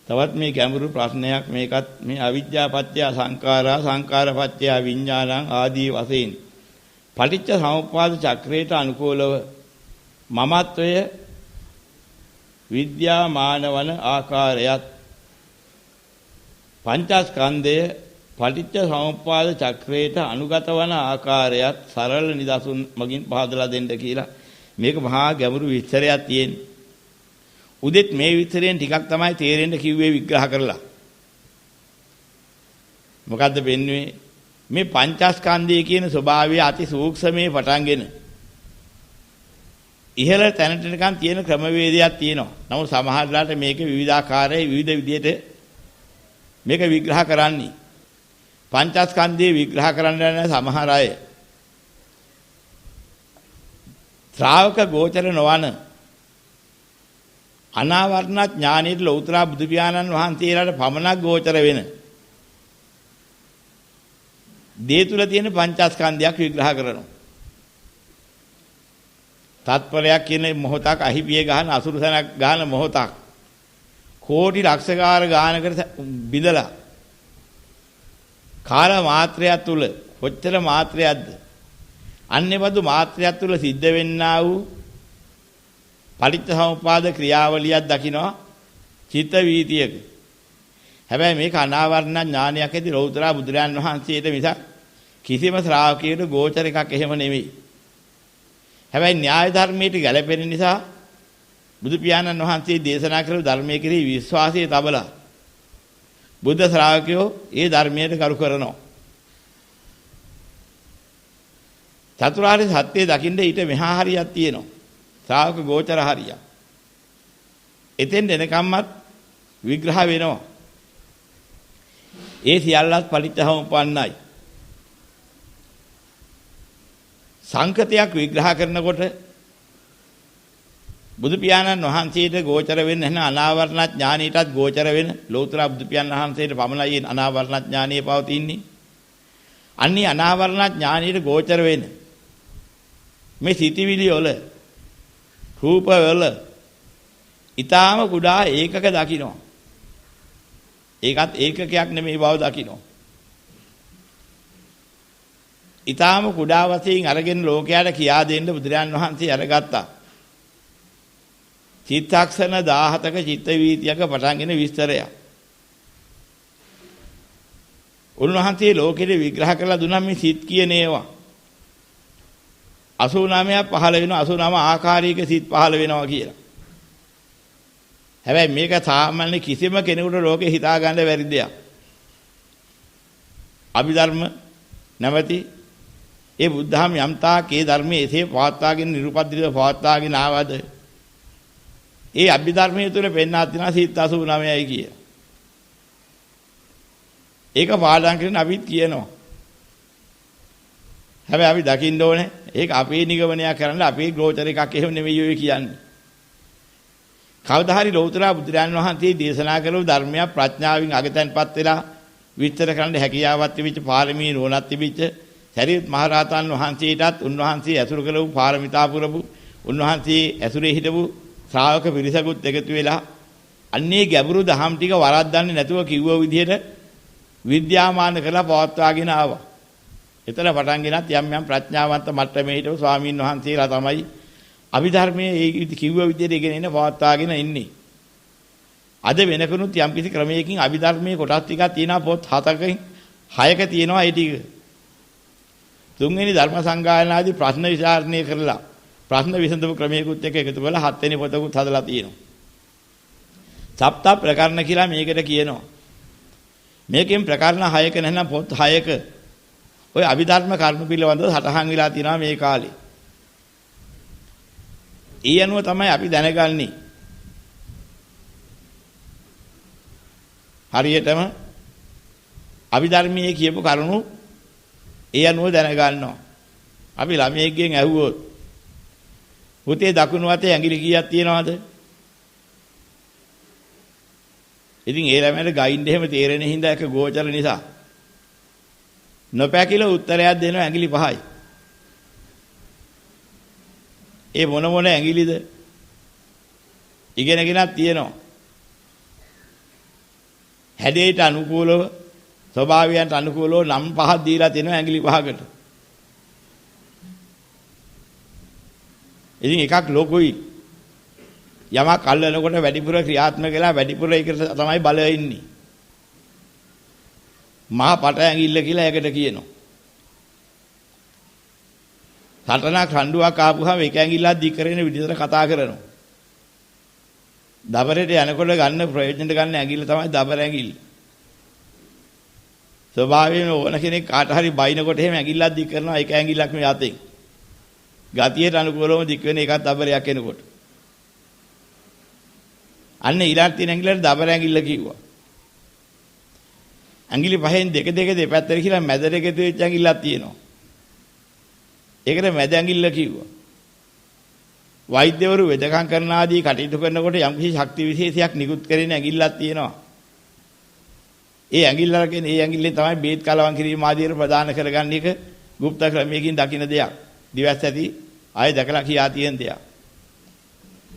තවත් මේ ගැඹුරු ප්‍රශ්නයක් මේකත් මේ අවිද්‍යා පත්‍ය සංඛාරා සංඛාර පත්‍ය විඥානං ආදී වශයෙන් පටිච්ච සමුප්පාද චක්‍රයට අනුකූලව මමත්වය විද්‍යාමාන වන ආකාරයත් පංචස්කන්ධය පටිච්ච සමුප්පාද චක්‍රයට අනුගත වන ආකාරයත් සරල නිදසුන් මගින් පහදලා දෙන්න කියලා මේක මහා ගැඹුරු විස්තරයක් තියෙනවා. උදෙත් මේ විස්තරයෙන් ටිකක් තමයි තේරෙන්න කිව්වේ විග්‍රහ කරලා. මොකද්ද වෙන්නේ? මේ පංචස්කන්ධය කියන ස්වභාවය අති සූක්ෂමේ පටන්ගෙන ඉහළ තැනට නිකන් තියෙන ක්‍රමවේදයක් තියෙනවා. නමුත් සමහරట్లాට මේක විවිධාකාරයේ විවිධ විදිහට මේක විග්‍රහ කරන්නේ. පංචස්කන්ධය විග්‍රහ කරන්න යන සමහර අය ශ්‍රාවක ගෝචර නොවන අනාවරණ ඥානීය ලෞතර බුදු පියාණන් වහන්සේලාට පමණක් ගෝචර වෙන දේ තුල තියෙන පංචස්කන්ධයක් විග්‍රහ කරනවා. තත්පරයක් කියන මොහොතක් අහිපිය ගහන අසුරුසනක් ගහන මොහොතක් කෝටි ලක්ෂකාර ගානකට බිඳලා කාල මාත්‍රයක් තුල කොච්චර මාත්‍රයක්ද අන්නේ බඳු මාත්‍රයක් තුල සිද්ධ වෙන්නා වූ පටිච්චසමුප්පාද ක්‍රියාවලියක් දකිනවා චිත්ත වීතියක. හැබැයි මේක අනාවරණ ඥානයක් ඇති ලෞතර බුදුරයන් වහන්සේට මිසක් කිසිම ශ්‍රාවකයෙකුට ගෝචර එකක් එහෙම නෙවෙයි. හැබැයි න්‍යාය ධර්මයට ගැලපෙන නිසා බුදු පියාණන් වහන්සේ දේශනා කරපු ධර්මයේ කෙරෙහි විශ්වාසය තබලා බුද්ධ ශ්‍රාවකයෝ ඒ ධර්මයට කරු කරනවා. චතුරාර්ය සත්‍ය දකින්න ඊට මෙහා හරියක් තියෙනවා. ශ්‍රාවක ගෝචර හරියක්. එතෙන් එනකම්මත් විග්‍රහ වෙනවා. ඒ සියල්ලත් පටිච්චසමුප්පන්නයි. සංකතයක් විග්‍රහ කරනකොට බුදු පියාණන් වහන්සේට ගෝචර වෙන්න නැන අනාවරණ ඥානීයටත් ගෝචර වෙන ලෞතර බුදු පියාණන් වහන්සේට පමණයි අනාවරණ ඥානීය පවතින්නේ. අන්නේ අනාවරණ ඥානීයට ගෝචර වෙන මේ සිටිවිලි වල රූප වල ඊටාම කුඩා ඒකක දකින්න. ඒකත් ඒකකයක් නෙමෙයි බව දකින්න. ඊටාම කුඩා වශයෙන් අරගෙන ලෝකයට කියා දෙන්න බුදුරයන් වහන්සේ අරගත්තා. චිත්තක්ෂණ 17ක චිත්ත වීතියක පටන්ගෙන විස්තරයක්. උන්වහන්සේ ලෝකෙට විග්‍රහ කරලා දුන්නා මේ සිත් කියන ඒවා. 89ක් පහළ වෙනවා 89 ආකාරයක සිත් පහළ වෙනවා කියලා. හැබැයි මේක සාමාන්‍ය කිසිම කෙනෙකුට ලෝකේ හිතා ගන්න බැරි දෙයක්. අභිධර්ම නැමැති ඒ බුද්ධහම යම්තාක් ඒ ධර්මයේ එසේ පවත්වාගෙන නිරුපද්‍රිතව පවත්වාගෙන ආවද ඒ අභිධර්මයේ තුල පෙන්වා තිනා සිත් 89යි කිය. ඒක පාඩම් කරන අපිත් කියනවා. හැබැයි අපි දකින්න ඕනේ ඒක අපේ නිගමනයක් කරන්න අපේ ගෝචර එකක් එහෙම නෙවෙයි ඔය කියන්නේ. කවදා හරි ලෞතර බුදුරජාන් වහන්සේ දේශනා කළ ධර්මයක් ප්‍රඥාවෙන් අගතන්පත් වෙලා විස්තර කරන්න හැකියාවක් තිබිච්ච පාරමී නුවණක් තිබිච්ච සරියුත් මහ රහතන් වහන්සේටත් උන්වහන්සේ ඇසුරු කළ වූ පාරමිතා පුරපු උන්වහන්සේ ඇසුරේ හිටපු ශ්‍රාවක පිරිසකුත් එකතු වෙලා අන්නේ ගැඹුරු දහම් ටික වරද්දන්නේ නැතුව කිව්ව විදිහට විද්‍යාමාන කරලා පවත්වාගෙන ආවා. එතන පටන් ගෙනත් යම් යම් ප්‍රඥාවන්ත මට්ටමේ හිටපු ස්වාමීන් වහන්සේලා තමයි අභිධර්මයේ ඒ කිව්ව විදිහට ඉගෙන ඉන්න පවත්වාගෙන ඉන්නේ. අද වෙනකනුත් යම් කිසි ක්‍රමයකින් අභිධර්මයේ කොටස් ටිකක් තියෙනවා පොත් 7කින් 6ක තියෙනවා ඒ ටික. තුන්වෙනි ධර්ම සංගායනාදී ප්‍රශ්න විචාරණය කරලා ප්‍රශ්න විසඳපු ක්‍රමයකට එක්ක එකතු කරලා 7 වෙනි පොතකුත් හදලා තියෙනවා. සප්ත ප්‍රකරණ කියලා මේකට කියනවා. මේකෙන් ප්‍රකරණ 6ක නැත්නම් පොත් 6ක ඔය අභිධර්ම කරුණු පිළිබඳව සටහන් වෙලා තියෙනවා මේ කාලේ. ඒ අනුව තමයි අපි දැනගන්නේ. හරියටම අභිධර්මයේ කියපු කරුණු ඒ අනුව දැනගන්නවා. අපි ළමයෙක්ගෙන් ඇහුවොත් පුතේ දකුණු අතේ ඇඟිලි කීයක් තියෙනවද? ඉතින් ඒ ළමයට ගයින්ද එහෙම තේරෙන හින්දා එක ගෝචර නිසා නොපැකිල උත්තරයක් දෙනවා ඇඟිලි 5යි. ඒ මොන ඇඟිලිද? ඉගෙනගෙනක් තියෙනවා. හැඩයට අනුකූලව ස්වභාවයන්ට අනුකූලව නම් පහක් දීලා තිනවා ඇඟිලි පහකට. ඉතින් එකක් ලොකුයි. යමක් අල්ලනකොට වැඩිපුර ක්‍රියාත්මක වෙලා වැඩිපුර ඒකට තමයි බලය ඉන්නේ. මහා පට ඇඟිල්ල කියලා ඒකට කියනවා. සටනක් රණ්ඩුවක් ආපුහම එක ඇඟිල්ලක් දික් කරගෙන විදිහට කතා කරනවා. දබරේට යනකොට ගන්න ප්‍රයෝජනට ගන්න ඇඟිල්ල තමයි දබර ඇඟිල්ල. ස්වභාවයෙන්ම ඕන කෙනෙක් කාට හරි බයිනකොට එහෙම ඇඟිල්ලක් දික් කරනවා එක ඇඟිල්ලක් මේ අතෙන්. ගතියට අනුකූලව දික් වෙන එකක් දබරයක් එනකොට. අන්න ඊළඟ තියෙන ඇඟිල්ලට දබර ඇඟිල්ල කිව්වා. ඇඟිලි පහෙන් දෙක දෙපැත්තට කියලා මැදට එකතු වෙච්ච ඇඟිල්ලක් තියෙනවා. ඒකට මැද ඇඟිල්ල කිව්වා. වෛද්‍යවරු වෙදකම් කරන ආදී කටයුතු කරනකොට යම්කිසි ශක්ති විශේෂයක් නිකුත් කරගෙන ඇඟිල්ලක් තියෙනවා. ඒ ඇඟිල්ලකින් ඒ ඇඟිල්ලෙන් තමයි බේත් කලවම් කිරීම ආදීර ප්‍රදාන කරගන්න එක গুপ্ত ක්‍රමයකින් දකින්න දෙයක්. දිවස් ඇති ආයෙ දැකලා කියා තියෙන දෙයක්.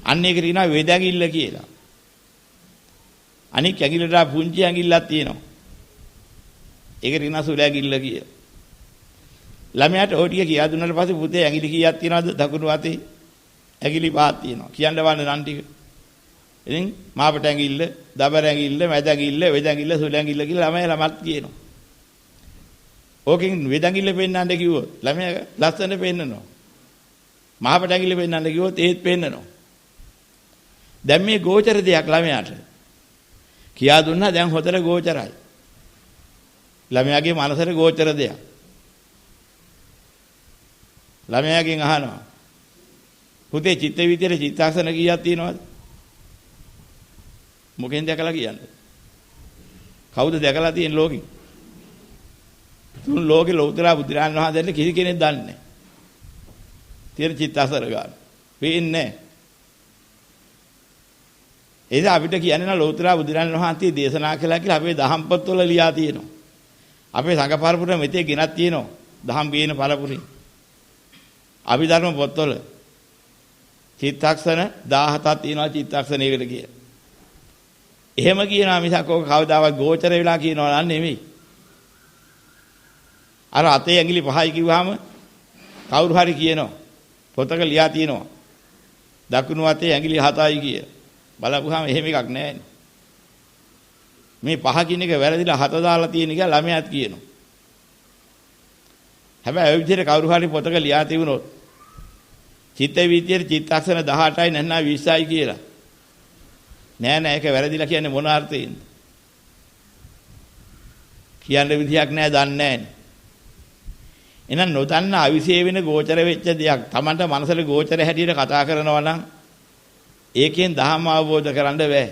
අන්න ඒක කියනවා වේද ඇඟිල්ල කියලා. අනික ඇඟිල්ලට පුංචි ඇඟිල්ලක් තියෙනවා. ඒක කියනවා සුළු ඇඟිල්ල කියලා. ළමයාට ඔය ටික කියා දුන්නාට පස්සේ පුතේ ඇඟිලි කීයක් තියෙනවද දකුණු අතේ? ඇඟිලි පහක් තියෙනවා. කියන්න වන්න නම් ටික. ඉතින් මාපට ඇඟිල්ල, දබර ඇඟිල්ල, මැද ඇඟිල්ල, වෙද ඇඟිල්ල, සුළු ඇඟිල්ල කියලා ළමත් කියනවා. ඕකෙන් වෙද ඇඟිල්ල පෙන්නන්න කිව්වොත් ළමයා ලස්සන පෙන්නනවා. මාපට ඇඟිල්ල පෙන්නන්න කිව්වොත් ඒත් පෙන්නනවා. දැන් මේ ගෝචර දෙයක් ළමයාට කියා දුන්නා දැන් හොතර ගෝචරයි. ළමයාගේ මනසට ගෝචර දෙයක්. ළමයාගෙන් අහනවා පුතේ චිත්ත විද්‍යාවේ චිත්තාසන කීයක් තියෙනවද? මොකෙන් දැකලා කියන්නේ? කවුද දැකලා තියෙන ලෝකෙ? තුන් ලෝකෙ ලෞතර බුදුරන් වහන්සේට කිසි කෙනෙක් දන්නේ නැහැ. තියෙන චිත්තාසන ගන්න. වෙන්නේ නැහැ. ඒක අපිට කියන්නේ නම් ලෞතර බුදුරන් වහන්සේ දේශනා කළා කියලා අපේ දහම් පොත්වල ලියා තියෙනවා. අපේ සංඝ පරපුර මෙතේ ගෙනත් තියෙනවා. දහම් ගේන පරපුරේ. අභිධර්ම පොත්වල චිත්තක්ෂණ 17ක් තියෙනවා චිත්තක්ෂණයකට කියලා. එහෙම කියනවා මිසක් ඔක කවදාවත් ගෝචර වෙලා කියනවා නන් නෙමෙයි. අර අතේ ඇඟිලි පහයි කිව්වහම කවුරු හරි කියනවා පොතක ලියා තියෙනවා. දකුණු අතේ ඇඟිලි 7යි කිය. බලපුවාම එහෙම එකක් නැහැ. මේ පහ කියන එක වැරදිලා 7 දාලා තියෙන එක ළමයාත් කියනවා. හැබැයි ඔය විදිහට කවුරු හරි පොතක ලියා තිබුණොත් චිත්ත විද්‍යාවේ චිත්තක්ෂණ 18යි නැත්නම් 20යි කියලා. නෑ ඒක වැරදිලා කියන්නේ මොන අර්ථයෙන්ද? කියන්න විදියක් නෑ දන්නේ නෑනේ. එහෙනම් නොදන්න අවිශේෂ වෙන ගෝචර වෙච්ච දෙයක් Tamanට මනසට ගෝචර හැටියට කතා කරනවා නම් ඒකෙන් ධර්ම අවබෝධ කරගන්න බෑ.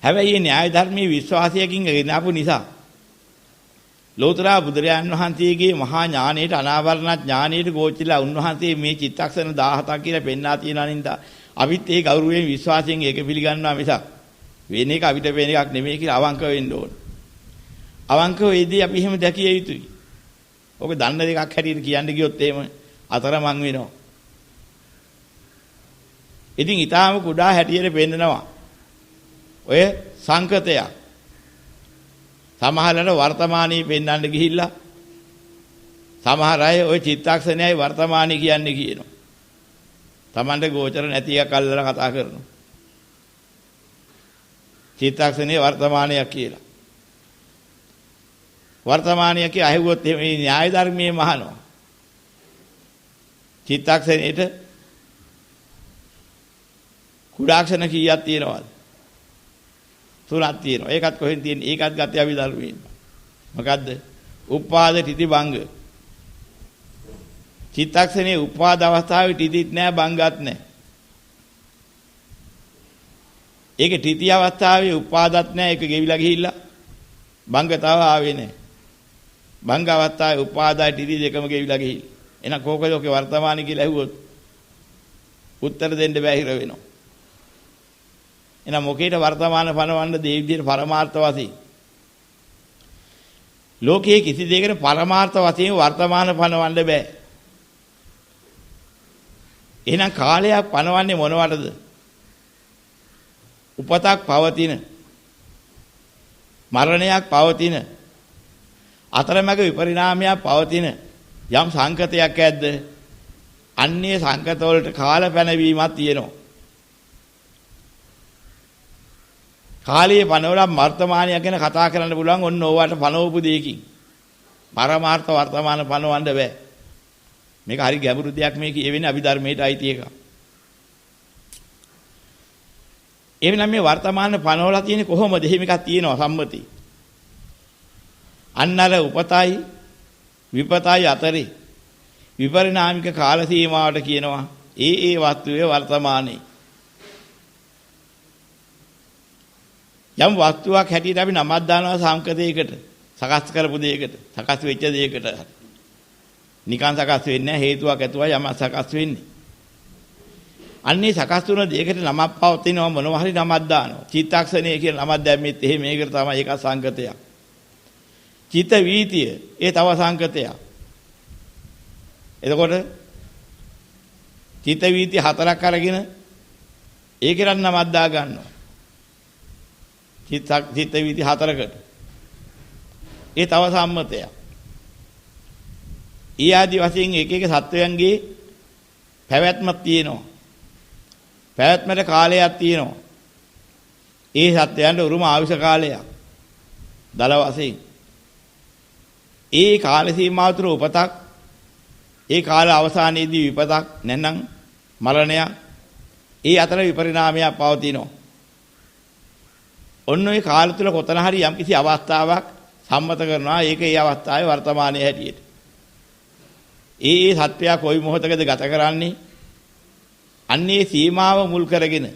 හැබැයි මේ න්‍යාය ධර්මයේ විශ්වාසයකින් ගෙනාපු නිසා ලෝතර බුදුරයන් වහන්සේගේ මහා ඥානයට අනාවරණ ඥානයට ගෝචිලා උන්වහන්සේ මේ චිත්තක්ෂණ 17ක් කියලා පෙන්වා තියෙනා නින්දා අපිත් ඒ ගෞරවයෙන් විශ්වාසයෙන් ඒක පිළිගන්නවා මිසක් වෙන එක අපිට වෙන එකක් නෙමෙයි කියලා අවංක වෙන්න ඕන. අවංකව ඒදී අපි එහෙම දැකිය යුතුයි. ඔක දන්න දෙකක් හැටියට කියන්න ගියොත් එහෙම අතරමං වෙනවා. ඉතින් ඊටාම කුඩා හැටියට පෙන්නනවා. ඔය සංකතයක් සමහරවල් වර්තමානයේ පෙන්වන්න ගිහිල්ලා සමහර අය ওই චිත්තක්ෂණයයි වර්තමානයේ කියන්නේ කියනවා. Tamante ගෝචර නැති එකක් අල්ලලා කතා කරනවා. චිත්තක්ෂණයේ වර්තමානයක් කියලා. වර්තමානය කිය අහුවොත් මේ න්‍යාය ධර්මයේ මහනවා. චිත්තක්ෂණයට කුඩාක්ෂණ කීයක් තියෙනවද? 3ක් තියෙනවා. ඒකත් කොහෙන් තියෙන්නේ? ඒකත් ගත්තේ අපි ධර්මයෙන්. මොකද්ද? උපාද තිති භංග. චිත්තක්ෂණයේ උපාද අවස්ථාවේ තිතිත් නැහැ භංගත් නැහැ. ඒකේ තිති අවස්ථාවේ උපාදත් නැහැ. ඒක ගෙවිලා ගිහිල්ලා භංගතාව ආවේ නැහැ. භංග අවස්ථාවේ උපාදයි තිති දෙකම ගෙවිලා ගිහිල්ලා. එහෙනම් කෝකද ඔකේ වර්තමානයි කියලා ඇහුවොත් උත්තර දෙන්න බැහැ හිර වෙනවා. එහෙනම් මොකේට වර්තමාන පනවන්න දේ විදිහට පරමාර්ථ වශයෙන් ලෝකයේ කිසි දෙයකට පරමාර්ථ වශයෙන් වර්තමාන පනවන්න බෑ. එහෙනම් කාලයක් පනවන්නේ මොනවටද? උපතක් පවතින මරණයක් පවතින අතරමැග විපරිණාමයක් පවතින යම් සංකතයක් ඇද්ද අන්නේ සංකත වලට කාල පැනවීමක් තියෙනවා. කාලයේ පනවලා වර්තමානය ගැන කතා කරන්න පුළුවන් ඔන්න ඕවට පනවපු දෙයකින්. පරමාර්ථ වර්තමාන පනවන්න බෑ. මේක හරි ගැඹුරු දෙයක් මේ කියවෙන්නේ අභිධර්මයට අයිති එකක්. එවෙනම් මේ වර්තමාන පනවලා තියෙන්නේ කොහොමද? එහෙම එකක් තියෙනවා සම්මති. අන්නර උපතයි විපතයි අතරේ විපරිණාමික කාල සීමාවට කියනවා ඒ වස්තුවේ වර්තමානයේ. යම් වස්තුවක් හැටියට අපි නමක් දානවා සංකතයකට, සකස් කරපු දෙයකට, සකස් වෙච්ච දෙයකට. නිකන් සකස් වෙන්නේ නැහැ, හේතුවක් ඇතුවයි යමක් සකස් වෙන්නේ. අන්නේ සකස් වුණ දෙයකට නමක් පවතිනවා මොනවා හරි නමක් දානවා. චිත්තක්ෂණය කියලා නමක් දැම්මෙත් එහෙම මේකට තමයි ඒක සංකතයක්. චිත්ත වීතිය ඒ තව සංකතයක්. එතකොට චිත්ත වීතිය හතරක් අරගෙන ඒකට නමක් දා ගන්නවා. චිත්ත වීති හතරකට. ඒ තව සම්මතයක්. ඊ ආදි වශයෙන් එක එක සත්වයන්ගේ පැවැත්මක් තියෙනවා. පැවැත්මට කාලයක් තියෙනවා. ඒ සත්වයන්ට උරුම ආයුෂ කාලයක්. දල වශයෙන්. ඒ කාල සීමාව තුර උපතක්, ඒ කාල අවසානයේදී විපතක් නැත්නම් මරණයක්, ඒ අතර විපරිණාමයක් පවතිනවා. ඔන්න ඔය කාල තුල කොතන හරි යම්කිසි අවස්ථාවක් සම්මත කරනවා. ඒක ඒ අවස්ථාවේ වර්තමානයේ හැටියට. ඒ සත්‍යය කොයි මොහොතකද ගත කරන්නේ? අන්නේ සීමාව මුල් කරගෙන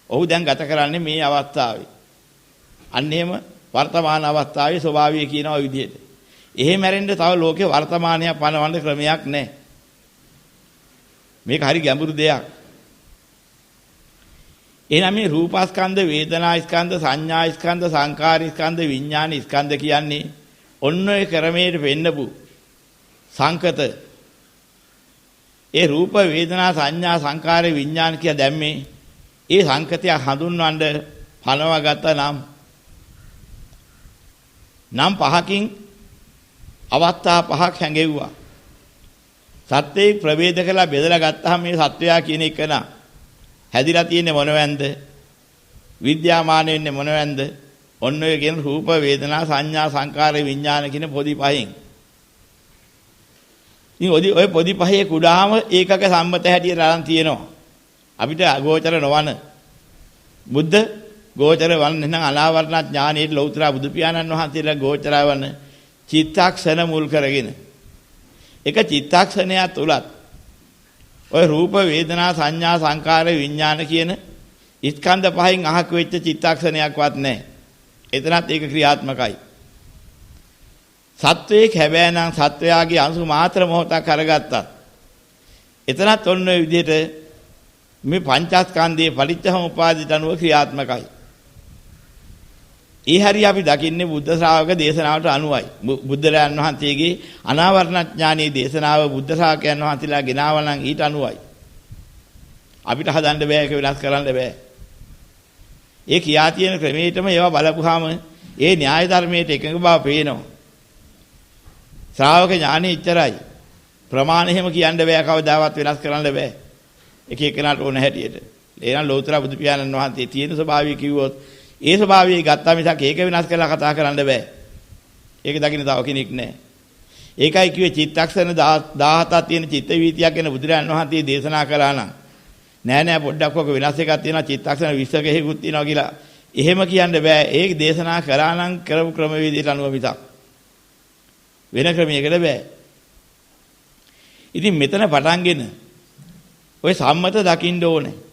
ඔහු දැන් ගත කරන්නේ මේ අවස්ථාවේ. අන්න එහෙම වර්තමාන අවස්ථාවේ ස්වභාවය කියන ඔය විදිහට. එහෙම ඇරෙන්න තව ලෝකේ වර්තමානයක් පනවන්න ක්‍රමයක් නැහැ. මේක හරි ගැඹුරු දෙයක්. එහෙනම් මේ රූපස්කන්ධ, වේදනාස්කන්ධ, සංඥාස්කන්ධ, සංකාරස්කන්ධ, විඥානස්කන්ධ කියන්නේ ඔන්න ඔය ක්‍රමයට වෙන්නපු සංකත. ඒ රූප, වේදනා, සංඥා, සංකාර, විඥාන කිය දැම්මේ ඒ සංකතය හඳුන්වන්න පනවගත නම් පහකින් අවස්ථා පහක් හැඟෙව්වා. සත්‍යයේ ප්‍රවේද කළා බෙදලා ගත්තාම මේ සත්වයා කියන එක නා හැදිලා තියෙන්නේ මොනවැන්ද? විද්‍යාමාන වෙන්නේ මොනවැන්ද? ඔන්න ඔය කියන රූප, වේදනා, සංඥා, සංකාර, විඥාන කියන පොඩි පහෙන්. ඉතින් ඔය පොඩි පහේ කුඩාම ඒකක සම්මත හැටියට අරන් තියෙනවා. අපිට අගෝචර නොවන බුද්ධ ගෝචර වන්න නම් අනාවරණ ඥානයේ ලෞතර බුදු පියාණන් වහන්සේලා ගෝචර වන චිත්තක්ෂණ මුල් කරගෙන එක චිත්තක්ෂණයක් තුලත් ඔය රූප, වේදනා, සංඥා, සංකාර, විඥාන කියන ස්කන්ධ පහෙන් අහක වෙච්ච චිත්තක්ෂණයක්වත් නැහැ. එතනත් ඒක ක්‍රියාත්මකයි. සත්වයේ හැබැයි නම් සත්වයාගේ අංශු මාත්‍ර මොහොතක් අරගත්තා. එතනත් ඔන්න ඔය විදිහට මේ පංචස්කන්ධයේ පටිච්චසමුපාදිත අනුව ක්‍රියාත්මකයි. ඒ හැරි අපි දකින්නේ බුද්ධ ශ්‍රාවක දේශනාවට අනුවයි. බුද්ධරයන් වහන්සේගේ අනාවරණ ඥානීය දේශනාව බුද්ධ ශ්‍රාවකයන් වහන්සේලා ගෙනාවා නම් ඊට අනුවයි. අපිට හදන්න බෑ, ඒක වෙනස් කරන්න බෑ. ඒ කියා තියෙන ක්‍රමයටම ඒවා බලපුවාම ඒ න්‍යාය ධර්මයට එකඟ බව පේනවා. ශ්‍රාවක ඥානෙ ඉච්චරයි. ප්‍රමාණ එහෙම කියන්න බෑ, කවදාවත් වෙනස් කරන්න බෑ. එක එකනට ඕන හැටියට. එහෙනම් ලෞතර බුදු පියාණන් වහන්සේ තියෙන ස්වභාවය කිව්වොත් ඒ ස්වභාවය ගත්තා මිසක් ඒක වෙනස් කරලා කතා කරන්න බෑ. ඒක දකින්න තව කෙනෙක් නැහැ. ඒකයි කිව්වේ චිත්තක්ෂණ 17ක් තියෙන චිත්ත වීතියක් ගැන බුදුරජාණන් වහන්සේ දේශනා කළා නම් නෑ පොඩ්ඩක් ඔක වෙනස් එකක් තියෙනවා චිත්තක්ෂණ 20ක හේකුත් තියෙනවා කියලා එහෙම කියන්න බෑ. ඒක දේශනා කරා නම් කරපු ක්‍රමවේදයට අනුව මිසක් වෙන ක්‍රමයකට බෑ. ඉතින් මෙතන පටන්ගෙන ඔය සම්මත දකින්න ඕනේ.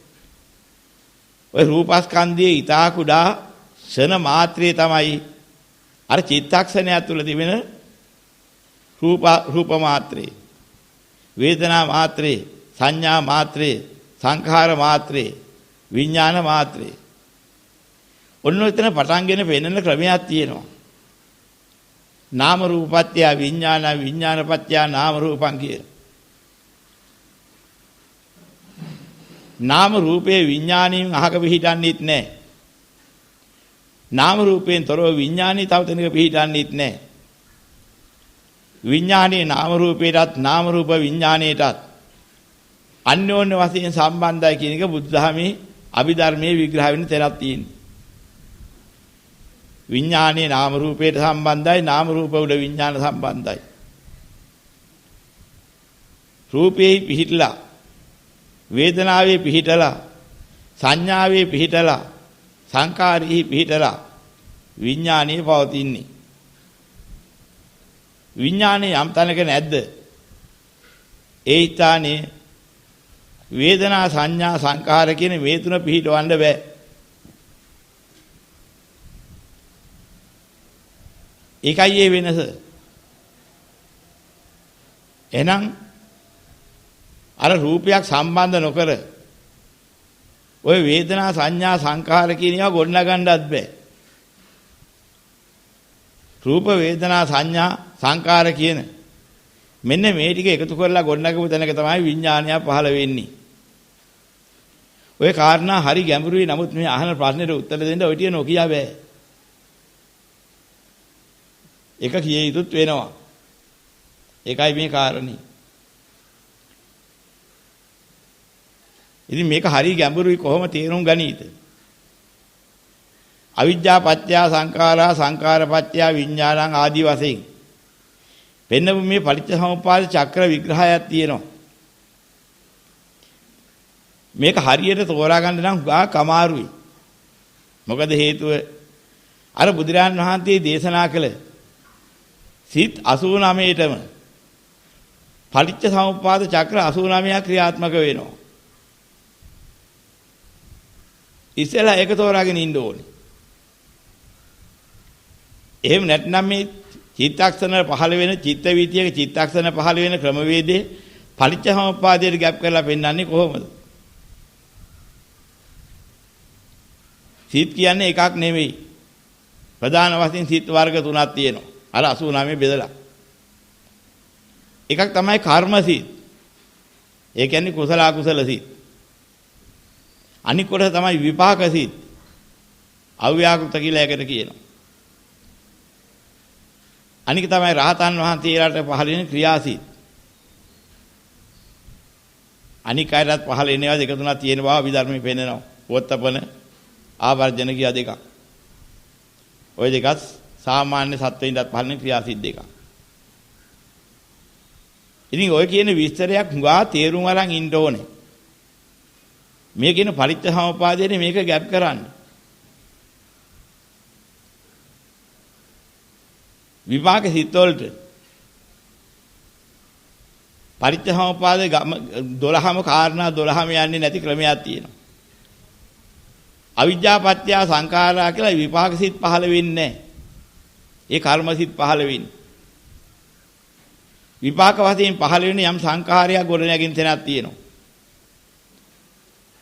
ඔය රූපස්කන්ධයේ ඊතා කුඩා ෂණ මාත්‍රේ තමයි අර චිත්තක්ෂණය තුළ තිබෙන රූප මාත්‍රේ, වේදනා මාත්‍රේ, සංඥා මාත්‍රේ, සංඛාර මාත්‍රේ, විඥාන මාත්‍රේ. ඔන්න ඔතන පටන්ගෙන පෙන්නන ක්‍රමයක් තියෙනවා. නාම රූපපත්‍ය විඥාන, විඥානපත්‍ය නාම රූපං කියන. නාම රූපේ විඥාණයෙන් අහක පිහිටන්නේත් නැහැ. නාම රූපයෙන් තොරව විඥානේ තව තැනක පිහිටන්නේත් නැහැ. විඥානේ නාම රූපයටත් නාම රූප විඥානයටත් අන්‍යෝන්‍ය වශයෙන් සම්බන්ධයි කියන එක බුද්ධහමී අභිධර්මයේ විග්‍රහ වෙන තැනක් තියෙනවා. විඥානේ නාම රූපයට සම්බන්ධයි නාම රූප උඩ විඥාන සම්බන්ධයි. රූපේ පිහිටලා වේදනාවේ පිහිටලා සංඥාවේ පිහිටලා සංකාරී පිහිටලා විඥානීය පවතින්නේ. විඥානේ යම් තැනක නැද්ද? ඒ ස්ථානේ වේදනා සංඥා සංකාර කියන මේ තුන පිහිටවන්න බෑ. ඒකයි ඒ වෙනස. එහෙනම් අර රූපයක් සම්බන්ධ නොකර ඔය වේදනා සංඥා සංකාර කියන ඒවා ගොඩනගන්නවත් බෑ. රූප වේදනා සංඥා සංකාර කියන මෙන්න මේ ටික එකතු කරලා ගොඩනගපු තැනක තමයි විඥානය පහළ වෙන්නේ. ඔය කාරණා හරි ගැඹුරුයි. නමුත් මේ අහන ප්‍රශ්නෙට උත්තර දෙන්න ඔය ටික නොකිය බෑ. එක කිය යුතුත් වෙනවා. ඒකයි මේ කාරණේ. ඉතින් මේක හරි ගැඹුරුයි කොහොම තේරුම් ගනීද? අවිජ්ජා පත්‍ය සංඛාරා සංඛාර පත්‍ය විඥානං ආදී වශයෙන් වෙනම මේ පටිච්චසමුප්පාද චක්‍ර විග්‍රහයක් තියෙනවා. මේක හරියට තෝරා ගන්න නම් ගාක් අමාරුයි. මොකද හේතුව අර බුදුරජාන් වහන්සේ දේශනා කළ සිත් 89ටම පටිච්චසමුප්පාද චක්‍ර 89ක් ක්‍රියාත්මක වෙනවා. ඉස්සෙල්ලා ඒක තෝරාගෙන ඉන්න ඕනේ. එහෙම නැත්නම් මේ චිත්තක්ෂණ පහළ වෙන චිත්ත වීතියක චිත්තක්ෂණ පහළ වෙන ක්‍රමවේදයේ පටිච්චසමුප්පාදයට ගැප් කරලා පෙන්නන්නේ කොහොමද? සිත් කියන්නේ එකක් නෙමෙයි. ප්‍රධාන වශයෙන් සිත් වර්ග තුනක් තියෙනවා. අර 89 බෙදලා. එකක් තමයි කර්ම සිත්. ඒ කියන්නේ කුසල අකුසල සිත්. අනික කොට තමයි විපාක සිත්. අව්‍යාකෘත කියලා එකට කියනවා. අනික තමයි රහතන් වහන්සේලාට පහළ වෙන ක්‍රියාසිත. අනික අයටත් පහළ වෙනවා දෙක තුනක් තියෙන බව අභිධර්මයේ පෙන්නනවා. වොත්තපන ආවර්ජන කියා දෙකක්. ওই දෙකත් සාමාන්‍ය සත්වෙින්දත් පහළ වෙන ක්‍රියාසිත දෙකක්. ඉතින් ඔය කියන විස්තරයක් හුඟා තේරුම් අරන් ඉන්න ඕනේ. මේ කියන පරිච්ඡසමුපාදයේ මේක ගැප් කරන්නේ. විපාක සිත් වලට පරිච්ඡසමුපාදයේ 12ම කාරණා 12ම යන්නේ නැති ක්‍රමයක් තියෙනවා. අවිජ්ජා පත්‍ය සංඛාරා කියලා විපාක සිත් පහළ වෙන්නේ නැහැ. ඒ කර්ම සිත් පහළ වෙන්නේ. විපාක වශයෙන් පහළ වෙන යම් සංඛාරයක් ගොඩනැගින් තැනක් තියෙනවා.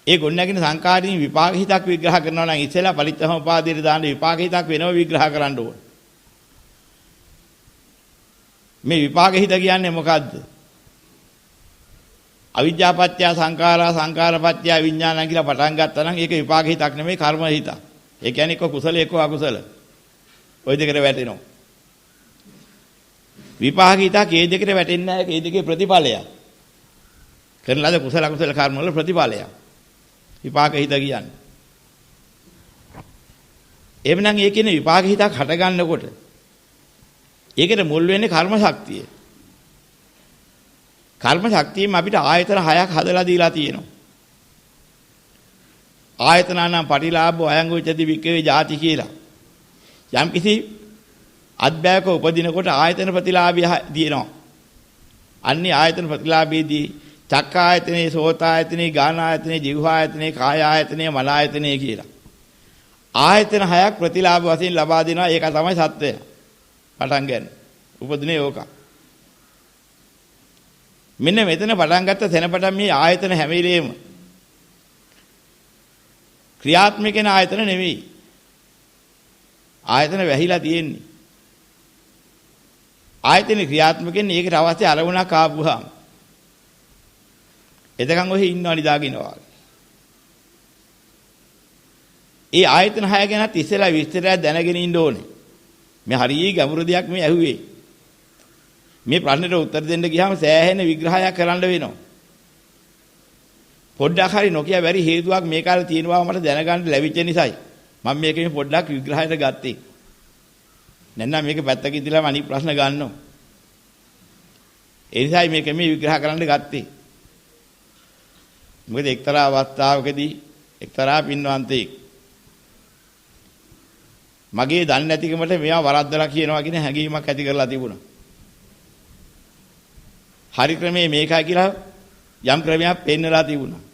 ඒ ගොඩනැගින සංඛාරින් විපාක හිතක් විග්‍රහ කරනවා නම් ඉස්සෙල්ලා පරිච්ඡසමුපාදයේ දාන විපාක හිතක් වෙනව විග්‍රහ කරන්න ඕනේ. මේ විපාක හිත කියන්නේ මොකද්ද? අවිජ්ජා පත්‍ය සංඛාරා සංඛාර පත්‍ය විඥානං කියලා පටන් ගත්තා නම් ඒක විපාක හිතක් නෙමෙයි කර්ම හිතක්. ඒ කියන්නේ එක්ක කුසල එක්ක අකුසල. ওই දෙකට වැටෙනවා. විපාක හිතක් ඒ දෙකට වැටෙන්නේ නැහැ. ඒ දෙකේ ප්‍රතිඵලයක්. කරන ලද කුසල අකුසල කර්ම වල ප්‍රතිඵලයක්. විපාක හිත කියන්නේ. එවනම් ඒ කියන්නේ විපාක හිතක් හට ගන්නකොට ඒකට මුල් වෙන්නේ කර්ම ශක්තිය. කර්ම ශක්තියෙන් අපිට ආයතන 6ක් හදලා දීලා තියෙනවා. ආයතනනම් පටිලාභෝ අයං උච්චති වික්කවේ ಜಾති කියලා. යම් කිසි අධ්‍යායක උපදිනකොට ආයතන ප්‍රතිලාභය දිනනවා. අන්නේ ආයතන ප්‍රතිලාභයේදී චක්ක ආයතනේ, සෝත ආයතනේ, ගාන ආයතනේ, જીවහා ආයතනේ, කාය ආයතනේ, මන ආයතනේ කියලා. ආයතන 6ක් ප්‍රතිලාභ වශයෙන් ලබා දෙනවා. ඒක තමයි සත්‍යය. පටන් ගන්න. උපදිනේ ඕක. මෙන්න මෙතන පටන් ගත්ත තැනපටන් මේ ආයතන හැම වෙලේම ක්‍රියාත්මක වෙන ආයතන නෙවෙයි. ආයතන වැහිලා තියෙන්නේ. ආයතන ක්‍රියාත්මක වෙන්නේ ඒකට අවශ්‍ය අරමුණක් ආපුවාම. එතකන් ඔහි ඉන්නව නිදාගෙනවා. ඒ ආයතන 6 ගැනත් ඉස්සෙල්ලා විස්තරයක් දැනගෙන ඉන්න ඕනේ. මේ හරිය ගැඹුරු දෙයක් මේ ඇහුවේ. මේ ප්‍රශ්නෙට උත්තර දෙන්න ගියාම සෑහෙන විග්‍රහයක් කරන්න වෙනවා. පොඩ්ඩක් හරි නොකිය බැරි හේතුවක් මේ කාලේ තියෙනවා මට දැනගන්න ලැබිච්ච නිසායි මම මේකෙන් පොඩ්ඩක් විග්‍රහයට ගත්තේ. නැත්නම් මේක පැත්තක ඉඳලා අනිත් ප්‍රශ්න ගන්නවා. ඒ නිසායි මේක මේ විග්‍රහ කරන්න ගත්තේ. මොකද එක්තරා අවස්ථාවකදී එක්තරා පින්වන්තයෙක් මගේ දන්නේ නැතිකමට මෙයා වරද්දලා කියනවා කියන හැඟීමක් ඇති කරලා තිබුණා. හරි ක්‍රමයේ මේකයි කියලා යම් ක්‍රමයක් පෙන්නලා තිබුණා.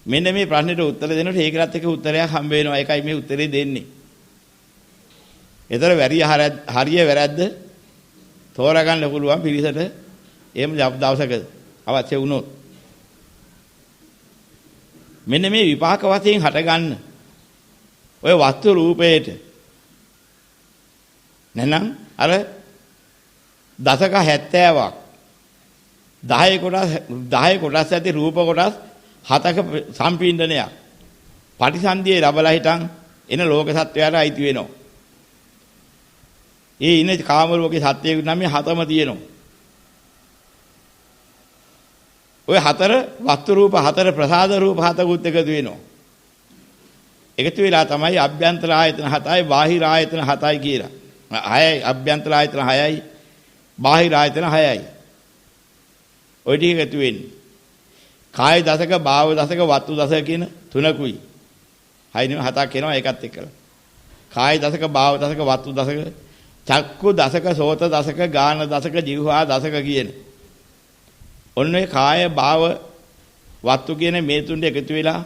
මෙන්න මේ ප්‍රශ්නෙට උත්තර දෙනකොට ඒකලත් එක උත්තරයක් හම්බ වෙනවා. ඒකයි මේ උත්තරේ දෙන්නේ. ඒතර හරිය වැරද්ද තෝරගන්න පුළුවන් පිළිසට එහෙම දවසක අවශ්‍ය වුණොත්. මෙන්න මේ විපාක වශයෙන් හටගන්න ඔය වස්තු රූපේට නැනම් අර දශක 70ක් 10 කොටස් ඇති රූප කොටස් 7ක සම්පීඩනයක් පටිසන්ධියේ ලැබලා හිටන් එන ලෝක සත්වයාට අයිති වෙනවා. ඒ ඉන්නේ කාම ලෝකේ සත්‍යයේ නම් මේ 7ම තියෙනවා. ඔය 4 වස්තු රූප 4 ප්‍රසාද රූප 7කුත් එකතු වෙනවා. එකතු වෙලා තමයි අභ්‍යන්තර ආයතන 7යි බාහිර ආයතන 7යි කියලා. 6යි අභ්‍යන්තර ආයතන 6යි බාහිර ආයතන 6යි. ඔය ටික එකතු වෙන්නේ. කාය දශක, භාව දශක, වස්තු දශක කියන තුනකුයි. 6 නෙවෙයි 7ක් එනවා ඒකත් එක්කලා. කාය දශක, භාව දශක, වස්තු දශක, චක්කු දශක, සෝත දශක, ගාන දශක, જીවහා දශක කියන. ඔන්නේ කාය, භාව, වස්තු කියන මේ තුන එකතු වෙලා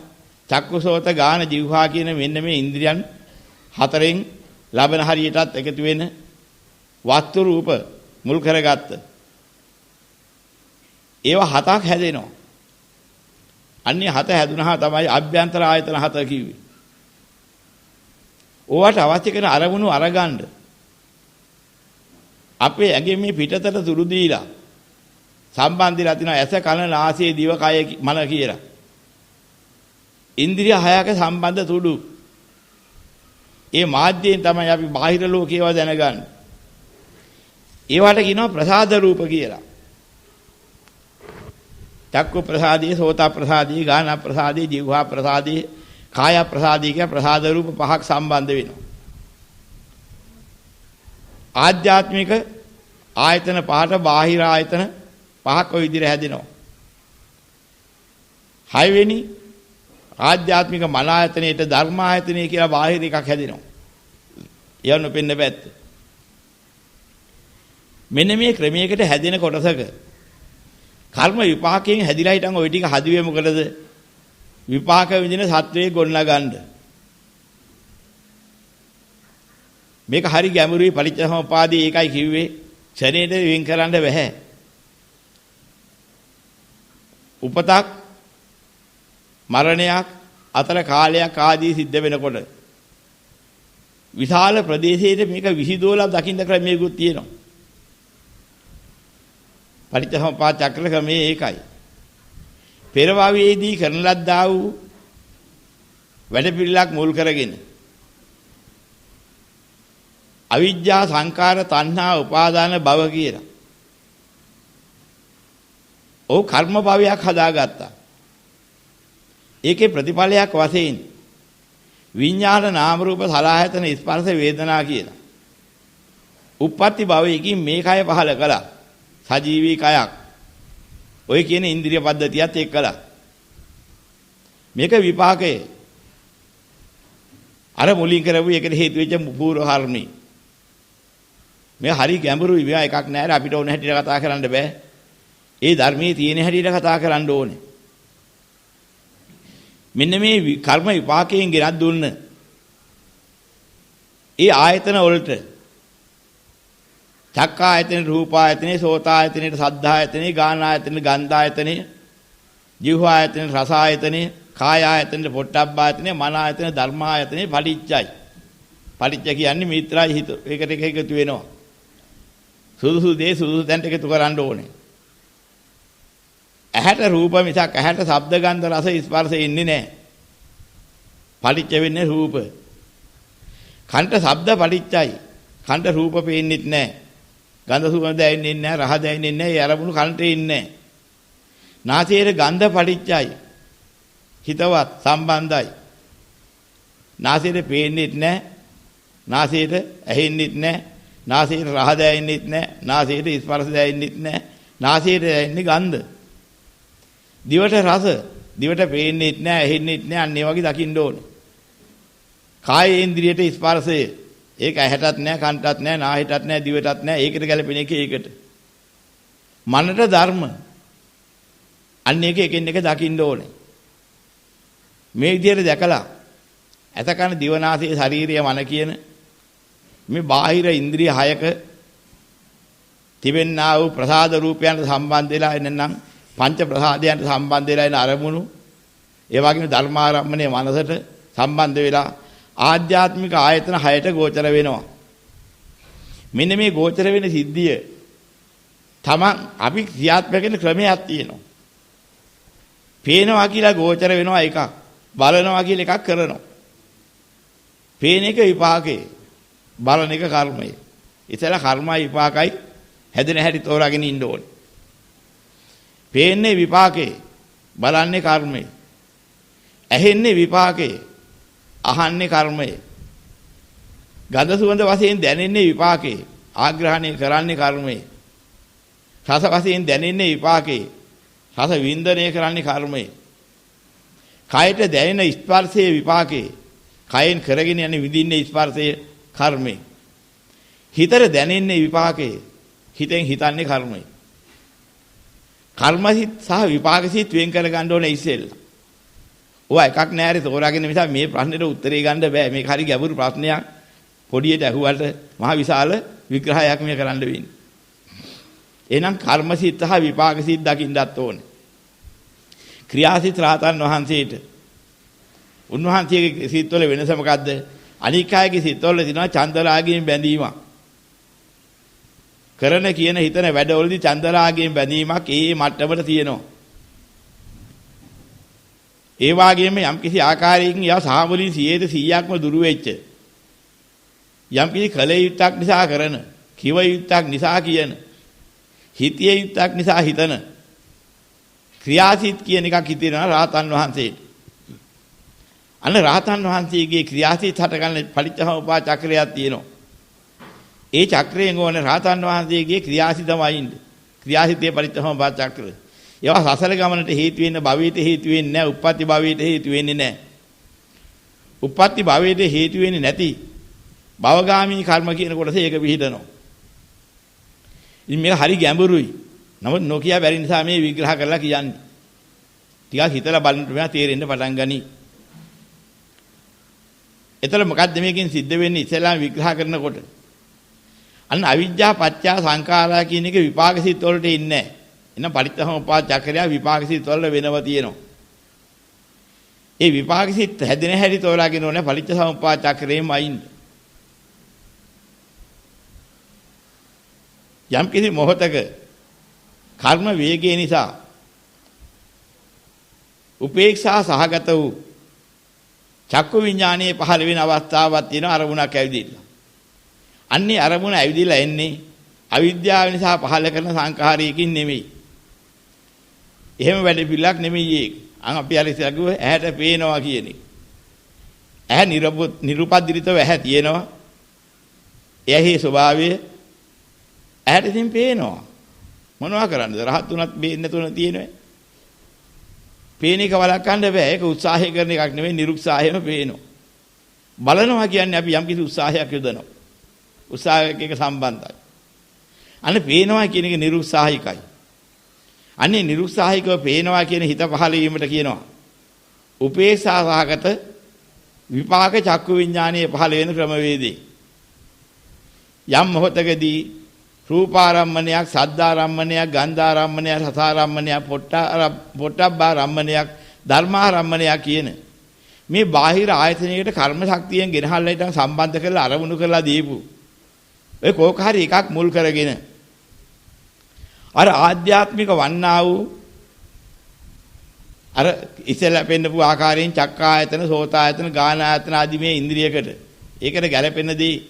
චක්කු, සෝත, ගාන, જીවහා කියන මෙන්න මේ ඉන්ද්‍රියන් හතරෙන් ලබන හරියටත් එකතු වෙන වස්තු රූප මුල් කරගත්ත. ඒවා 7ක් හැදෙනවා. අන්නේ 7 හැදුනහම තමයි අභ්‍යන්තර ආයතන 7 කිව්වේ. ඕවට අවශ්‍ය කරන අරමුණු අරගන්න අපේ ඇඟේ මේ පිටතට තුරු දීලා සම්බන්ධලා තිනවා ඇස, කන, නාසය, දිව, කය, මන කියලා. ඉන්ද්‍රිය 6ක සම්බන්ධ තුඩු. ඒ මාධ්‍යයෙන් තමයි අපි බාහිර ලෝකේව දැනගන්නේ. ඒවට කියනවා ප්‍රසාද රූප කියලා. චක්කු ප්‍රසාදී, සෝත ප්‍රසාදී, ගාන ප්‍රසාදී, જીවහා ප්‍රසාදී, කාය ප්‍රසාදී කියන ප්‍රසාද රූප 5ක් සම්බන්ධ වෙනවා. ආධ්‍යාත්මික ආයතන 5ට බාහිර ආයතන 5ක් ඔය විදිහට හැදෙනවා. 6 වෙනි ආධ්‍යාත්මික මන ආයතනයේට ධර්ම ආයතනය කියලා බාහිර එකක් හැදෙනවා. යන්න පෙන්න පැත්ත. මෙන්න මේ ක්‍රමයකට හැදෙන කොටසක කර්ම විපාකයෙන් හැදිලා හිටන් ওই ටික හදුවේ මොකටද? විපාක විඳින සත්වයේ ගොඩනගන්න. මේක හරි ගැඹුරුයි පටිච්චසමුපාදයේ ඒකයි කිව්වේ. ක්ෂණයට වෙන් කරන්න බෑ. උපතක් මරණයක් අතර කාලයක් ආදී සිද්ධ වෙනකොට විශාල ප්‍රදේශයක මේක විහිදුවලා දකින්න ක්‍රමයකුත් තියෙනවා. පටිච්චසමුප්පාද චක්‍ර ක්‍රමයේ ඒකයි. පෙරවාවියේදී කරන ලද්දා වූ වැඩපිළිවෙලක් මුල් කරගෙන අවිජ්ජා සංකාර තණ්හා උපාදාන භව කියලා. ඔව් කර්ම භවයක් හදාගත්තා. ඒකේ ප්‍රතිඵලයක් වශයෙන් විඥාන නාම රූප සලආයතන ස්පර්ශ වේදනා කියලා. උප්පත්ති භවයකින් මේ කය පහල කළා. සජීවී කයක්. ඔය කියන ඉන්ද්‍රිය පද්ධතියත් එක්කලා. මේක විපාකය. අර මුලින් කරපු එකට හේතු වෙච්ච පූර්ව කර්මී. මේ හරි ගැඹුරුයි මේවා එකක් නෑ අපිට ඕන හැටියට කතා කරන්න බෑ. ඒ ධර්මයේ තියෙන හැටියට කතා කරන්න ඕනේ. මෙන්න මේ කර්ම විපාකයෙන් ගෙනත් දුන්න ඒ ආයතන වලට චක්කායතනේ, රූපායතනේ, සෝතායතනේ, සද්ධායතනේ, ගානායතනේ, ගන්ධායතනේ, જીවහායතනේ, රසායතනේ, කායායතනේ, පොට්ටබ්බායතනේ, මනායතනේ, ධර්මායතනේ, පටිච්චයි. පටිච්ච කියන්නේ මිත්‍රායි හිත. ඒකට එක එකතු වෙනවා. සුදුසු දේ සුදුසු තැනට එකතු කරන්න ඕනේ. ඇහැට රූප මිසක් ඇහැට ශබ්ද ගන්ධ රස ස්පර්ශ ඉන්නේ නැහැ. පටිච්ච වෙන්නේ රූප. කන්ට ශබ්ද පටිච්චයි. කන්ට රූප පේන්නෙත් නැහැ. ගන්ධ සුවඳ දැනෙන්නේ නැහැ, රහ දැනෙන්නේ නැහැ. ඒ අරමුණු කන්ට ඉන්නේ නැහැ. නාසයේ ගන්ධ පටිච්චයි. හිතවත් සම්බන්ධයි. නාසයේ පේන්නෙත් නැහැ. නාසයේ ඇහෙන්නෙත් නැහැ. නාසයේ රහ දැනෙන්නෙත් නැහැ. නාසයේ ස්පර්ශ දැනෙන්නෙත් නැහැ. නාසයේ දැනෙන්නේ ගන්ධ. දිවට රස. දිවට පේන්නෙත් නැහැ, ඇහෙන්නෙත් නැහැ. අන්න ඒ වගේ දකින්න ඕනේ. කාය ඉන්ද්‍රියට ස්පර්ශය. ඒක ඇහැටත් නැහැ, කන්ටත් නැහැ, නාහිටත් නැහැ, දිවටත් නැහැ. ඒකට ගැලපෙන එක ඒකට. මනට ධර්ම. අන්න ඒක එකින් එක දකින්න ඕනේ. මේ විදිහට දැකලා ඇතකන දිවනාසයේ ශාරීරිය මන කියන මේ බාහිර ඉන්ද්‍රිය හයක තිබෙන්නා වූ ප්‍රසාද රූපයන්ට සම්බන්ධ වෙලා එනනම් පංච ප්‍රසාදයන්ට සම්බන්ධ වෙලා එන අරමුණු ඒ වගේම ධර්මාරම්මණය මනසට සම්බන්ධ වෙලා ආධ්‍යාත්මික ආයතන හයට ගෝචර වෙනවා. මෙන්න මේ ගෝචර වෙන සිද්ධිය තමන් අපි ක්‍රියාත්මක වෙන ක්‍රමයක් තියෙනවා. පේනවා කියලා ගෝචර වෙනවා එකක්. බලනවා කියලා එකක් කරනවා. පේන එක විපාකේ. බලන එක කර්මය. ඉතල කර්මයි විපාකයි හැදෙන හැටි තෝරාගෙන ඉන්න ඕනේ. පේන්නේ විපාකේ. බලන්නේ කර්මය. ඇහෙන්නේ විපාකේ. අහන්නේ කර්මය. ගඳ සුවඳ වශයෙන් දැනෙන්නේ විපාකේ. ආග්‍රහණය කරන්නේ කර්මය. රස වශයෙන් දැනෙන්නේ විපාකේ. රස වින්දනය කරන්නේ කර්මය. කයට දැනෙන ස්පර්ශයේ විපාකේ. කයෙන් කරගෙන යන විඳින්නේ ස්පර්ශයේ කර්මය. හිතට දැනෙන්නේ විපාකේ. හිතෙන් හිතන්නේ කර්මය. කර්මසිත සහ විපාකසිත වෙන් කර ගන්න ඕනේ ඉස්සෙල්ලා. ඔය එකක් නෑරේ තෝරාගෙන නිසා මේ ප්‍රශ්නෙට උත්තරේ ගන්න බෑ. මේක හරි ගැඹුරු ප්‍රශ්නයක්. පොඩියට ඇහුවට මහ විශාල විග්‍රහයක් මේ කරන්න වෙන්නේ. එහෙනම් කර්මසිත සහ විපාකසිත දකින්නත් ඕනේ. ක්‍රියාසිත රහතන් වහන්සේට උන්වහන්සේගේ සිත්වල වෙනස මොකද්ද? අනික් අයගේ සිත්වල තියෙනවා චන්දරාගයෙන් බැඳීමක්. කරන කියන හිතන වැඩවලදී චන්දරාගයෙන් බැඳීමක් ඒ මට්ටමට තියෙනවා. ඒ වගේම යම්කිසි ආකාරයකින් යා සාමුලින් 100%ක්ම දුරු වෙච්ච යම්කිසි කල යුත්තක් නිසා කරන, කිව යුත්තක් නිසා කියන, හිතිය යුත්තක් නිසා හිතන ක්‍රියාසිත කියන එකක් හිතේනවා රහතන් වහන්සේට. අන්න රහතන් වහන්සේගේ ක්‍රියාසිත හටගන්න පටිච්චසමුප්පාද චක්‍රයක් තියෙනවා. ඒ චක්‍රයෙන් ඕනේ රහතන් වහන්සේගේ ක්‍රියාසිතමයි ඉන්නේ. ක්‍රියාසිතේ පටිච්චසමුප්පාද චක්‍රය. ඒවා සසල ගමනට හේතු වෙන්න භවයට හේතු වෙන්නේ නැහැ. උප්පත්ති භවයට හේතු වෙන්නේ නැහැ. උප්පත්ති භවයට හේතු වෙන්නේ නැති භවගාමී කර්ම කියන කොටස ඒක පිළිදනවා. ඉතින් මේක හරි ගැඹුරුයි. නමුත් නොකිය බැරි නිසා මේ විග්‍රහ කරලා කියන්නේ. ටිකක් හිතලා බලන්න මෙයා තේරෙන්න පටන් ගනි. එතන මොකද්ද මේකෙන් සිද්ධ වෙන්නේ ඉස්සෙල්ලාම විග්‍රහ කරනකොට? අන්න අවිජ්ජා පත්‍යා සංඛාරා කියන එක විපාක සිත් වලට ඉන්නේ නැහැ. එනම් පටිච්චසමුප්පාද චක්‍රය විපාක සිත් වල වෙනව තියෙනවා. ඒ විපාක සිත් හැදෙන හැටි තෝරාගෙන ඕනේ පටිච්චසමුප්පාද චක්‍රයේම අයින්. යම් කිසි මොහතක කර්ම වේගය නිසා උපේක්ෂා සහගත වූ චක්කු විඥානයේ පහළ වෙන අවස්ථාවක් තියෙන අරමුණක් ඇවිදින්න. අන්නේ අරමුණ ඇවිදිලා එන්නේ අවිද්‍යාව නිසා පහළ කරන සංඛාරයකින් නෙමෙයි. එහෙම වැඩ පිළිලක් නෙමෙයි ඒක. අපි අර ඉස්සර කිව්ව ඇහැට පේනවා කියන එක. ඇහැ නිරුපද්දිතව ඇහැ තියෙනවා. එහි ස්වභාවය ඇහැට ඉතින් පේනවා. මොනවා කරන්නද? රහත් උනත් බේන්න තුන තියෙනවා. පේන එක වළක්වන්න බෑ. ඒක උත්සාහය කරන එකක් නෙමෙයි නිරුත්සාහයම පේනවා. බලනවා කියන්නේ අපි යම් කිසි උත්සාහයක් යොදනවා. උත්සාහයක එක සම්බන්ධයි. අනේ පේනවා කියන එක නිරුත්සාහිකයි. අනේ නිරුත්සාහිකව පේනවා කියන හිත පහළ වීමට කියනවා උපේක්ෂාසහගත විපාක චක්කු විඥානයේ පහළ වෙන ක්‍රමවේදේ. යම් මොහතකදී රූපාරම්මණයක්, සද්දාරම්මණයක්, ගන්ධාරම්මණයක්, රසාරම්මණයක්, පොට්ටබ්බාරම්මණයක්, ධර්මාරම්මණයක් කියන මේ බාහිර ආයතනයකට කර්ම ශක්තියෙන් ගෙනහල්ලා ඊට සම්බන්ධ කරලා අරමුණු කරලා දීපු ඒ කෝක හරි එකක් මුල් කරගෙන අර ආධ්‍යාත්මික වන්නා වූ අර ඉස්සෙල්ලා පෙන්නපු ආකාරයෙන් චක්කායතන, සෝතායතන, ගානායතන ආදී මේ ඉන්ද්‍රියකට ඒකට ගැළපෙන දේ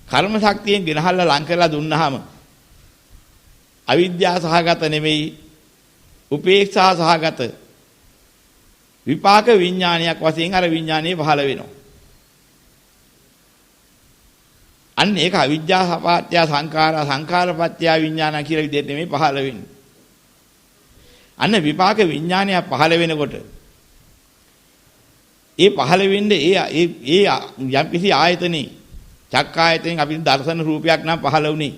කර්ම ශක්තියෙන් ගෙනහල්ලා ලං කරලා දුන්නාම අවිද්‍යාව සහගත නෙමෙයි උපේක්ෂා සහගත විපාක විඥානයක් වශයෙන් අර විඥානයේ පහළ වෙනවා. අන්න ඒක අවිද්‍යාව සපත්‍ය සංඛාරා සංඛාරපත්‍ය විඥාන කියලා විදිහට නෙමෙයි පහළ වෙන්නේ. අන්න විපාක විඥානය පහළ වෙනකොට ඒ පහළ වෙන්නේ ඒ යම් කිසි ආයතනේ චක්කායතෙන් අපි දර්ශන රූපයක් නම් පහළ වුණේ.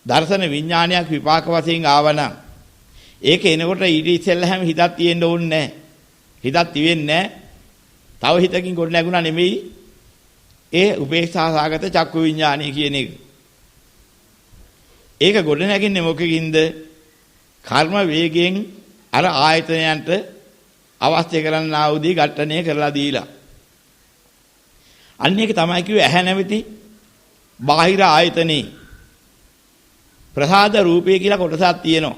දර්ශන විඥානයක් විපාක වශයෙන් ආවනම් ඒක එනකොට ඊට ඉස්සෙල්ලා හැම හිතක් තියෙන්න ඕනේ නැහැ. හිතක් තියෙන්නේ නැහැ. තව හිතකින් ගොඩ නැගුණා නෙමෙයි. ඒ උපේක්ෂා සාගත චක්කු විඥානය කියන එක. ඒක ගොඩ නැගින්නේ මොකකින්ද? කර්ම වේගයෙන් අර ආයතනයන්ට අවශ්‍ය කරන්නා වූ දී ඝට්ටණය කරලා දීලා. අන්න ඒක තමයි කිව්වේ ඇහැ නැමැති බාහිර ආයතනේ ප්‍රසාද රූපේ කියලා කොටසක් තියෙනවා.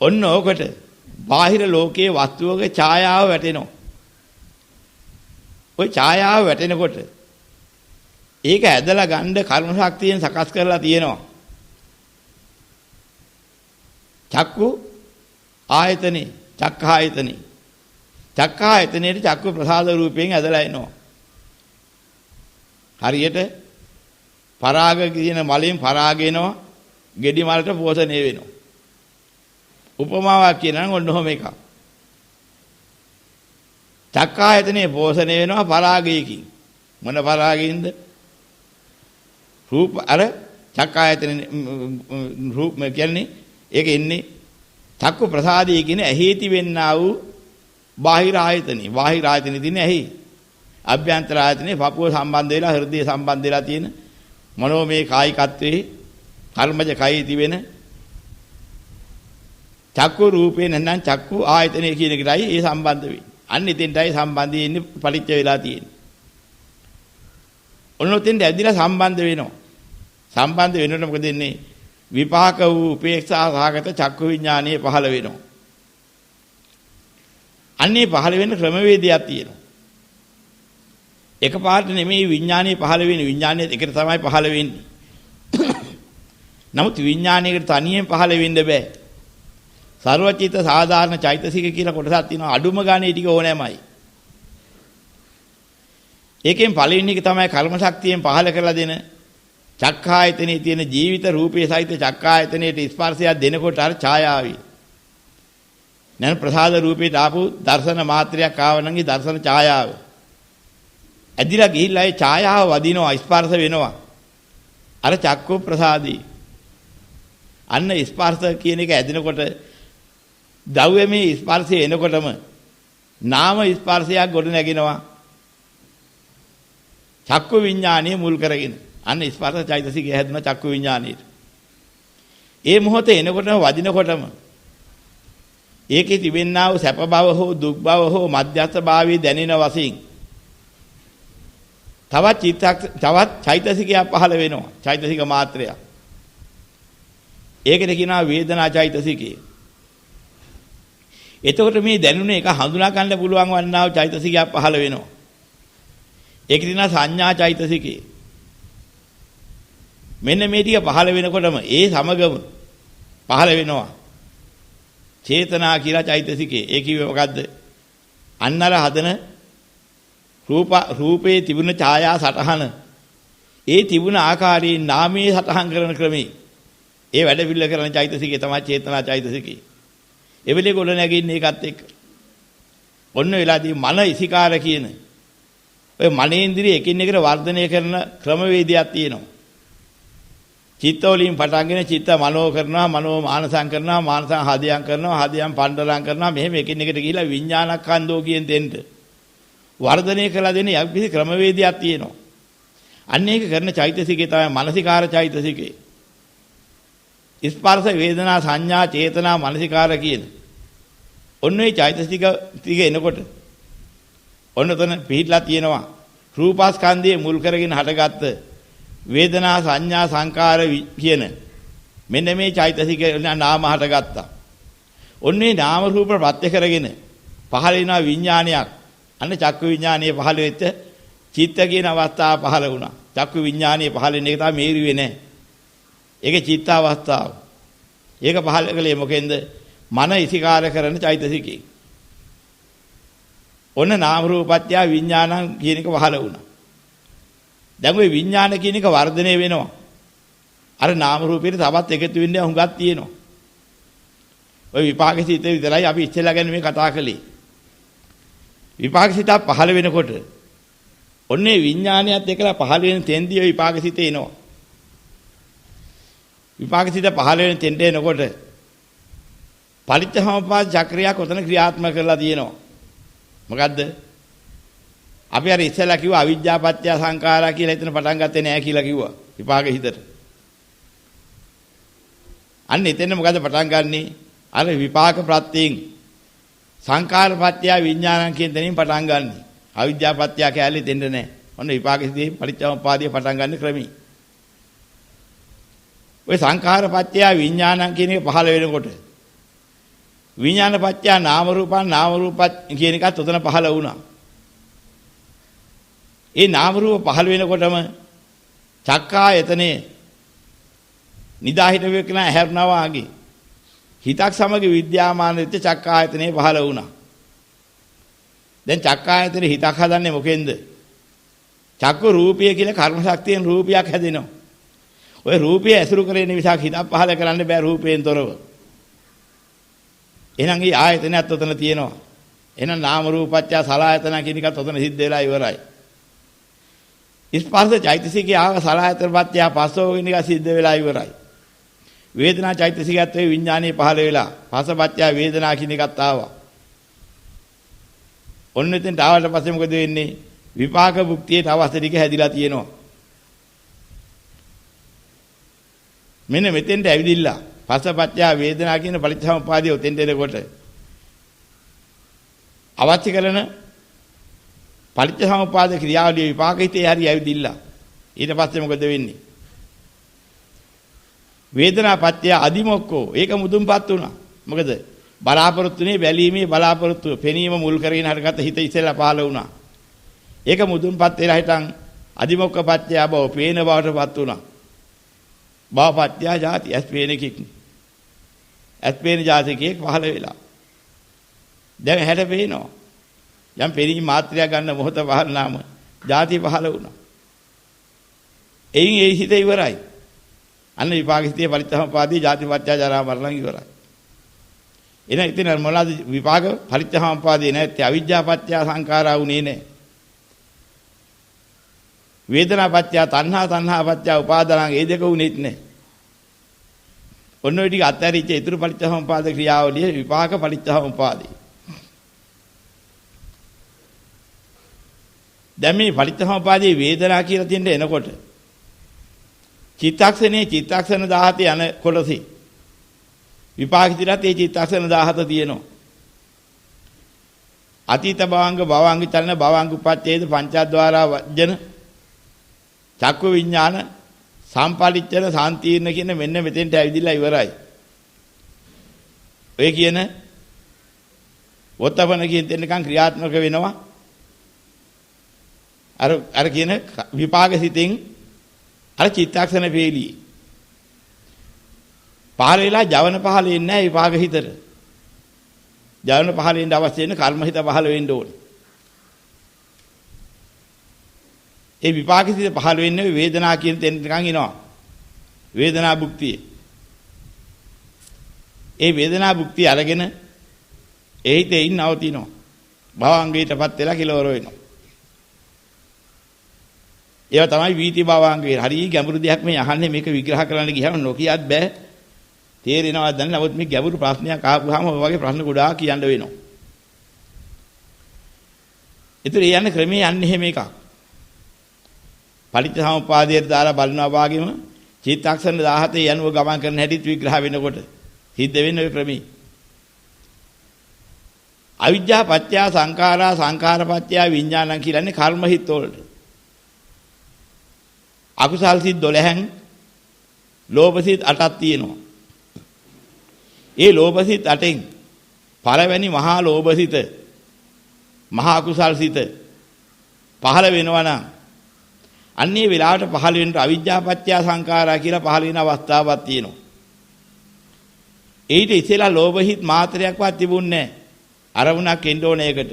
ඔන්න ඕකට බාහිර ලෝකයේ වස්තුවක ඡායාව වැටෙනවා. ওই ඡායාව වැටෙනකොට ඒක ඇදලා ගන්න කර්ම ශක්තියෙන් සකස් කරලා තියෙනවා. චක්කු ආයතනේ චක්ඛායතනේ චක්ඛායතනයේ චක්කු ප්‍රසාද රූපයෙන් ඇදලා එනවා. හරියට පරාග කියන මලෙන් පරාග එනවා ගෙඩි මලට පෝෂණය වෙනවා. උපමාවක් කියනනම් ඔන්න ඔහොම එකක්. චක්ඛායතනයේ පෝෂණය වෙනවා පරාගයකින්. මොන පරාගයෙන්ද? රූප අර චක්ඛායතනේ රූප කියන්නේ ඒක එන්නේ චක්කු ප්‍රසාදයේ කියන ඇහිති වෙන්නා වූ බාහිර ආයතනෙ. බාහිර ආයතනෙ තියෙන ඇහි. අභ්‍යන්තර ආයතනේ පපුව සම්බන්ධ වෙලා හෘදය සම්බන්ධ වෙලා තියෙන මනෝමය කායිකත්වයේ කර්මජ කයි තිබෙන චක්කු රූපේ නැත්නම් චක්කු ආයතනය කියන එකටයි ඒ සම්බන්ධ වෙන්නේ. අන්න එතෙන්ටයි සම්බන්ධය ඉන්නේ පරිච්ඡ වෙලා තියෙන්නේ. ඔන්න ඔතෙන්ට ඇදිලා සම්බන්ධ වෙනවා. සම්බන්ධ වෙනකොට මොකද වෙන්නේ? විපාක වූ උපේක්ෂා සහගත චක්කු විඥානීය පහළ වෙනවා. අන්නේ පහළ වෙන ක්‍රමවේදයක් තියෙනවා. එකපාරට නෙමෙයි විඥානීය පහළ වෙන්නේ. විඥානීය එකට තමයි පහළ වෙන්නේ. නමුත් විඥානීයකට තනියෙන් පහළ වෙන්න බෑ. සර්වචිත සාධාරණ චෛතසික කියලා කොටසක් තියෙනවා. අඩුම ගානේ ටික ඕනෑමයි. ඒකෙන් පළවෙනි එක තමයි කර්ම ශක්තියෙන් පහළ කරලා දෙන චක්ඛායතනයේ තියෙන ජීවිත රූපයේ සහිත චක්ඛායතනයේ ස්පර්ශයක් දෙනකොට අර ඡායාවයි. නැන ප්‍රසාද රූපයට ආපු දර්ශන මාත්‍රයක් ආවනම් ඒ දර්ශන ඡායාව. ඇදිලා ගිහිල්ලා ඒ ඡායාව වදිනවා ස්පර්ශ වෙනවා. අර චක්කු ප්‍රසාදී. අන්න ස්පර්ශ කියන එක ඇදිනකොට ද්‍රව්‍යමේ ස්පර්ශය එනකොටම නාම ස්පර්ශයක් ගොඩ නැගෙනවා. චක්කු විඥානීය මුල් කරගෙන. අන්න ස්පර්ශ චෛතසිකය හැදුන චක්කු විඥානීයට. ඒ මොහොතේ එනකොටම වදිනකොටම ඒකේ තිබෙන්නා වූ සැප බව හෝ දුක් බව හෝ මධ්‍යස්ථ භාවයේ දැනෙන වශයෙන් තවත් චෛතසිකයක් පහළ වෙනවා. චෛතසික මාත්‍රයක්. ඒකට කියනවා වේදනා චෛතසිකය. එතකොට මේ දැනුනේ එක හඳුනා ගන්න පුළුවන් වන්නා වූ චෛතසිකයක් පහළ වෙනවා. ඒක කියනවා සංඥා චෛතසිකය. මෙන්න මේ ටික පහළ වෙනකොටම ඒ සමගම පහළ වෙනවා චේතනා කියලා චෛතසිකේ. ඒ කිව්වේ මොකද්ද? අන්නර හදන රූපේ තිබුණ ඡායා සටහන ඒ තිබුණ ආකාරයෙන් නාමයේ සටහන් කරන ක්‍රමේ ඒ වැඩ පිළිල කරන චෛතසිකේ තමයි චේතනා චෛතසිකේ. එවෙලේ ගොඩ නැගින්නේ ඒකත් එක්ක. ඔන්න වෙලාදී මන ඉසිකාර කියන ඔය මනේන්ද්‍රිය එකින් එකට වර්ධනය කරන ක්‍රමවේදයක් තියෙනවා. චිත්ත වලින් පටන්ගෙන චිත්ත මනෝ කරනවා, මනෝ මානසං කරනවා, මානසං හදයන් කරනවා, හදයන් පණ්ඩරං කරනවා. මෙහෙම එකින් එකට ගිහිලා විඥානස්කන්ධෝ කියන දෙන්න වර්ධනය කළ දෙන යම්කිසි ක්‍රමවේදයක් තියෙනවා. අන්න ඒක කරන චෛතසිකේ තමයි මානසිකාර චෛතසිකේ. ස්පර්ශ වේදනා සංඥා චේතනා මානසිකාර කියන ඔන්න ඒ චෛතසික ටික එනකොට ඔන්න තන පිළිట్లా තියෙනවා. රූපස්කන්ධයේ මුල් කරගෙන හටගත්ත වේදනා සංඥා සංකාර කියන මෙන්න මේ චෛතසික නාම හටගත්තා. ඔන්නේ නාම රූප ප්‍රත්‍ය කරගෙන පහළ වෙනා විඥානයක්. අන්න චක්කු විඥානයේ පහළ වෙච්ච චිත්ත කියන අවස්ථාව පහළ වුණා. චක්කු විඥානයේ පහළ වෙන එක තමයි මේරුවේ නැහැ. ඒකේ චිත්ත අවස්ථාව. ඒක පහළ කළේ මොකෙන්ද? මන ඉසිකාර කරන චෛතසිකේ. ඔන්න නාම රූපත්‍ය විඥානං කියන එක පහළ වුණා. දැන් ওই විඥාන කියන එක වර්ධනය වෙනවා. අර නාම රූපෙට තවත් එකතු වෙන්නේ හුඟක් තියෙනවා. ওই විපාක සිත විතරයි අපි ඉස්සෙල්ලා ගැන මේ කතා කළේ. විපාක සිත පහළ වෙනකොට ඔන්නේ විඥානයත් එක්කලා පහළ වෙන තෙන්දී ওই විපාක සිත එනවා. විපාක සිත පහළ වෙන තෙන්ට එනකොට පටිච්චසමුප්පාද චක්‍රයක් උතන ක්‍රියාත්මක කරලා තියෙනවා. මොකද්ද? අපි අර ඉස්සෙල්ලා කිව්වා අවිජ්ජා පත්‍ය සංඛාරා කියලා එතන පටන් ගත්තේ නෑ කියලා කිව්වා. විපාක හිතට. අන්න එතන මොකද පටන් ගන්නෙ? අර විපාක ප්‍රත්‍යයෙන් සංඛාර පත්‍ය විඥානං කියන තැනින් පටන් ගන්නෙ. අවිජ්ජා පත්‍ය කැලේ දෙන්න නෑ. ඔන්න විපාක හිතේ පටිච්චසමුප්පාදිය පටන් ගන්න ක්‍රමී. ඔය සංඛාර පත්‍ය විඥානං කියන එක පහළ වෙනකොට විඥාන පත්‍ය නාම රූපං නාම රූපත් කියන එකත් උතන පහළ වුණා. ඒ නාම රූප පහළ වෙනකොටම චක්කායතනේ නිදාහිත වේකන හැරනවා ආගේ හිතක් සමග විද්‍යාමාන වෙච්ච චක්කායතනේ පහළ වුණා. දැන් චක්කායතනේ හිතක් හදන්නේ මොකෙන්ද? චක්කු රූපය කියලා කර්ම ශක්තියෙන් රූපයක් හැදෙනවා. ඔය රූපය ඇසුරු කරගෙන විසක් හිතක් පහළ කරන්න බෑ රූපයෙන් තොරව. එහෙනම් ඒ ආයතනයත් උතන තියෙනවා. එහෙනම් නාම රූපච්ඡ සලආයතන කියන එකත් උතන සිද්ධ වෙලා ඉවරයි. ස්පර්ශ චෛතසිකයේ ආව සලආයතන පත්‍ය පස්සෝ කියන එක සිද්ධ වෙලා ඉවරයි. වේදනා චෛතසිකයත් වේ විඥානයේ පහළ වෙලා පස්සපත්‍ය වේදනා කියන එකත් ආවා. ඔන්න එතෙන්ට ආවට පස්සේ මොකද වෙන්නේ? විපාක භුක්තියට අවශ්‍ය ටික හැදිලා තියෙනවා. මෙන්න මෙතෙන්ට ඇවිදිලා පස්සපත්‍ය වේදනා කියන පරිච්ඡේදෝපාදිය උතෙන්ට එනකොට අවශ්‍ය කරන පරිච්ඡේදෝපාද ක්‍රියාවලිය විපාක හිතේ හරි ඇවිදිලා ඊට පස්සේ මොකද වෙන්නේ? වේදනා පත්‍ය අදිමොක්කෝ ඒක මුදුන්පත් වුණා. මොකද බලාපොරොත්තුනේ බැලීමේ බලාපොරොත්තු පෙනීම මුල් කරගෙන හටගත්ත හිත ඉස්සෙල්ලා පහළ වුණා. ඒක මුදුන්පත් වෙලා හිටන් අදිමොක්ක පත්‍ය බව පේන බවටපත් වුණා. භවපත්‍ය ජාති ඇස් පේන එකක්. ඇස් පේන ජාතිකයක් පහළ වෙලා. දැන් හැට පේනවා. යම් පෙනී මාත්‍රයක් ගන්න මොහොත පහළ නාම ජාති පහළ වුණා. එයින් ඒ හිත ඉවරයි. අන්න විපාක හිතේ පරිත්‍යාගපාදී ජාතිපත්‍ය ජරා මරණ ඉවරයි. එන ඉතින් මොනවාද විපාක පරිත්‍යාගපාදී නැත්te අවිජ්ජාපත්‍ය සංඛාරා උනේ නැහැ. වේදනාපත්‍ය තණ්හා තණ්හාපත්‍ය උපාදාන ඒ දෙක උනේත් නැහැ. ඔන්න ඔය ටික අත්හැරිච්ච ඊතුරු පරිත්‍යාගපාද ක්‍රියාවලිය විපාක පරිත්‍යාගපාදී. දැන් මේ පරිත්‍යාගපාදී වේදනා කියලා තියෙන එනකොට චිත්තක්ෂණේ චිත්තක්ෂණ 17 යන කොටසේ විපාකිතට ඒ චිත්තක්ෂණ 17 තියෙනවා. අතීත භවංග භවංග චලන භවංග උපච්ඡේද පංචද්වාරා වජ්ජන චක්කු විඥාන සම්පලිච්ඡන සාන්තිර්ණ කියන මෙන්න මෙතෙන්ට ඇවිදලා ඉවරයි. ඔය කියන වොත්තපන කියන දෙන්නකම් ක්‍රියාත්මක වෙනවා. අර කියන විපාක සිතෙන් අර චිත්තක්ෂණ වේලී පහළ වෙලා ජවන පහළ වෙන්නේ නැහැ විපාක හිතට. ජවන පහළ වෙන්න අවශ්‍ය වෙන කර්ම හිත පහළ වෙන්න ඕනේ. ඒ විපාක හිත පහළ වෙන්නේ වේදනා කියන තැන නිකන් එනවා. වේදනා භුක්තිය. ඒ වේදනා භුක්තිය අරගෙන ඒ හිතේ ඉන්නවතිනවා. භවංගයටපත් වෙලා කිලවර වෙනවා. ඒවා තමයි වීති භවංගේ. හරි ගැඹුරු දෙයක් මේ අහන්නේ මේක විග්‍රහ කරන්න ගියාම නොකියත් බෑ. තේරෙනවද දැන්? නමුත් මේ ගැඹුරු ප්‍රශ්නයක් ආපුවාම ඔය වගේ ප්‍රශ්න ගොඩාක් කියන්න වෙනවා. ඒතර යන්නේ ක්‍රමයේ යන්නේ එහෙම එකක්. පටිච්චසමුප්පාදයට දාලා බලනවා වාගේම චිත්තක්ෂණ 17 යනුව ගමන් කරන හැටිත් විග්‍රහ වෙනකොට සිද්ධ වෙන ඔය ක්‍රමී. අවිජ්ජා පත්‍ය සංඛාරා සංඛාර පත්‍ය විඥානං කියලානේ කර්ම හිත වලට. අකුසල් සිත් 12න් ලෝභ සිත් 8ක් තියෙනවා. ඒ ලෝභ සිත් 8න් පළවෙනි මහා ලෝභසිත මහා කුසල්සිත පහළ වෙනවා නම් අන්නේ වෙලාවට පහළ වෙන අවිජ්ජාපත්‍ය සංඛාරා කියලා පහළ වෙන අවස්ථාවක් තියෙනවා. ඊට ඉතලා ලෝභහිත මාත්‍රයක්වත් තිබුණේ නැහැ. අරමුණක් එන්න ඕන එකට.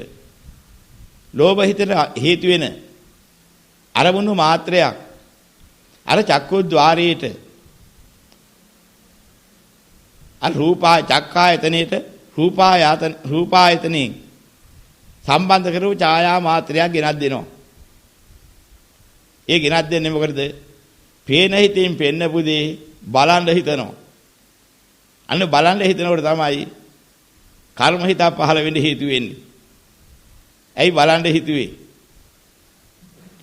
ලෝභහිතට හේතු වෙන අරමුණු මාත්‍රයක් අර චක්කුද්්වාරයේට අර චක්කායතනෙට රූපායතනෙන් සම්බන්ධ කරපු ඡායා මාත්‍රයක් ගෙනත් දෙනවා. ඒ ගෙනත් දෙන්නේ මොකටද? පේන හිතින් පෙන්නපු දේ බලන්න හිතනවා. අන්න බලන්න හිතනකොට තමයි කර්ම හිත පහළ වෙන්න හේතු වෙන්නේ. ඇයි බලන්න හිතුවේ?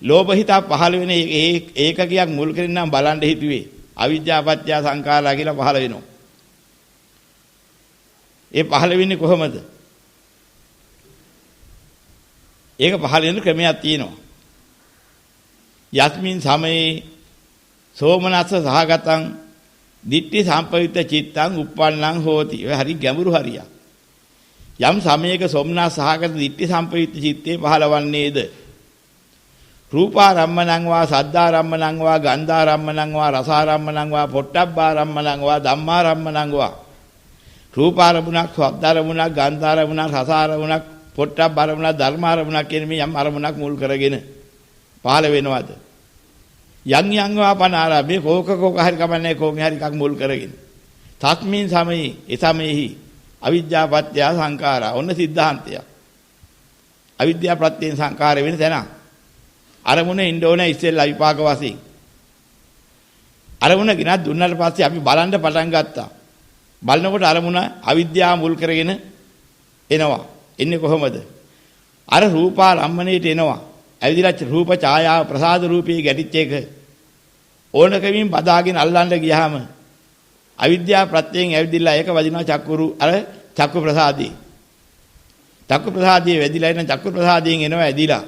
ලෝභ හිත පහළ වෙන ඒකකයක් මුල් කරගෙන නම් බලන්න හිතුවේ. අවිජ්ජාපත්‍ය සංඛාරා කියලා පහළ වෙනවා. ඒ පහළ වෙන්නේ කොහොමද? ඒක පහළ වෙන ක්‍රමයක් තියෙනවා. යස්මින් සමයේ සෝමනස්ස සහගතං දිට්ඨි සම්පවිත චිත්තං uppannං හෝති. ඔය හරි ගැඹුරු හරියක්. යම් සමයක සෝමනස්ස සහගත දිට්ඨි සම්පවිත චිත්තේ පහළවන්නේද? රූපාරම්මණං වා සද්ධාරම්මණං වා ගන්ධාරම්මණං වා රසාරම්මණං වා පොට්ටබ්බාරම්මණං වා ධම්මාරම්මණං වා රූපාරමුණක් සද්ධාරමුණක් ගන්ධාරමුණක් රසාරමුණක් පොට්ටබ්බාරමුණක් ධර්මාරමුණක් කියන මේ යම් අරමුණක් මුල් කරගෙන පහළ වෙනවද? යම් යම් වාපනාරා මේ කෝක හරි කමන්නේ කෝකේ හරි එකක් මුල් කරගෙන තස්මින් සමයේ එසමෙහි අවිද්‍යාපත්‍ය සංඛාරා ඔන්න සිද්ධාන්තය. අවිද්‍යා ප්‍රත්‍යයෙන් සංඛාර වෙන තැන අරමුණ ඉන්න ඕනේ ඉස්සෙල්ලා විපාක වශයෙන්. අරමුණ ගිනත් දුන්නාට පස්සේ අපි බලන්න පටන් ගත්තා. බලනකොට අරමුණ අවිද්‍යාව මුල් කරගෙන එනවා. එන්නේ කොහොමද? අර රූපාරම්මණයට එනවා. ඇවිදලා රූප ඡායාව ප්‍රසාද රූපී ගැටිච්ච එක ඕනකමින් බදාගෙන අල්ලන්න ගියාම අවිද්‍යාව ප්‍රත්‍යයෙන් ඇවිදලා ඒක වදිනවා චක්කුරු අර චක්කු ප්‍රසාදී. චක්කු ප්‍රසාදී වැදිලා එන චක්කු ප්‍රසාදයෙන් එනවා ඇදිලා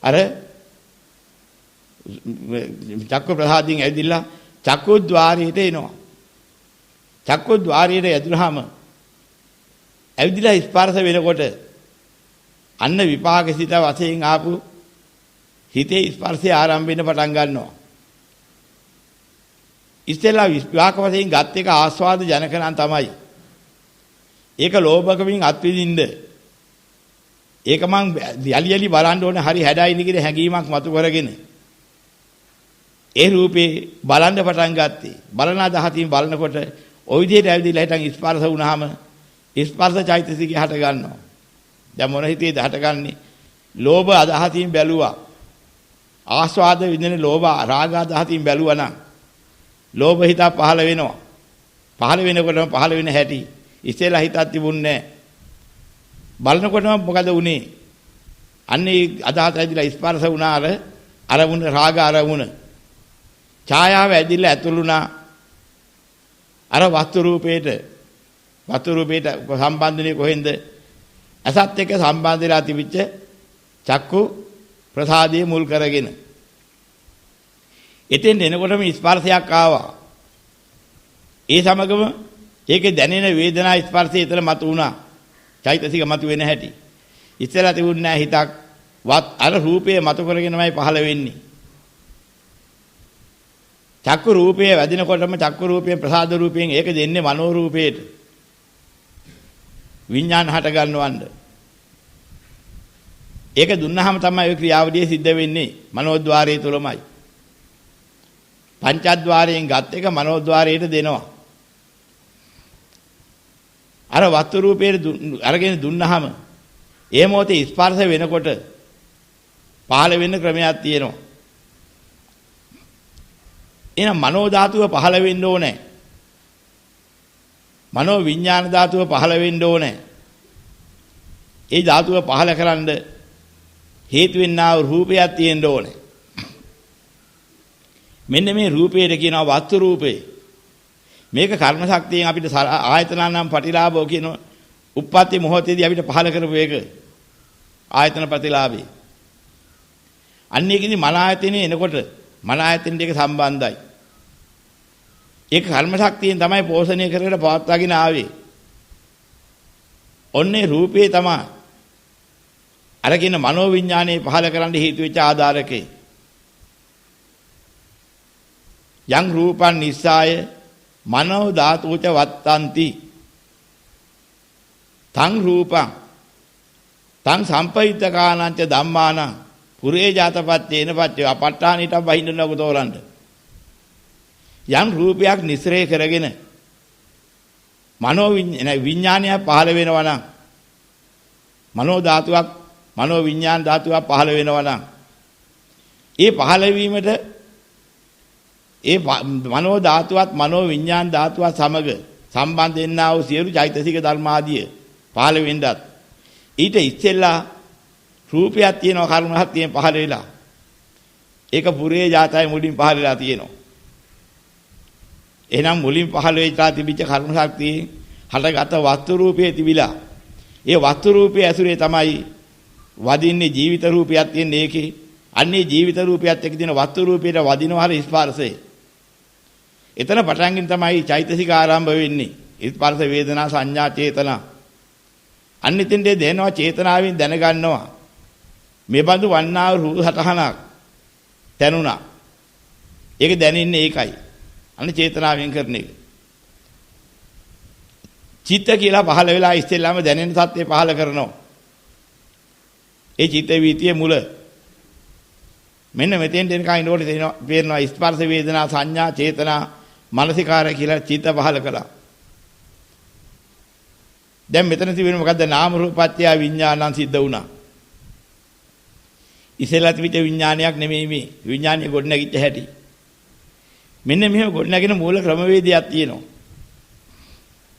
අර චක්කු ප්‍රසාදයෙන් ඇවිදලා චක්කුද්්වාරයට එනවා. චක්කුද්්වාරයට ඇදුනහම ඇවිදලා ස්පර්ශ වෙනකොට අන්න විපාක සිත වශයෙන් ආපු හිතේ ස්පර්ශය ආරම්භ වෙන්න පටන් ගන්නවා. ඉස්සෙල්ලා විපාක වශයෙන් ගත් එක ආස්වාද ජනක නම් තමයි. ඒක ලෝභකමින් අත්විඳින්න. ඒක මං යලි යලි බලන්න ඕනේ හරි හැඩයිනි කියන හැඟීමක් මතු කරගෙන. ඒ රූපේ බලන්න පටන් ගත්තේ. බලන අදහසින් බලනකොට ওই විදිහට ඇවිදලා හිටන් ස්පර්ශ වුණාම ස්පර්ශ චෛතසිකය හට ගන්නවා. දැන් මොන හිතේද හටගන්නේ? ලෝභ අදහසින් බැලුවා. ආස්වාද විඳින ලෝභ රාග අදහසින් බැලුවා නම් ලෝභ හිත පහළ වෙනවා. පහළ වෙනකොටම පහළ වෙන හැටි ඉස්සෙල්ලා හිතක් තිබුණේ නැහැ. බලනකොටම මොකද වුනේ? අන්නේ අදහස ඇදිලා ස්පර්ශ වුණා අරමුණ රාග අරමුණ. ඡායාව ඇදිලා ඇතුළුණා අර වස්තු රූපේට සම්බන්ධනේ කොහෙන්ද? අසත් එක්ක සම්බන්ධ වෙලා තිබිච්ච චක්කු ප්‍රසාදයේ මුල් කරගෙන. එතෙන් එනකොටම ස්පර්ශයක් ආවා. ඒ සමගම ඒකේ දැනෙන වේදනා ස්පර්ශය එතන මතු වුණා. චෛතසික මතු වෙන හැටි. ඉස්සෙල්ලා තිබුණ නැහැ හිතක්. අර රූපයේ මතු කරගෙනමයි පහළ වෙන්නේ. චක්කු රූපයේ වැදිනකොටම චක්කු රූපයෙන් ප්‍රසාද රූපයෙන් ඒක දෙන්නේ මනෝ රූපයට. විඥාන හට ගන්නවන්න. ඒක දුන්නාම තමයි ඔය ක්‍රියාවලිය සිද්ධ වෙන්නේ මනෝද්වාරයේ තුලමයි. පංචද්වාරයෙන් ගත් එක මනෝද්වාරයට දෙනවා. අර වස්තු රූපයේ අරගෙන දුන්නාම ඒ මොහොතේ ස්පර්ශ වෙනකොට පහළ වෙන්න ක්‍රමයක් තියෙනවා. එහෙනම් මනෝ ධාතුව පහළ වෙන්න ඕනේ. මනෝ විඥාන ධාතුව පහළ වෙන්න ඕනේ. ඒ ධාතුව පහළ කරන්න හේතු වෙන්නා වූ රූපයක් තියෙන්න ඕනේ. මෙන්න මේ රූපයට කියනවා වස්තු රූපේ. මේක කර්ම ශක්තියෙන් අපිට ආයතනනම් පටිලාභෝ කියන උප්පත්ති මොහොතේදී අපිට පහළ කරපු එක ආයතන ප්‍රතිලාභේ. අන්න ඒකෙදි මන ආයතනේ එනකොට මන ආයතනෙට ඒක සම්බන්ධයි. ඒක කර්ම ශක්තියෙන් තමයි පෝෂණය කරගෙන පවත්වාගෙන ආවේ. ඔන්නේ රූපේ තමයි අරකින මනෝවිඤ්ඤාණය පහල කරන්න හේතු වෙච්ච ආධාරකේ. යං රූපං නිස්සාය මනෝ ධාතුච වත්තන්ති තං රූපං තං සම්පයිතකානංච ධම්මානං පුරේ ජාතපත්තේන පච්චය අපට්ඨානිට බහින්නව තෝරන්න. යම් රූපයක් නිස්සරේ කරගෙන මනෝ විඥානය පහළ වෙනවා නම් මනෝ ධාතුවක් මනෝ විඥාන ධාතුවක් පහළ වෙනවා නම් ඒ පහළ වීමට ඒ මනෝ ධාතුවත් මනෝ විඥාන ධාතුවත් සමග සම්බන්ධ වෙන්නා වූ සියලු චෛතසික ධර්ම ආදිය පහළ වෙන්නත් ඊට ඉස්සෙල්ලා රූපයක් තියෙනවා කර්මයක් තියෙන පහළ වෙලා ඒක පුරේ ජාතයි මුලින් පහළ වෙලා තියෙනවා. එහෙනම් මුලින් පහළ වෙලා තිබිච්ච කර්ම ශක්තිය හටගත වස්තු රූපයේ තිබිලා ඒ වස්තු රූපයේ ඇසුරේ තමයි වදින්නේ ජීවිත රූපයක් තියෙන ඒකේ අන්නේ ජීවිත රූපයත් එක්ක තියෙන වස්තු රූපයට වදිනවා හරි ස්පර්ශය. එතන පටන්ගෙන තමයි චෛතසික ආරම්භ වෙන්නේ. ස්පර්ශ වේදනා සංඥා චේතනා. අන්නිතින්දේ දෙනවා චේතනාවෙන් දැනගන්නවා. මේ බඳු වන්නා රූප හතහනක් දැනුණා. ඒක දැනෙන්නේ ඒකයි. අන්න චේතනාවෙන් කරන එක. චිත්ත කියලා පහළ වෙලා ඉස්සෙල්ලාම දැනෙන සත්‍ය පහළ කරනවා. ඒ චිත්ත වීතියේ මුල මෙන්න මෙතෙන් දෙනකන් ඉනෝට තේරෙනවා ස්පර්ශ වේදනා සංඥා චේතනා මානසිකාර කියලා චිත්ත පහළ කළා. දැන් මෙතන තිබෙන්නේ මොකද්ද? නාම රූපත්‍ය විඥානං සිද්ධ වුණා. ඉස්සෙල්ලා තිබිච්ච විඥානයක් නෙමෙයි මේ. විඥානිය ගොඩ නැගිච්ච හැටි. මෙන්න මෙහෙම ගොඩ නැගෙන මූල ක්‍රමවේදයක් තියෙනවා.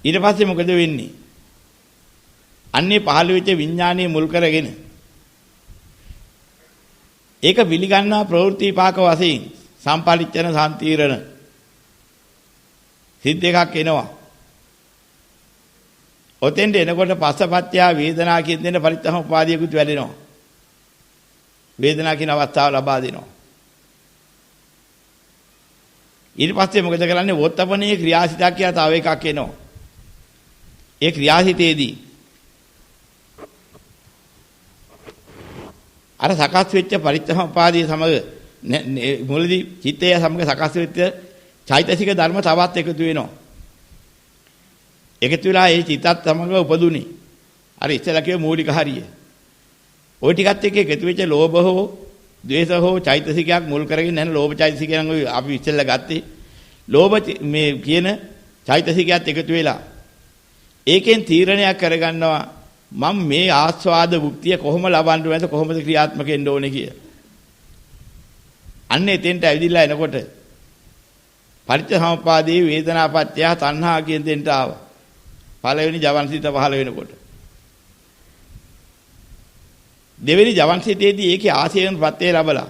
ඊට පස්සේ මොකද වෙන්නේ? අන්නේ පහළ වෙච්ච විඥානීය මුල් කරගෙන ඒක පිළිගන්නා ප්‍රවෘත්ති විපාක වශයෙන් සම්පලිච්ඡන සම්තිරණ සිද්ධ එකක් එනවා. ඔතෙන්ට එනකොට පස්සපත්‍ය වේදනා කියන දෙන පරිත්‍ථසමුපාදියකුත් වැඩෙනවා. වේදනා කියන අවස්ථාව ලබා දෙනවා. ඊට පස්සේ මොකද කරන්නේ? වොත්තපනේ ක්‍රියාසිතක් කියලා තව එකක් එනවා. ඒ ක්‍රියාසිතේදී අර සකස් වෙච්ච පරිත්‍ථසමුපාදිය සමග මුලදී චිත්තය සමග සකස් වෙච්ච චෛතසික ධර්ම තවත් එකතු වෙනවා. එකතු වෙලා ඒ චිත්තත් සමග උපදුනේ. අර ඉස්සලා කිව්ව මූලික හරිය. ওই ටිකත් එක්ක එකතු වෙච්ච ලෝභ හෝ ද්වේෂ හෝ චෛතසිකයක් මුල් කරගෙන නැන ලෝභ චෛතසිකය නම් අපි ඉස්සෙල්ලා ගත්තේ. ලෝභ මේ කියන චෛතසිකයත් එකතු වෙලා ඒකෙන් තීරණයක් කරගන්නවා මම මේ ආස්වාද භුක්තිය කොහොම ලබන්න ඕනද කොහොමද ක්‍රියාත්මක වෙන්න ඕනේ කිය. අන්න එතෙන්ට ඇවිදලා එනකොට පරිච්ඡසමුපාදේ වේදනාපත්‍ය තණ්හා කියන දෙන්නට ආවා. පළවෙනි ජවන්සිත පහළ වෙනකොට. දෙවෙනි ජවන්සිතේදී ඒකේ ආශයෙන් ප්‍රත්‍ය ලැබලා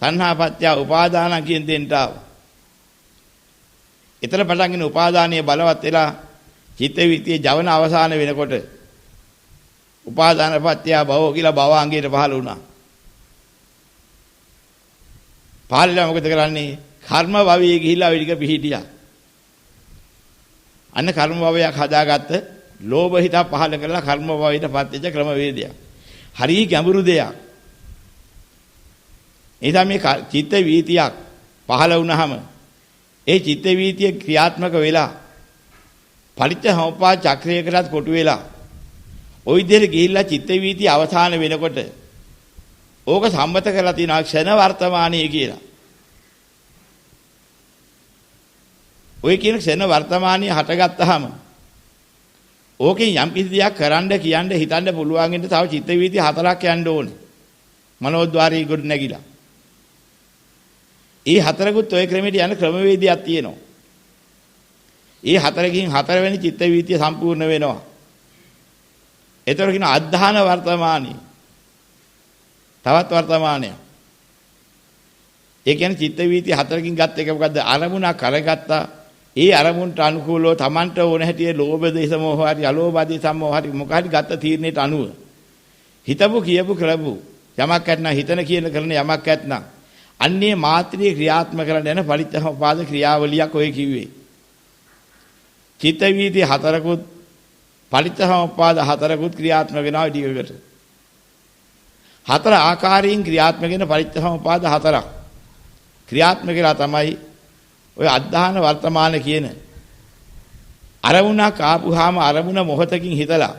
තණ්හාපත්‍ය උපාදාන කියන දෙන්නට ආවා. ඊතර පටන්ගෙන උපාදානීය බලවත් වෙලා චිත්ත වීතියේ ජවන අවසාන වෙනකොට උපාදානපත්‍ය භව කියලා භවාංගයට පහළ වුණා. පහළලා මොකද කරන්නේ? කර්ම භවයේ ගිහිලා ওই ටික පිහිටියා. අන්න කර්ම භවයක් හදාගත්ත ලෝභ හිත පහළ කරලා කර්ම භවයට පත්වෙච්ච ක්‍රම වේදයක්. හරි ගැඹුරු දෙයක්. එනිසා මේ චිත්ත වීතියක් පහළ වුණාම ඒ චිත්ත වීතිය ක්‍රියාත්මක වෙලා පරිච්ඡසමුපාද චක්‍රයකටත් කොටු වෙලා ওই විදිහට ගිහිල්ලා චිත්ත වීතිය අවසාන වෙනකොට ඕක සම්මත කරලා තියෙනවා ක්ෂණ වර්තමානීය කියලා. ඔය කියන ක්ෂණ වර්තමානීය හටගත්තාම ඕකෙන් යම් කිසි දෙයක් කරන්න කියන්න හිතන්න පුළුවන් ඉන්න තව චිත්ත වීති හතරක් යන්න ඕනේ. මනෝද්වාරී ගොඩ නැගිලා. ඒ හතරකුත් ඔය ක්‍රමයට යන ක්‍රමවේදයක් තියෙනවා. ඒ හතරකින් හතරවෙනි චිත්ත වීතිය සම්පූර්ණ වෙනවා. ඒතර කියන අධධාන වර්තමානී. තවත් වර්තමානය. ඒ කියන්නේ චිත්ත වීතිය හතරකින් ගත්ත එක මොකද්ද? අරමුණක් කරගත්තා. ඒ අරමුණට අනුකූලව Tamanට ඕන හැටියේ ලෝභ දේශ මොහ හරි අලෝභ දේශ මොහ හරි මොක හරි ගත්ත තීරණයට අනුව හිතපු කියපු කරපු යමක් ඇත්නම් හිතන කියන කරන යමක් ඇත්නම් අන්නේ මාත්‍රිය ක්‍රියාත්මක කරන්න යන පරිච්ඡසමුපාද ක්‍රියාවලියක් ඔය කිව්වේ. චිත්ත වීති හතරකුත් පටිච්චසමුප්පාද හතරකුත් ක්‍රියාත්මක වෙනවා ටිකකට. හතර ආකාරයෙන් ක්‍රියාත්මක වෙන පටිච්චසමුප්පාද හතරක් ක්‍රියාත්මක වෙලා තමයි ඔය අද්ධාන වර්තමාන කියන අරමුණක් ආපුහාම අරමුණ මොහතකින් හිතලා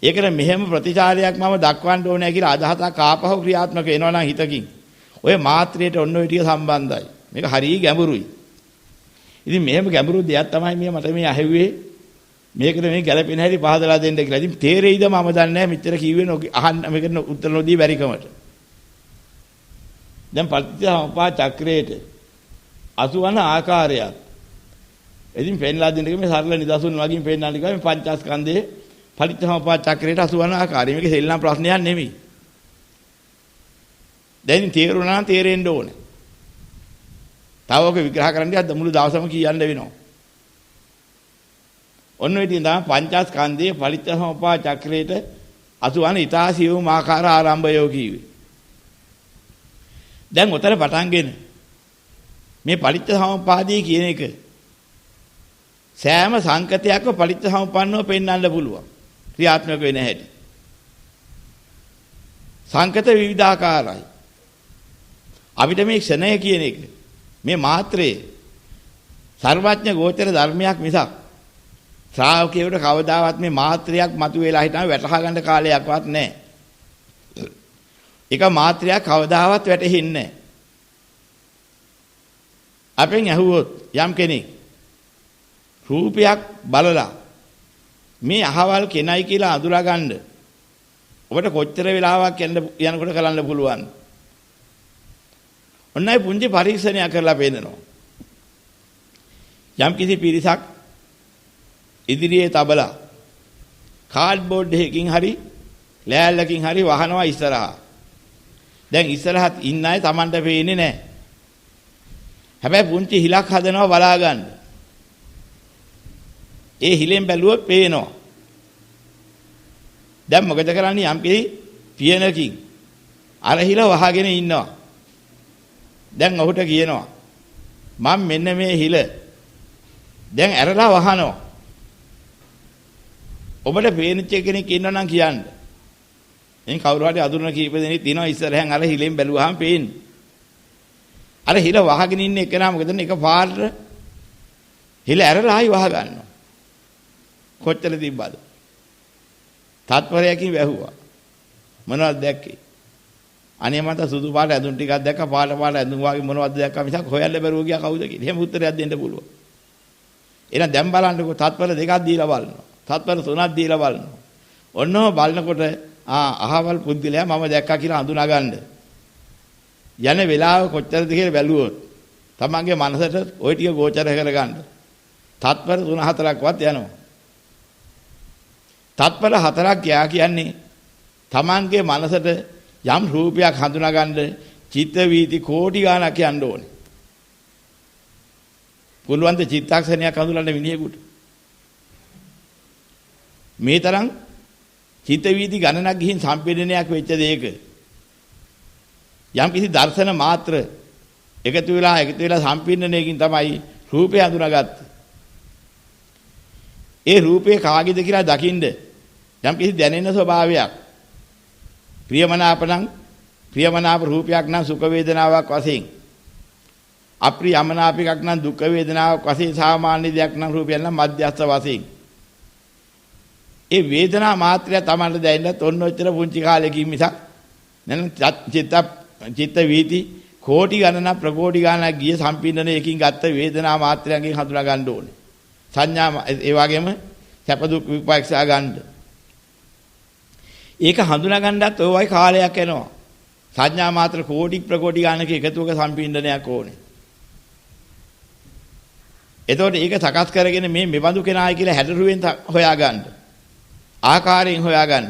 ඒකට මෙහෙම ප්‍රතිචාරයක් මම දක්වන්න ඕනේ කියලා අදහසක් ආපහු ක්‍රියාත්මක වෙනවා නම් හිතකින් ඔය මාත්‍රයට ඔන්න ඔය ටික සම්බන්ධයි. මේක හරිය ගැඹුරුයි. ඉතින් මෙහෙම ගැඹුරු දෙයක් තමයි මේ මට මේ ඇහෙව්වේ. මේකට මේ ගැළපෙන හැටි පහදලා දෙන්න කියලා. ඉතින් තේරෙයිද මම දන්නේ නැහැ මෙච්චර කිව්වේ අහන්න මේකට උත්තර නොදී බැරි කමට. දැන් පටිච්චසමුප්පාද චක්‍රයේට 80 ආකාරයක්. ඉතින් පෙන්ලා දෙන්න මේ සරල නිදසුන් වගේ පෙන්නන්න කිව්වා මේ පංචස්කන්ධයේ පටිච්චසමුප්පාද චක්‍රයට 80 ආකාරය. මේක සෙල්ලම් ප්‍රශ්නයක් නෙමෙයි. දැන් තේරුණා නම් තේරෙන්න ඕනේ. තව ඔක විග්‍රහ කරන්න යද්ද මුළු දවසම කියන්න වෙනවා. ඔන්න ඔය ඉතින් තමයි පංචස්කන්ධයේ පටිච්චසමුප්පාද චක්‍රයට 80 ඊතාසියුම් ආකාර ආරම්භයෝ කිව්වේ. දැන් උතර පටන්ගෙන මේ පටිච්චසමුප්පාදයේ කියන එක සෑම සංකතයක්ම පටිච්චසමුප්පන්නව පෙන්වන්න පුළුවන්. ක්‍රියාත්මක වෙන හැටි. සංකත විවිධාකාරයි. අපිට මේ ක්ෂණය කියන එක මේ මාත්‍රේ සර්වඥ ගෝචර ධර්මයක් මිසක් ශ්‍රාවකයෙකුට කවදාවත් මේ මාත්‍රයක් මතුවලා හිටම වැටහා ගන්න කාලයක්වත් නැහැ. එක මාත්‍රයක් කවදාවත් වැටෙන්නේ නැහැ. අපෙන් ඇහුවොත් යම් කෙනෙක් රූපයක් බලලා මේ අහවල් කෙනයි කියලා අඳුරා ගන්න ඔබට කොච්චර වෙලාවක් යනකොට කරන්න පුළුවන්? ඔන්නයි පුංචි පරීක්ෂණයක් කරලා පෙන්නනවා. යම් කිසි පිරිසක් ඉදිරියේ තබලා කාඩ්බෝඩ් එකකින් හරි ලෑල්ලකින් හරි වහනවා ඉස්සරහා. දැන් ඉස්සරහත් ඉන්න අය Tamanට පේන්නේ නැහැ. හැබැයි පුංචි හිලක් හදනවා බලා ගන්න. ඒ හිලෙන් බැලුවොත් පේනවා. දැන් මොකද කරන්නේ? යම් කිසි පියනකින් අර හිල වහගෙන ඉන්නවා. දැන් ඔහුට කියනවා මම මෙන්න මේ හිල දැන් ඇරලා වහනවා. ඔබට පේනිච්ච කෙනෙක් ඉන්නවා නම් කියන්න. එන් කවුරු හරි අඳුරන කීප දෙනෙක් තියෙනවා ඉස්සරහෙන් අර හිලෙන් බැලුවාම පේන්නේ. අර හිල වහගෙන ඉන්න එකනා මොකද එක පාට හිල ඇරලා ආයි වහ ගන්නවා. කොච්චර තිබ්බද? තත්පරයකින් වැහුවා. මොනවද දැක්කේ? අනේ මට සුදු පාට ඇඳුම් ටිකක් දැක්කා පාට ඇඳුම් වගේ මොනවද දැක්කා මිසක් හොයන්න බැරුව ගියා කවුද කියලා. එහෙම උත්තරයක් දෙන්න පුළුවන්. එහෙනම් දැන් බලන්නකෝ තත්පර දෙකක් දීලා බලනවා. තත්පර තුනක් දීලා බලනවා. ඔන්නෝ බලනකොට අහවල් පුද්ගලයා මම දැක්කා කියලා හඳුනා ගන්න. යන වෙලාව කොච්චරද කියලා බැලුවොත් තමන්ගේ මනසට ওই ටික ගෝචර කරගන්න. තත්පර 3-4ක්වත් යනවා. තත්පර 4ක් යා කියන්නේ තමන්ගේ මනසට යම් රූපයක් හඳුනා ගන්න චිත්ත වීති කෝටි ගණක් යන්න ඕනේ. පුළුවන් ද චිත්තක්ෂණයක් හඳුනන්න මිනිහෙකුට? මේ තරම් චිත්ත වීති ගණනක් ගිහින් සම්පීඩනයක් වෙච්ච දෙයක යම් කිසි දර්ශන මාත්‍ර එකතු වෙලා සම්පීඩනයකින් තමයි රූපය හඳුනාගත්තේ. ඒ රූපේ කාගේද කියලා දකින්න යම් කිසි දැනෙන ස්වභාවයක් ප්‍රියමනාප රූපයක් නම් සුඛ වේදනාවක් වශයෙන් අප්‍රියමනාපයක් නම් දුක් වේදනාවක් වශයෙන් සාමාන්‍ය දෙයක් නම් රූපයක් නම් මධ්‍යස්ථ වශයෙන් ඒ වේදනා මාත්‍රය තමයි දැනෙන්නත් ඔන්න ඔච්චර පුංචි කාලෙකින් මිසක් නැත්නම් චිත්ත වීති කෝටි ගණනක් ප්‍රකෝටි ගණනක් ගිය සම්පීඩනයකින් ගත්ත වේදනා මාත්‍රයෙන් හඳුනා ගන්න ඕනේ. සංඥා ඒ වගේම සැප දුක් විපක්ෂා ගන්න. ඒක හඳුනා ගන්නත් ඔයයි කාලයක් යනවා. සංඥා මාත්‍ර කෝටි ප්‍රකෝටි ගණනක එකතුවක සම්පීඩනයක් ඕනේ. එතකොට ඒක සකස් කරගෙන මේ මෙබඳු කෙනායි කියලා හැඩරුවෙන් හොයාගන්න. ආකාරයෙන් හොයාගන්න.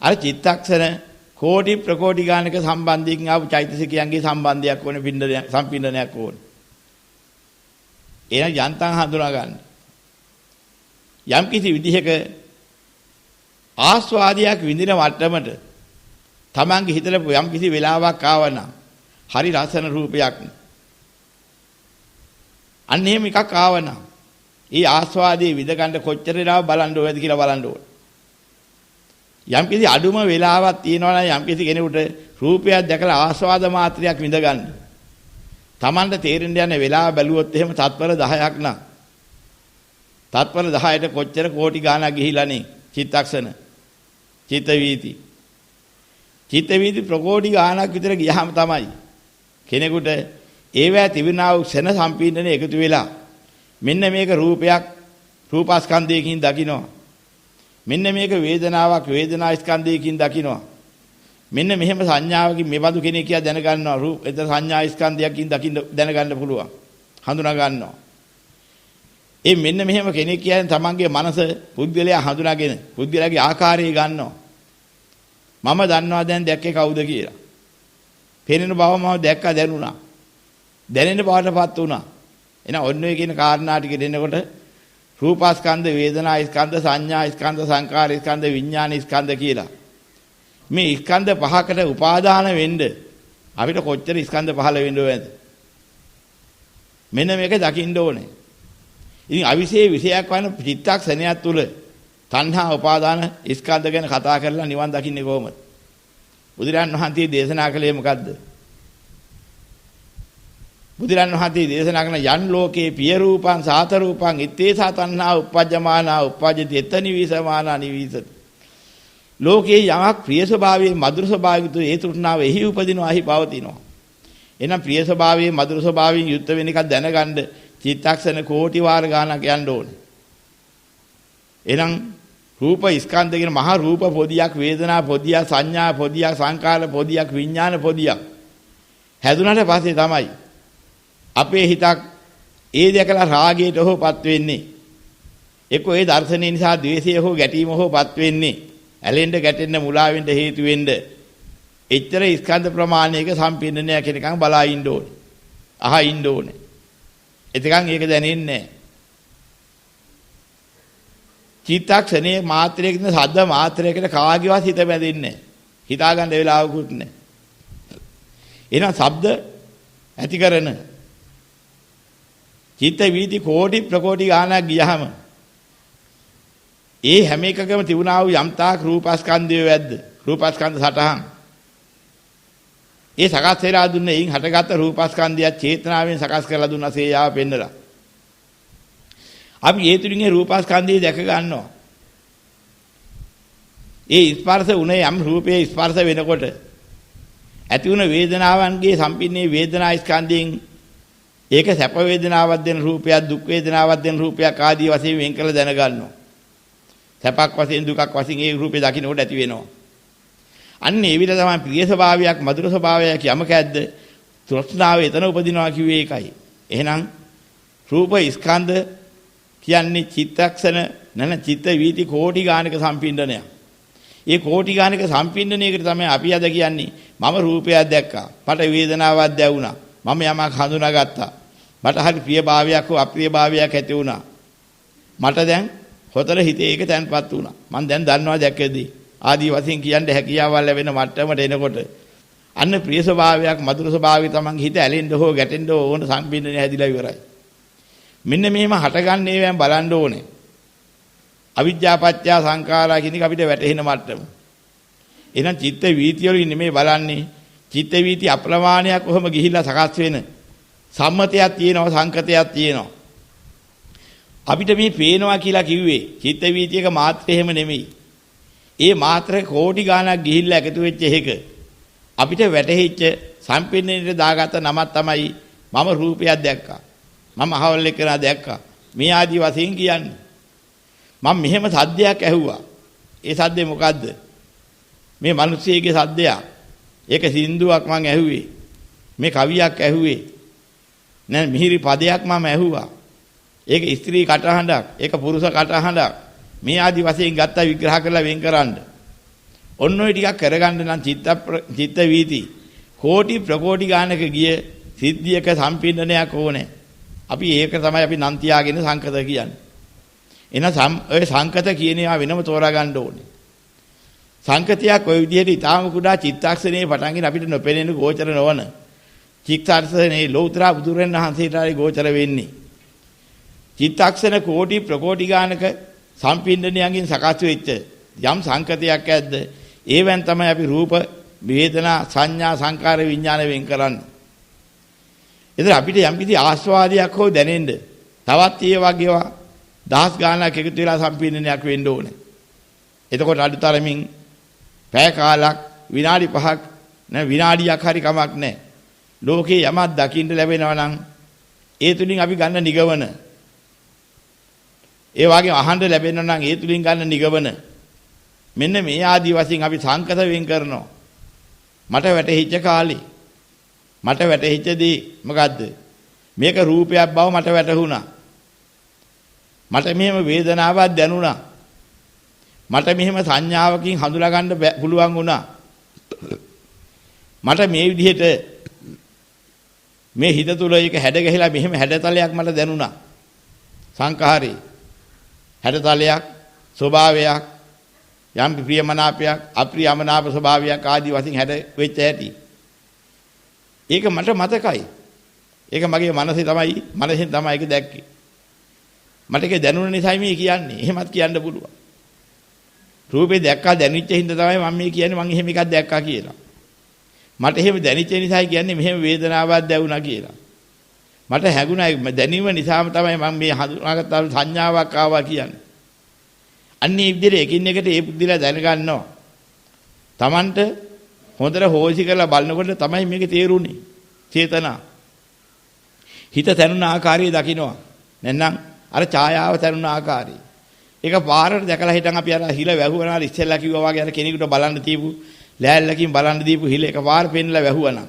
අර චිත්තක්ෂණ කෝටි ප්‍රකෝටි ගණනක සම්බන්ධයෙන් ආපු චෛතසිකයන්ගේ සම්බන්ධයක් ඕනේ සම්පීඩනයක් ඕනේ. එන යන්තම් හඳුනා ගන්න. යම් කිසි විදිහක ආස්වාදයක් විඳින මට්ටමට තමන්ගේ හිතට යම් කිසි වෙලාවක් ආවනම් හරි ලස්සන රූපයක් අන්න එහෙම එකක් ආවනම් ඒ ආස්වාදයේ විඳ ගන්න කොච්චර වෙලාව බලන්න ඕනද කියලා බලන්න ඕන. යම්කිසි අඩුම වෙලාවක් තියෙනවා නම් යම්කිසි කෙනෙකුට රූපයක් දැකලා ආස්වාද මාත්‍රයක් විඳ ගන්න. Tamanට තේරෙන්න යන වෙලාව බැලුවොත් එහෙම තත්පර 10ක් නම් තත්පර 10ට කොච්චර කෝටි ගාණක් ගිහිලානේ චිත්තක්ෂණ චිත්ත වීති ප්‍රකෝටි ගාණක් විතර ගියාම තමයි කෙනෙකුට ඒවැ තිබෙනා වූ ක්ෂණ සම්පීඩනය එකතු වෙලා මෙන්න මේක රූපයක් රූපස්කන්ධයකින් දකිනවා. මෙන්න මේක වේදනාවක් වේදනා ස්කන්ධයකින් දකිනවා. මෙන්න මෙහෙම සංඥාවකින් මෙබඳු කෙනෙක් කියලා දැනගන්නවා. රූප එතන සංඥා ස්කන්ධයකින් දැනගන්න පුළුවන්. හඳුනා ගන්නවා. ඒ මෙන්න මෙහෙම කෙනෙක් කියන්නේ තමන්ගේ මනස පුද්ගලයා හඳුනාගෙන පුද්ගලයාගේ ආකාරය ගන්නවා. මම දන්නවා දැන් දැක්කේ කවුද කියලා. පෙනෙන බව මම දැක්කා දැනුණා. දැනෙන බවටපත් වුණා. එහෙනම් ඔන්න ඔය කියන කාරණා ටික දෙන්නකොට රූපස්කන්ධ වේදනා ස්කන්ධ සංඥා ස්කන්ධ සංකාර ස්කන්ධ විඥාන ස්කන්ධ කියලා මේ ස්කන්ධ පහකට උපාදාන වෙන්න අපිට කොච්චර ස්කන්ධ පහළ වෙන්න ඕනද මෙන්න මේක දකින්න ඕනේ. ඉතින් අවිශේෂ විශයක් වන චිත්තක්ෂණයක් තුල තණ්හා උපාදාන ස්කන්ධ ගැන කතා කරලා නිවන් දකින්නේ කොහොමද? බුදුරන් වහන්සේ දේශනා කළේ මොකද්ද? බුදුරන් වහන්සේ දේශනා කරන යන් ලෝකේ පිය රූපං සාත රූපං ඉත්තේසා තණ්හා උපජ්ජමානා උපජ්ජති එතනි විසමානා නිවිසති. ලෝකේ යමක් ප්‍රිය ස්වභාවයේ මధుර ස්වභාවයක ඒ තෘෂ්ණාව එහි උපදිනවා එහි පවතිනවා. එහෙනම් ප්‍රිය ස්වභාවයේ මధుර ස්වභාවයෙන් යුක්ත වෙන එකක් දැනගන්න චිත්තක්ෂණ කෝටි වාර ගණනක් යන්න ඕනේ. එහෙනම් රූප ස්කන්ධ කියන මහා රූප පොදියක් වේදනා පොදියක් සංඥා පොදියක් සංකාර පොදියක් විඥාන පොදියක් හැදුනට පස්සේ තමයි අපේ හිතක් ඒ දැකලා රාගයට හෝපත් වෙන්නේ. එක්ක ඒ දර්ශනය නිසා ද්වේෂය හෝ ගැටීම හෝපත් වෙන්නේ. ඇලෙන්න ගැටෙන්න මුලා වෙන්න හේතු වෙන්න. එච්චර ස්කන්ධ ප්‍රමාණයක සම්පීඩනයක් කෙනකන් බලා ඉන්න ඕනේ. අහා ඉන්න ඕනේ. එතකන් ඒක දැනෙන්නේ නැහැ. චිත්තක්ෂණයේ මාත්‍රයකින් සද්ද මාත්‍රයකට කාගේවත් හිත බැඳෙන්නේ නැහැ. හිතා ගන්න වෙලාවකුත් නැහැ. එහෙනම් ශබ්ද ඇති කරන චිත්ත වීති කෝටි ප්‍රකෝටි ගානක් ගියහම ඒ හැම එකකම තිබුණා වූ යම්තාක් රූපස්කන්ධය වැද්ද රූපස්කන්ධ සටහන් ඒ සකස් වෙලා දුන්න එයින් හටගත්ත රූපස්කන්ධය චේතනාවෙන් සකස් කරලා දුන්න සේයාව පෙන්නලා අපි ඒ තුලින් ඒ රූපස්කන්ධය දැක ගන්නවා. ඒ ස්පර්ශ උනේ යම් රූපයේ ස්පර්ශ වෙනකොට ඇති වුණ වේදනාවන්ගේ සම්පින්නේ වේදනා ස්කන්ධයෙන් ඒක සැප වේදනාවක් දෙන රූපයක් දුක් වේදනාවක් දෙන රූපයක් ආදී වශයෙන් වෙන් කළ දැනගන්නවා. සැපක් වශයෙන් දුකක් වශයෙන් ඒ රූපේ දකින්නකොට ඇති වෙනවා. අන්න ඒ විදිහ තමයි ප්‍රිය ස්වභාවයක් මధుර ස්වභාවයක් යමකැද්ද තෘෂ්ණාව එතන උපදිනවා කිව්වේ ඒකයි. එහෙනම් රූප ස්කන්ධ කියන්නේ චිත්තක්ෂණ නැන චිත්ත වීති කෝටි ගානක සම්පින්ඩනයක්. ඒ කෝටි ගානක සම්පින්ඩනයකට තමයි අපි අද කියන්නේ මම රූපයක් දැක්කා. මට වේදනාවක් දැවුණා. මම යමක් හඳුනාගත්තා. මට හරි ප්‍රියභාවයක් හෝ අප්‍රියභාවයක් ඇති වුණා. මට දැන් හොතර හිතේ ඒක තැන්පත් වුණා. මම දැන් දන්නවා දැක්කේදී. ආදී වශයෙන් කියන්න හැකියාවල් ලැබෙන මට්ටමට එනකොට අන්න ප්‍රිය ස්වභාවයක් මధుර ස්වභාවය තමන්ගේ හිත ඇලෙන්න හෝ ගැටෙන්න ඕන සම්පින්දනය හැදිලා ඉවරයි. මෙන්න මෙහෙම හටගන්නේ වෑම් බලන්න ඕනේ. අවිජ්ජා පත්‍ය සංඛාරා කියන එක අපිට වැටහෙන මට්ටම. එහෙනම් චිත්ත වීතිය වලින් නෙමෙයි බලන්නේ. චිත්ත වීති අප්‍රමාණයක් කොහොම ගිහිල්ලා සකස් වෙන සම්මතයක් තියෙනවා සංකතයක් තියෙනවා. අපිට මේ පේනවා කියලා කිව්වේ චිත්ත වීතියක මාත්‍රය එහෙම නෙමෙයි. ඒ මාත්‍රේ කෝටි ගාණක් ගිහිල්ලා එකතු වෙච්ච එක අපිට වැටහිච්ච සම්පින්නේට දාගත්ත නමක් තමයි මම රූපයක් දැක්කා. මම අහවල් එක්කලා දැක්කා. මේ ආදි වශයෙන් කියන්නේ. මම මෙහෙම සද්දයක් ඇහුවා. ඒ සද්දේ මොකද්ද? මේ මිනිස්සෙගේ සද්දයක්. ඒක සින්දුවක් මම ඇහුවේ. මේ කවියක් ඇහුවේ. නෑ මිහිරි පදයක් මම ඇහුවා. ඒක ස්ත්‍රී කටහඬක්, ඒක පුරුෂ කටහඬක්. මේ ආදි වශයෙන් ගත්තා විග්‍රහ කරලා වෙන් කරන්න. ඔන්න ඔය ටිකක් කරගන්න නම් චිත්ත වීති කෝටි ප්‍රකෝටි ගානක ගිය සිද්ධියක සම්පින්නනයක් ඕනේ. අපි ඒක තමයි අපි නම් තියාගෙන සංකත කියන්නේ. එහෙනම් ඔය සංකත කියන ඒවා වෙනම තෝරා ගන්න ඕනේ. සංකතයක් ඔය විදිහට ඊටාම කුඩා චිත්තක්ෂණේ පටන්ගෙන අපිට නොපෙනෙන ගෝචර නොවන චිත්තක්ෂණේ ලෞතර බුදුරන් වහන්සේට ආයි ගෝචර වෙන්නේ. චිත්තක්ෂණ කෝටි ප්‍රකෝටි ගානක සම්පින්ඩණයන්ගෙන් සකස් වෙච්ච යම් සංකතයක් ඇද්ද ඒවෙන් තමයි අපි රූප වේදනා සංඥා සංකාර විඥාන වෙන් කරන්නේ. ඉතින් අපිට යම් කිසි ආස්වාදයක් හෝ දැනෙන්න තවත් ඒ වගේවා දහස් ගානක් එකතු වෙලා සම්පින්ඩණයක් වෙන්න ඕනේ. එතකොට අඩුතරමින් පැය කාලක් විනාඩි 5ක් නැ විනාඩියක් හරි කමක් නැහැ. ලෝකේ යමක් දකින්න ලැබෙනවා නම් ඒ තුලින් අපි ගන්න නිගමන. ඒ වගේම අහන්න ලැබෙනවා නම් ඒ තුලින් ගන්න නිගමන. මෙන්න මේ ආදි වශයෙන් අපි සංකත වෙන් කරනවා. මට වැටහිච්ච කාලේ මට වැටහිච්ච දේ මොකද්ද? මේක රූපයක් බව මට වැටහුණා. මට මෙහෙම වේදනාවක් දැනුණා. මට මෙහෙම සංඥාවකින් හඳුනා ගන්න පුළුවන් වුණා. මට මේ විදිහට මේ හිත තුල එක හැඩ ගැහිලා මෙහෙම හැඩතලයක් මට දැනුණා. සංඛාරේ හැඩතලයක් ස්වභාවයක් යම් ප්‍රියමනාපයක් අප්‍රියමනාප ස්වභාවයක් ආදී වශයෙන් හැඩ වෙච්ච ඇති. ඒක මට මතකයි. ඒක මගේ මනසෙන් තමයි ඒක දැක්කේ. මට ඒක දැනුණ නිසායි මේ කියන්නේ. එහෙමත් කියන්න පුළුවන්. රූපේ දැක්කා දැනෙච්ච හින්දා තමයි මම මේ කියන්නේ මම එහෙම එකක් දැක්කා කියලා. මට එහෙම දැනෙච්ච නිසායි කියන්නේ මෙහෙම වේදනාවක් දැවුණා කියලා. මට හැඟුණා දැනීම නිසාම තමයි මම මේ හඳුනාගත්ත සංඥාවක් ආවා කියන්නේ. අන්නේ විදිහට එකින් එකට ඒ බුද්ධිලා දැනගන්නවා. Tamanට හොඳට හොයසි කරලා බලනකොට තමයි මේක තේරුනේ. චේතනා. හිත තැනුන ආකාරය දකින්නවා. නැත්නම් අර ඡායාව තැනුන ආකාරය. ඒක පාරට දැකලා හිටන් අපි අර හිල වැහුවනවා ඉස්සෙල්ලා කිව්වා වගේ අර කෙනෙකුට බලන්න දීපු ලෑල්ලකින් බලන්න දීපු හිල එක පාර පෙන්නලා වැහුවනම්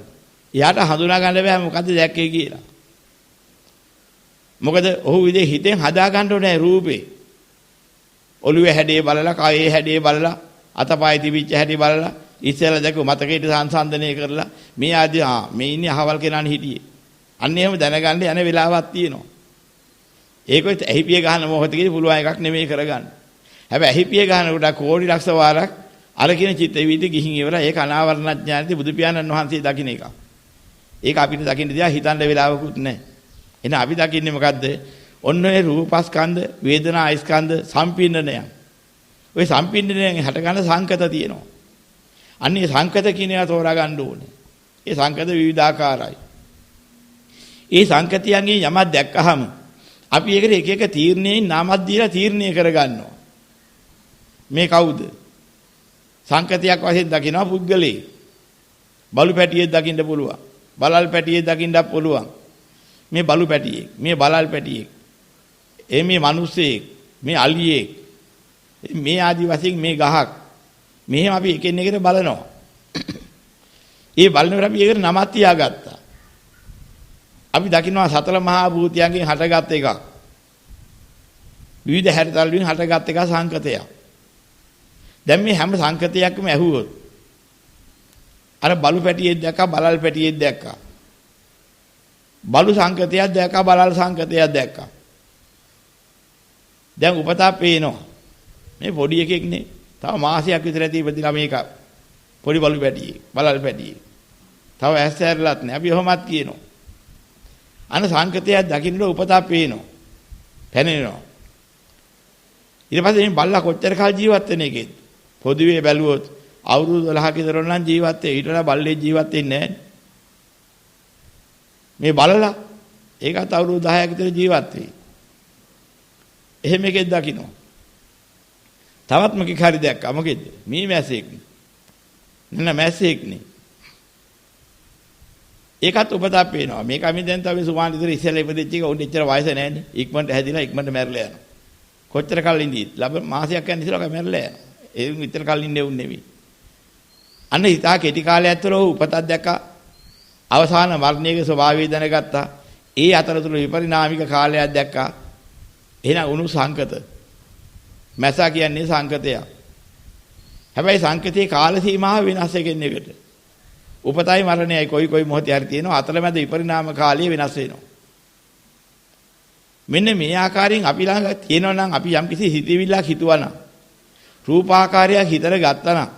එයාට හඳුනා ගන්න බෑ මොකද්ද දැක්කේ කියලා. මොකද ඔහු විදිහේ හිතෙන් හදා ගන්න ඕනේ රූපේ. ඔළුවේ හැඩේ බලලා කයේ හැඩේ බලලා අතපය තිබිච්ච හැටි බලලා ඉස්සෙල්ලා දැක්ක මතකයට සංසන්දනය කරලා මේ ආදී මේ ඉන්නේ අහවල් කෙනානේ හිටියේ. අන්න එහෙම දැනගන්න යන වෙලාවක් තියෙනවා. ඒකෙත් ඇහිපිය ගහන මොහොතකදී පුළුවන් එකක් නෙමෙයි කරගන්න. හැබැයි ඇහිපිය ගහනකොට කෝටි ලක්ෂ වාරක් අර කියන චිත්ත වීදි ගිහින් ඉවරලා ඒක අනාවරණඥානදී බුදු පියාණන් වහන්සේ දකින්න එක. ඒක අපිට දකින්න දිහා හිතන්න වෙලාවකුත් නැහැ. එහෙනම් අපි දකින්නේ මොකද්ද? ඔන්න ඔය රූපස්කන්ධ, වේදනා ස්කන්ධ සම්පින්නණය. ওই සම්පින්නණයෙන් හට ගන්න සංකත තියෙනවා. අන්නේ සංකත කියන ඒවා තෝරා ගන්න ඕනේ. ඒ සංකත විවිධාකාරයි. ඒ සංකතියන්ගෙන් යමක් දැක්කහම අපි ඒකට එක එක තීරණයෙන් නාමක් දීලා තීරණය කරගන්නවා. මේ කවුද? සංකතියක් වශයෙන් දකිනවා පුද්ගලෙක්. බලු පැටියෙක් දකින්න පුළුවන්. බලල් පැටියෙක් දකින්නත් පුළුවන්. මේ බලු පැටියෙක්, මේ බලල් පැටියෙක්. මේ මිනිස්සෙක්, මේ අලියෙක්. මේ ආදි වශයෙන් මේ ගහක්. මෙහෙම අපි එකින් එකට බලනවා. ඒ බලනකොට අපි ඒකට නමක් තියාගත්තා. අපි දකින්නවා සතර මහා භූතයන්ගෙන් හටගත් එකක්. විවිධ හැඩතල වලින් හටගත් එක සංකතයක්. දැන් මේ හැම සංකතයක්ම ඇහුවොත් අර බලු පැටියෙක් දැක්කා බලල් පැටියෙක් දැක්කා. බලු සංකතයක් දැක්කා බලල් සංකතයක් දැක්කා. දැන් උපතා පේනවා. මේ පොඩි එකෙක්නේ. තව මාසයක් විතර ඇති ඉපදිලා මේක. පොඩි බලු පැටියෙක් බලල් පැටියෙක්. තව ඇස් ඇරලත් නෑ. අපි ඔහොමත් කියනවා. අන සංකතයක් දකින්න උපතා පේනවා. පැනෙනවා. ඊට පස්සේ මේ බල්ලා කොච්චර කාල ජීවත් වෙන එකේද? පොදුවේ බැලුවොත් අවුරුදු 12ක විතර නම් ජීවත් වෙයි. ඊට වඩා බල්ලේ ජීවත් වෙන්නේ නැහැ. මේ බලලා ඒකත් අවුරුදු 10ක විතර ජීවත් වෙයි. එහෙම එකෙක් දකින්න. තවත් මොකෙක් හරි දැක්කා. මොකෙද්ද? මේ මැස්සෙක්. නෑ මැස්සෙක් නේ. ඒකත් උපතා පේනවා. මේක අපි දැන් තව සුමාන විතර ඉස්සෙල්ලා ඉපදෙච්ච එක උන් එච්චර වයස නැහැනේ. ඉක්මනට හැදිලා ඉක්මනට මැරලා යනවා. කොච්චර කල් ඉඳීද? මාසයක් යන ඉස්සෙල්ලා මැරලා යනවා. ඒ විතර කල් ඉන්නේ උන් නෙවෙයි. අන්න හිතා කෙටි කාලයක් තුළ උපතක් දැක්කා. අවසාන මරණයේ ස්වභාවය දැනගත්තා. ඒ අතරතුර විපරිණාමික කාලයක් දැක්කා. එහෙනම් උණු සංකත. මැසා කියන්නේ සංකතයක්. හැබැයි සංකතයේ කාල සීමාව වෙනස් එකකින් එකට. උපතයි මරණයයි කොයි මොහොතේ හරි තියෙනවා. අතරමැද විපරිණාම කාලය වෙනස් වෙනවා. මෙන්න මේ ආකාරයෙන් අපි ළඟ තියෙනවා නම් අපි යම්කිසි හිතවිල්ලක් හිතුවා නම් රූපාකාරයක් හිතර ගත්තා නම්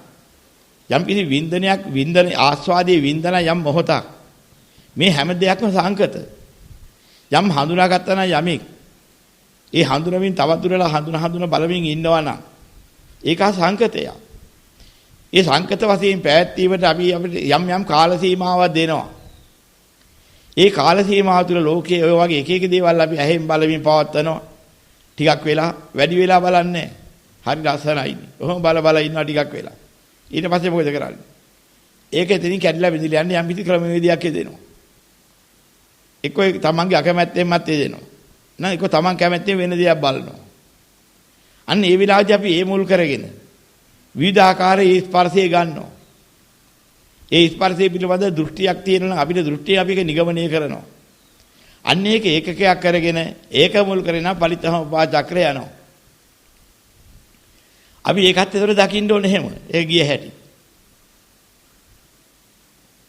යම්කිසි වින්දන ආස්වාදයේ වින්දන යම් මොහොතක් මේ හැම දෙයක්ම සංකත. යම් හඳුනාගත්තා නම් යමෙක් ඒ හඳුනමින් තවත් දුරලා හඳුන බලමින් ඉන්නවා නම් ඒක සංකතයක්. ඒ සංකත වශයෙන් පැවැත්වීමට අපි අපිට යම් කාල සීමාවක් දෙනවා. ඒ කාල සීමාව තුළ ලෝකයේ ඔය වගේ එක එක දේවල් අපි ඇහෙන් බලමින් පවත්වනවා. ටිකක් වෙලා වැඩි වෙලා බලන්නේ. හරි ලස්සනයිනේ. ඔහොම බල ඉන්නවා ටිකක් වෙලා. ඊට පස්සේ මොකද කරන්නේ? ඒක එතනින් කැඩිලා බිඳිලා යන්නේ යම් කිසි ක්‍රමවේදයක් දෙනවා. එක්කෝ තමන්ගේ අකමැත්තෙන්මත් දෙනවා. නෑ එක්කෝ තමන් කැමැත්තෙන් වෙන දේක් බලනවා. අන්න ඒ විලාසය අපි ඒ මුල් කරගෙන විවිධාකාරයේ ස්පර්ශය ගන්නවා. ඒ ස්පර්ශය පිළිබඳ දෘෂ්ටියක් තියෙනවා අපිට දෘෂ්ටිය අපි ඒක නිගමනය කරනවා. අන්න ඒක ඒකකයක් කරගෙන ඒක මුල් කරගෙන පරිත්‍යාග චක්‍රය යනවා. අපි ඒකත් ඒතර දකින්න ඕනේ එහෙම. ඒ ගිය හැටි.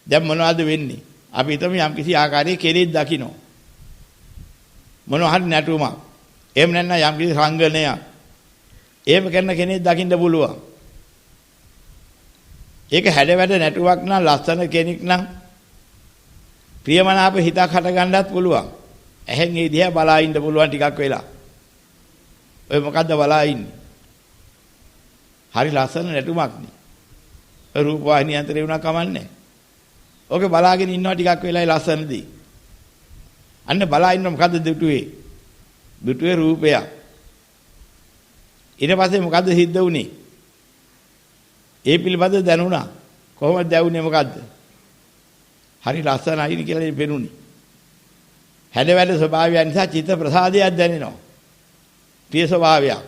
දැන් මොනවද වෙන්නේ? අපි හිතමු යම් කිසි ආකාරයක කෙලෙස් දකින්න. මොනවා හරි නැටුමක්. එහෙම නැත්නම් යම් කිසි රංගනයක්. එහෙම කරන කෙනෙක් දකින්න පුළුවන්. ඒක හැඩවැඩ නැටුවක් නම් ලස්සන කෙනෙක් නම් ප්‍රියමනාප හිතක් හට ගන්නත් පුළුවන්. එහෙන් ඒ දිහා බලා ඉන්න පුළුවන් ටිකක් වෙලා. ඔය මොකද්ද බලා ඉන්නේ? හරි ලස්සන නැටුමක් නේ. රූප වාහිනිය අතරේ වුණා කමන්නේ. ඔක බලාගෙන ඉන්නවා ටිකක් වෙලා ලස්සනදී. අන්න බලා ඉන්න මොකද්ද දුටුවේ? දුටුවේ රූපයක්. ඊට පස්සේ මොකද්ද සිද්ධ වුනේ? ඒ පිළිබඳ දැනුණා. කොහොමද දැවුනේ මොකද්ද? හරි ලස්සනයි කියලා පෙනුනේ. හැඩ වැඩ ස්වභාවය නිසා චිත්ත ප්‍රසාදයක් දැනෙනවා. ප්‍රිය ස්වභාවයක්.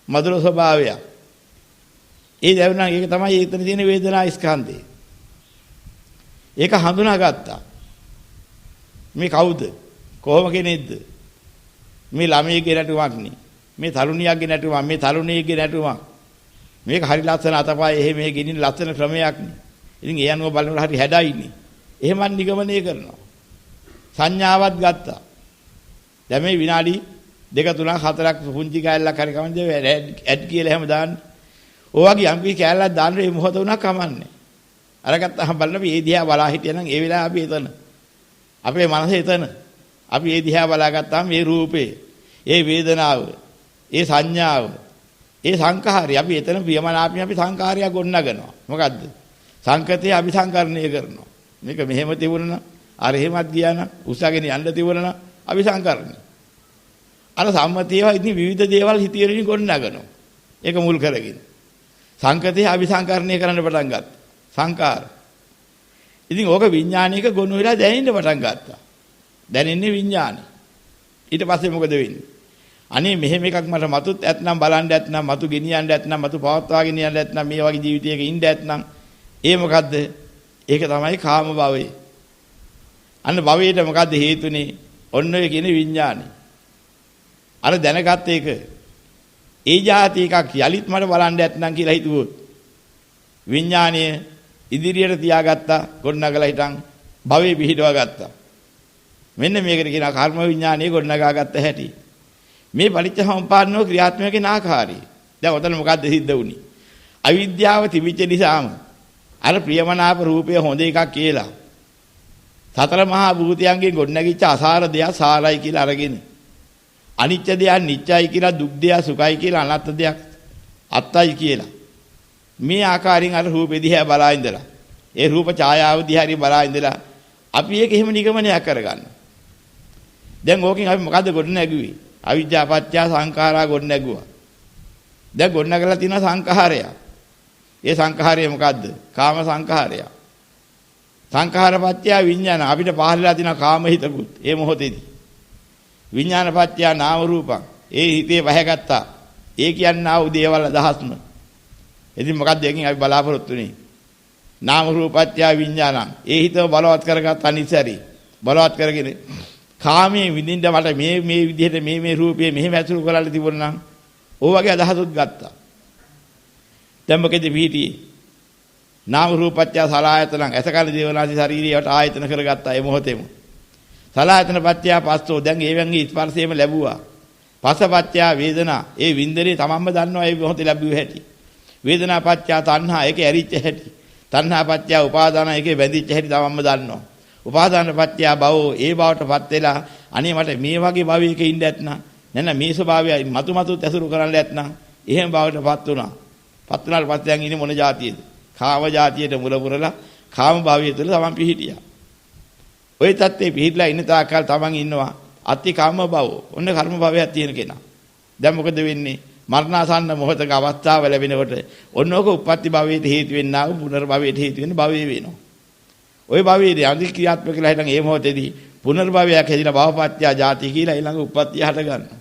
මధుර ස්වභාවයක්. ඒ දැනුණා ඒක තමයි ඒතන තියෙන වේදනා ස්කන්ධය. ඒක හඳුනාගත්තා. මේ කවුද? කොහොම කෙනෙක්ද? මේ ළමයිගේ නැටුමක් නේ. මේ තරුණියගේ නැටුමක්, මේ තරුණියගේ නැටුමක්. මේක හරි ලස්සන අතපය එහෙම මේ ගෙනින ලස්සන ක්‍රමයක් නේ. ඉතින් ඒ අනුව බලනකොට හරි හැඩයිනේ. එහෙමත් නිගමනය කරනවා. සංඥාවක් ගත්තා. දැන් මේ විනාඩි 2 3 4ක් පුංචි කෑල්ලක් හරි කමන්නේ ඇඩ් කියලා එහෙම දාන්න. ඔයගේ යම්කි කෑල්ලක් දාන්න මේ මොහොත උනා කමන්නේ. අරගත්තාම බලන්න අපි ඒ දිහා බලා හිටියනම් ඒ වෙලාව අපි එතන. අපේ මනස එතන. අපි ඒ දිහා බලාගත්තාම මේ රූපේ, ඒ වේදනාව, ඒ සංඥාව, ඒ සංඛාරය අපි එතන ප්‍රියමනාපින් අපි සංඛාරය ගොඩනගනවා. මොකද්ද? සංකතය අபிසංකරණය කරනවා. මේක මෙහෙම තිබුණා අර එහෙමත් ගියා නම් උසගෙන යන්න තිබුණා අபிසංකරණය. අර සම්මතියවා ඉතින් විවිධ දේවල් හිතියරින් ගොඩනගනවා. ඒක මුල් කරගෙන. සංකතය අபிසංකරණය කරන්න පටන් ගත්තා. සංකාර. ඉතින් ඕක විඥානික ගොනු වෙලා දැනෙන්න පටන් ගත්තා. දැනෙන්නේ විඥානේ. ඊට පස්සේ මොකද වෙන්නේ? අනේ මෙහෙම එකක් මට මතුත් ඇත්නම් බලන්න ඇත්නම් මතු ගෙනියන්න ඇත්නම් මතු පවත්වාගෙන යන්න ඇත්නම් මේ වගේ ජීවිතයක ඉන්න ඇත්නම් ඒ මොකද්ද? ඒක තමයි කාම භවය. අන්න භවයට මොකද්ද හේතුනේ? ඔන්න ඔය කියන විඥානේ. අර දැනගත්ත එක ඒ જાති එකක් යලිත් මට බලන්න ඇත්නම් කියලා හිතුවොත් විඥානීය ඉදිරියට තියාගත්තා ගොඩනගලා හිටන් භවයේ පිහිටවා ගත්තා. මෙන්න මේකට කියනවා කර්ම විඥානීය ගොඩනගා ගත්ත හැටි. මේ පරිච්ඡසමුපාදනෝ ක්‍රියාත්මක වෙන ආකාරය. දැන් ඔතන මොකද්ද සිද්ධ වුනේ? අවිද්‍යාව තිබිච්ච නිසාම අර ප්‍රියමනාප රූපය හොඳ එකක් කියලා සතර මහා භූතයන්ගෙන් ගොඩනැගිච්ච අසාර දෙයක් සාරයි කියලා අරගෙන අනිත්‍ය දෙයක් නිත්‍යයි කියලා දුක් දෙයක් සුඛයි කියලා අනාත්ම දෙයක් අත්තයි කියලා මේ ආකාරයෙන් අර රූපෙ දිහා බලා ඉඳලා ඒ රූප ඡායාව දිහා හරි බලා ඉඳලා අපි ඒක එහෙම නිගමනයක් කරගන්න. දැන් ඕකෙන් අපි මොකද්ද ගොඩනැගුවේ? අවිද්‍යාව පත්‍ය සංඛාරා ගොඩනැගුවා. දැන් ගොඩනගලා තියෙන සංඛාරය. ඒ සංඛාරය මොකද්ද? කාම සංඛාරය. සංඛාර පත්‍ය විඥාන අපිට පහළලා තියෙන කාම හිතකුත් ඒ මොහොතේදී. විඥාන පත්‍ය නාම රූපං ඒ හිතේ වහගත්තා. ඒ කියන්නේ ආ උදේවල් අදහස්ම. ඉතින් මොකද්ද එකකින් අපි බලාපොරොත්තු වෙන්නේ? නාම රූපත්‍ය විඥානං ඒ හිතව බලවත් කරගත්ත අනිසරි. බලවත් කරගෙන කාමයේ විඳින්න මට මේ විදිහට මේ රූපයේ මෙහෙම ඇසුරු කරලා තිබුණා නම් ඕ වගේ අදහසුත් ගත්තා. දැන් මොකද පිටියේ? නාම රූපත්‍ය සලආයතනං ඇසකල දේවනාසි ශරීරයට ආයතන කරගත්තා ඒ මොහොතේම. සලආයතන පත්‍ය පස්සෝ දැන් ඒවන්ගේ ස්පර්ශයම ලැබුවා. පසපත්‍ය වේදනා ඒ වින්දනේ තමන්ම දන්නවා ඒ මොහොතේ ලැබුවේ හැටි. වේදනා පත්‍ය තණ්හා ඒකේ ඇරිච්ච හැටි. තණ්හා පත්‍ය උපාදාන ඒකේ බැඳිච්ච හැටි තමන්ම දන්නවා. උපාදාන පත්‍ය භව ඒ බවටපත් වෙලා අනේ මට මේ වගේ භවයක ඉන්න ඇත්නම් නැත්නම් මේ ස්වභාවයයි මතුමතුත් ඇසුරු කරන්න ඇත්නම් එහෙම භාවයටපත් වුණා. පත් වුණාට පස්සේ දැන් ඉන්නේ මොන જાතියේද? කාම જાතියට මුල පුරලා කාම භාවය තුළ තමන් පිහිටියා. ওই தත්ත්වේ පිහිටලා ඉන්න තාක්කල් තමන් ඉන්නවා අති කාම භව. ඔන්න කර්ම භවයක් තියෙන කෙනා. දැන් මොකද වෙන්නේ? මරණාසන්න මොහොතක අවස්ථාව ලැබෙනකොට ඔන්නෝක උප්පත්ති භවයට හේතු වෙන්නා වූ පුනර්භවයට හේතු වෙන භවය වෙනවා. ওই භවයේදී අධි ක්‍රියාත්මක වෙලා හිටන් ඒ මොහොතේදී පුනර්භවයක් හැදිලා භවපත්‍ය ජාති කියලා ඊළඟ උප්පත්තිය හට ගන්නවා.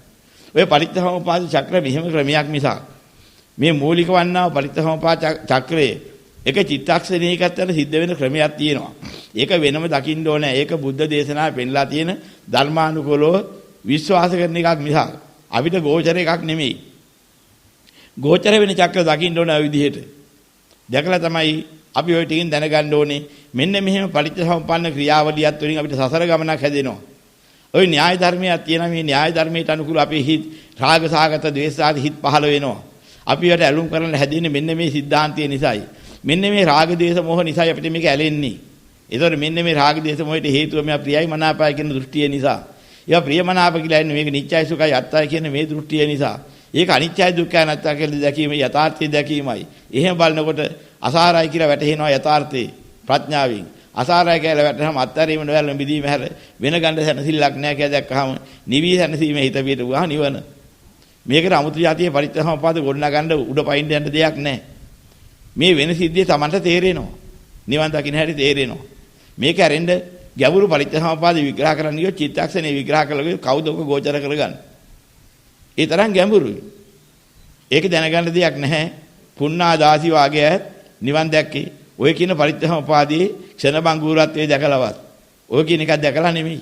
ඔය පරිත්‍ථසමුපාද චක්‍ර මෙහෙම ක්‍රමයක් මිසක් මේ මූලික වන්නා පරිත්‍ථසමුපාද චක්‍රයේ එක චිත්තක්ෂණයකට සිද්ධ වෙන ක්‍රමයක් තියෙනවා. ඒක වෙනම දකින්න ඕනේ. ඒක බුද්ධ දේශනාවේ පෙන්ලා තියෙන ධර්මානුකූලව විශ්වාස කරන එකක් මිසක් අපිට ගෝචර එකක් නෙමෙයි. ගෝචර වෙන චක්‍ර දකින්න ඕනේ ওই විදිහට. දැකලා තමයි අපි ওই ටිකින් දැනගන්න ඕනේ මෙන්න මෙහෙම පරිත්‍ථසමුප්පන්න ක්‍රියාවලියත් වලින් අපිට සසර ගමනක් හැදෙනවා. ওই න්‍යාය ධර්මයක් තියෙනවා. මේ න්‍යාය ධර්මයට අනුකූල අපේ හිත් රාග සාගත ද්වේෂ ආදී හිත් පහළ වෙනවා. අපි වට ඇලුම් කරන්න හැදෙන්නේ මෙන්න මේ સિદ્ધාන්තය නිසායි. මෙන්න මේ රාග ද්වේෂ මොහ නිසායි අපිට මේක ඇලෙන්නේ. ඒතකොට මෙන්න මේ රාග ද්වේෂ මොහයට හේතුව මෙයා ප්‍රියයි මනාපයි කියන දෘෂ්ටිය නිසා. ඒවා ප්‍රියමනාප කියලා එන්නේ මේක නිත්‍යයි සුඛයි අත්තයි කියන මේ දෘෂ්ටිය නිසා. ඒක අනිත්‍යයි දුක්ඛයි අනාත්තයි කියලා දැකීම යථාර්ථය දැකීමයි. එහෙම බලනකොට අසාරයි කියලා වැටහෙනවා යථාර්ථේ ප්‍රඥාවෙන්. අසාරයි කියලා වැටෙනම අත්තරීම නොවැළඳ මිදීම හැර වෙන ගන්න සැනසෙල්ලක් නැහැ කියලා දැක්කහම නිවි සැනසීමේ හිත පිට වුණා නිවන. මේකට අමුතු જાතියේ පරිත්‍යාසමපාද ගොඩනගා ගන්න උඩ පයින් යන්න දෙයක් නැහැ. මේ වෙන සිද්ධිය Tamanට තේරෙනවා. නිවන් දකින්න හැටි තේරෙනවා. මේක ඇරෙන්න ගැඹුරු පරිත්‍යාසමපාද විග්‍රහ කරන්න ගියොත් චිත්තක්ෂණේ විග්‍රහ කළා කවුද ඔක ගෝචර කරගන්නේ. ඒ තරම් ගැඹුරුයි. ඒක දැනගන්න දෙයක් නැහැ. පුණ්ණා දාසි වාගය නිවන් දැක්කේ ඔය කියන පරිත්‍යාසමපාදයේ ක්ෂණ බංගුරත්වයේ දැකලවත්. ඔය කියන එකක් දැකලා නෙමෙයි.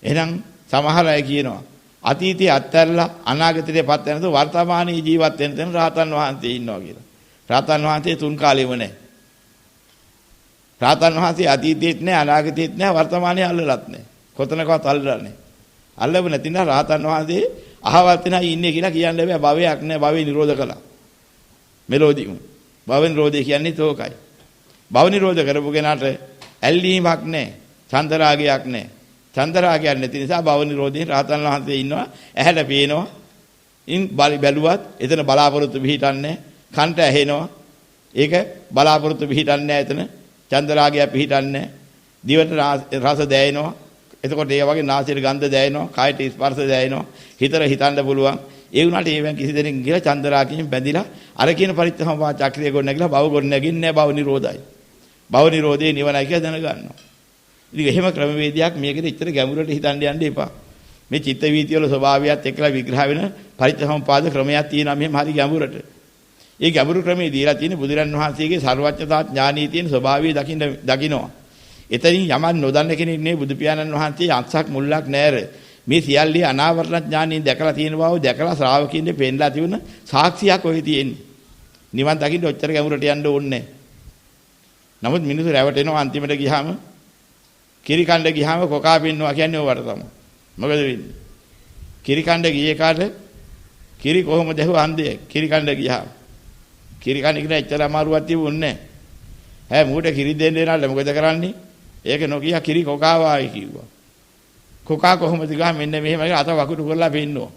එහෙනම් සමහර අය කියනවා අතීතයේ අත්හැරලා අනාගතයටපත් වෙනතු වර්තමානයේ ජීවත් වෙන තැන රහතන් වහන්සේ ඉන්නවා කියලා. රහතන් වහන්සේ තුන් කාලෙම නැහැ. රහතන් වහන්සේ අතීතයේත් නැහැ අනාගතයේත් නැහැ වර්තමානයේ අල්ලලත් නැහැ. කොතනකවත් අල්ලලා නැහැ. අල්ලව නැතිනම් රහතන් වහන්සේ අහවල් තැනයි ඉන්නේ කියලා කියන්න බෑ. භවයක් නැහැ. භවේ නිරෝධ කළා. මෙලෝදිම. භව නිරෝධය කියන්නේ තෝකයි. භව නිරෝධ කරපු කෙනාට ඇල්ලීමක් නැහැ. චන්දරාගයක් නැහැ. චන්දරාගයක් නැති නිසා භව නිරෝධයෙන් රහතන් වහන්සේ ඉන්නවා. ඇහැට පේනවා. ඉන් බැලුවත් එතන බලාපොරොත්තු පිහිටන්නේ. කන්ට ඇහෙනවා. ඒක බලාපොරොත්තු පිහිටන්නේ එතන. චන්දරාගය පිහිටන්නේ. දිවට රස දැනෙනවා. එතකොට ඒ වගේ නාසයට ගන්ධ දැනෙනවා. කායට ස්පර්ශ දැනෙනවා. හිතට හිතන්න පුළුවන්. ඒ වුණාට ඒවෙන් කිසි දෙයක් කියලා චන්දරාගයෙන් බැඳිලා අර කියන පරිත්‍යාසමපාද චක්‍රිය ගොඩ නැගිලා භව ගොඩ නැගින්නේ භව නිරෝධයි. භව නිරෝධේ නිවනයි කියලා දැනගන්නවා. ඉතින් එහෙම ක්‍රමවේදයක් මේකෙද ඉතර ගැඹුරට හිතන්න යන්න එපා. මේ චිත්ත වීතිය වල ස්වභාවයත් එක්කලා විග්‍රහ වෙන පරිත්‍යාසමපාද ක්‍රමයක් තියෙනවා මෙහෙම හරි ගැඹුරට. ඒ ගැඹුරු ක්‍රමයේ දීලා තියෙන බුදුරන් වහන්සේගේ සර්වඥතා ඥානීය තියෙන ස්වභාවය දකින්නවා. එතනින් යමක් නොදන්න කෙනෙක් නේ බුදු පියාණන් වහන්සේ අංශක් මුල්ලක් නැර මේ සියල්ලේ අනාවරණ ඥානයෙන් දැකලා තියෙන බව දැකලා ශ්‍රාවකින්ගේ පෙන්ලා තිබුණ සාක්ෂියක් ඔය තියෙන්නේ. නිවන් දකින්න ඔච්චර ගැඹුරට යන්න ඕනේ නැහැ. නමුත් මිනිස්සු රැවටෙනවා අන්තිමට ගියාම කිරි කණ්ඩ ගියාම කොකා පින්නවා කියන්නේ ඔකට තමයි. මොකද වෙන්නේ? කිරි කණ්ඩ ගියේ කාට කිරි කොහොමද ඇහුවන්දේ කිරි කණ්ඩ ගියාම. කිරි කණ්ඩ කියන එච්චර අමාරුවක් තිබුණේ නැහැ. මූට කිරි දෙන්න එනාට මොකද කරන්නේ? ඒක නොකිය කිරි කොකා වායි කිව්වා. කොකා කොහොමද ගා මෙන්න මෙහෙම අත වකුටු කරලා පෙන්නනවා.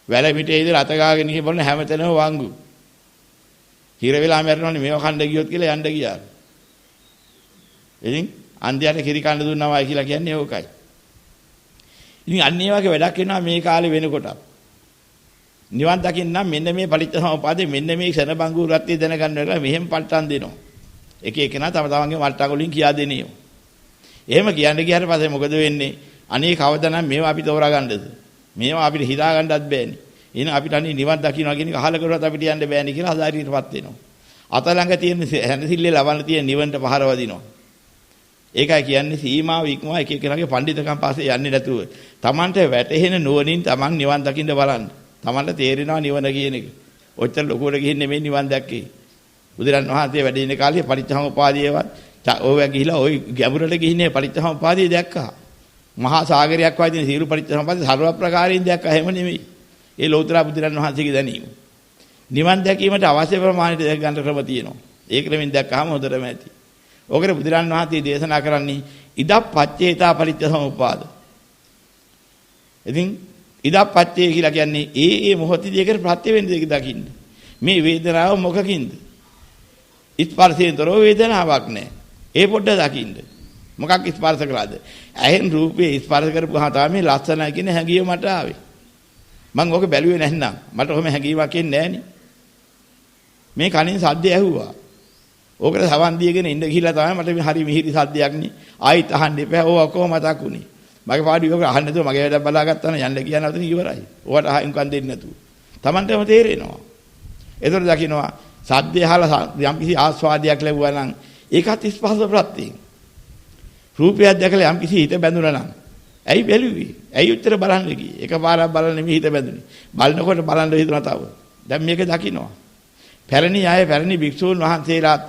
වැල මිටේ ඉඳලා අත ගාගෙන ඉහි බලන හැමතැනම වංගු. හිර වෙලා මැරෙනවනේ මේව කණ්ඩ ගියොත් කියලා යන්න ගියා. ඉතින් අන්ධයාට කිරි කණ්ඩ දුන්නාමයි කියලා කියන්නේ ඕකයි. ඉතින් අන්න ඒ වගේ වැඩක් වෙනවා මේ කාලේ වෙනකොට. නිවන් දකින්න නම් මෙන්න මේ පරිත්‍යාසමපාදේ මෙන්න මේ ක්ෂණ බංගු රත්ය දැනගන්න වෙලා මෙහෙම පල්ටන් දෙනවා. එක එකනා තම තමන්ගේ මල්ටා වලින් කියා දෙනියෝ. එහෙම කියන්න ගියාට පස්සේ මොකද වෙන්නේ? අනේ කවදානම් මේවා අපි තෝරා ගන්නද? මේවා අපිට හිතා ගන්නවත් බෑනේ. එහෙනම් අපිට අනේ නිවන් දකින්නවා කියන එක අහල කරුවත් අපිට යන්න බෑනේ කියලා හදාරියටපත් වෙනවා. අත ළඟ තියෙන හැනසිල්ලේ ලබන්න තියෙන නිවන්ට පහර වදිනවා. ඒකයි කියන්නේ සීමාව ඉක්මවා එක එකනාගේ පඬිතකම් පස්සේ යන්නේ නැතුව Tamanට වැටහෙන නුවණින් Taman නිවන් දකින්න බලන්න. Tamanට තේරෙනවා නිවන කියන එක. ඔච්චර ලොකුවට ගිහින් නෙමෙයි නිවන් දැක්කේ. බුදුරන් වහන්සේ වැඩ ඉන්න කාලේ පරිත්‍යාසමපාදියේවත් ඔය ගිහිලා ওই ගැඹුරට ගිහින්නේ පරිත්‍යාසමපාදිය දැක්කා. මහා සාගරයක් වගේ තියෙන සීල පරිත්‍යාසමපාදිය සර්ව ප්‍රකාරයෙන් දැක්කා. එහෙම නෙමෙයි. ඒ ලෞතර බුදුරන් වහන්සේගේ දැනීම. නිවන් දැකීමට අවශ්‍ය ප්‍රමාණයට දැක ගන්න ක්‍රම තියෙනවා. ඒ ක්‍රමෙන් දැක්කහම හොඳටම ඇති. ඕකේ බුදුරන් වහන්සේ දේශනා කරන්නේ ඉදප්පච්චේතා පරිත්‍යාසමපාද. ඉතින් ඉදප්පච්චය කියලා කියන්නේ ඒ මොහොතේදී ඒකට ප්‍රත්‍ය වෙන දෙයක් දකින්න. මේ වේදනාව මොකකින්ද? ස්පර්ශයෙන්තරෝ වේදනාවක් නැහැ. ඒ පොඩ්ඩ දකින්න. මොකක් ස්පර්ශ කළාද? ඇහෙන් රූපේ ස්පර්ශ කරපුවාම තමයි මේ ලස්සනයි කියන හැඟීම මට ආවේ. මම ඕක බැලුවේ නැත්නම් මට ඔහොම හැඟීමක් එන්නේ නැහනේ. මේ කනින් සද්ද ඇහුවා. ඕකට සවන් දීගෙන ඉන්න ගිහිල්ලා තමයි මට මේ හරි මිහිරි සද්දයක් නේ. ආයිත් අහන්න එපා. ඕවා කොහොම මතක් උනේ. මගේ පාඩුවේ ඔක අහන්න නැතුව මගේ වැඩක් බලාගත්තා නම් යන්න කියන අවතන ඉවරයි. ඕවට අහින් කන් දෙන්නේ නැතුව. Tamanටම තේරෙනවා. ඒතර දකින්නවා සද්දය අහලා යම් කිසි ආස්වාදයක් ලැබුවා නම් ඒකත් ස්පර්ශ ප්‍රත්‍යයෙන්. රූපයක් දැකලා යම් කිසි හිත බැඳුණා නම් ඇයි බැලුවේ? ඇයි උත්තර බලන්න ගියේ? එකපාරක් බලන්න නෙමෙයි හිත බැඳුනේ. බලනකොට බලන්න හිතුණා තව. දැන් මේක දකින්නවා. පැරණි අය පැරණි භික්ෂූන් වහන්සේලාත්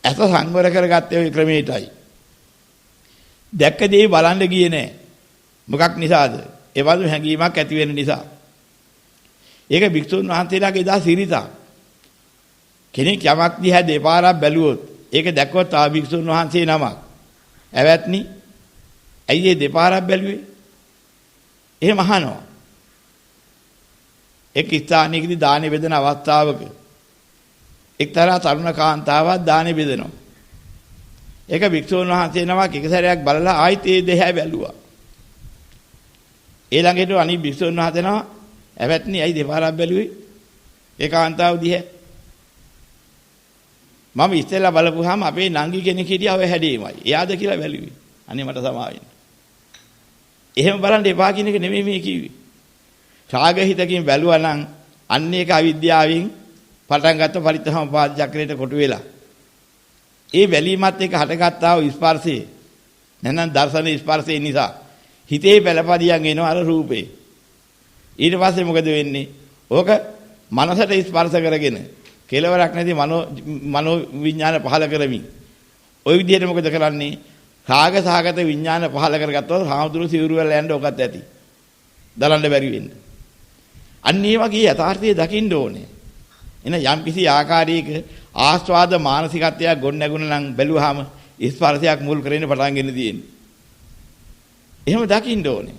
ඇස සංවර කරගත්තේ ওই ක්‍රමයටයි. දැක්ක දේ බලන්න ගියේ නෑ. මොකක් නිසාද? ඒ වගේ හැඟීමක් ඇති වෙන නිසා. ඒක භික්ෂූන් වහන්සේලාගේ දා සිරිතක්. කෙනෙක් යමක් දිහා දෙපාරක් බැලුවොත් ඒක දැක්කොත් ආ භික්ෂූන් වහන්සේ නමක්. ඇවැත්නි ඇයි ඒ දෙපාරක් බැලුවේ? එහෙම අහනවා. එක් ස්ථානයකදී දානෙ බෙදෙන අවස්ථාවක එක්තරා තරුණ කාන්තාවක් දානෙ බෙදෙනවා. ඒක භික්ෂුන් වහන්සේ නමක් එක සැරයක් බලලා ආයිත් ඒ දෙහැ බැලුවා. ඊළඟට අනිත් භික්ෂුන් වහන්සේ නම ඇවැත්නි ඇයි දෙපාරක් බැලුවේ? ඒ කාන්තාව දිහා. මම ඉස්සෙල්ලා බලපුවාම අපේ නංගි කෙනෙක් හිටියා ඔය හැඩේමයි. එයාද කියලා බැලුවේ. අනේ මට සමා වෙන්න. එහෙම බලන්න එපා කියන එක නෙමෙයි මේ කිව්වේ. රාගහිතකින් බැලුවා නම් අන්න ඒක අවිද්‍යාවෙන් පටන් ගත්ත පරිත්‍ථමපාද චක්‍රයට කොටු වෙලා. ඒ බැලීමත් එක්ක හටගත්තා වූ ස්පර්ශය නැත්නම් දර්ශන ස්පර්ශය නිසා හිතේ පළපදියන් එනවා අර රූපේ. ඊට පස්සේ මොකද වෙන්නේ? ඕක මනසට ස්පර්ශ කරගෙන කෙලවරක් නැති මනෝ විඥාන පහල කරමින් ওই විදිහට මොකද කරන්නේ? රාග සහගත විඥාන පහල කරගත්තොත් හාමුදුරු සිවුරු වල යන්න ඔකත් ඇති. දරන්න බැරි වෙන්න. අන්න ඒ වගේ යථාර්ථය දකින්න ඕනේ. එන යම් කිසි ආකාරයක ආස්වාද මානසිකත්වයක් ගොඩ නැගුණ නම් බැලුවාම ස්පර්ශයක් මුල් කරගෙන පටන් ගෙන තියෙන්නේ. එහෙම දකින්න ඕනේ.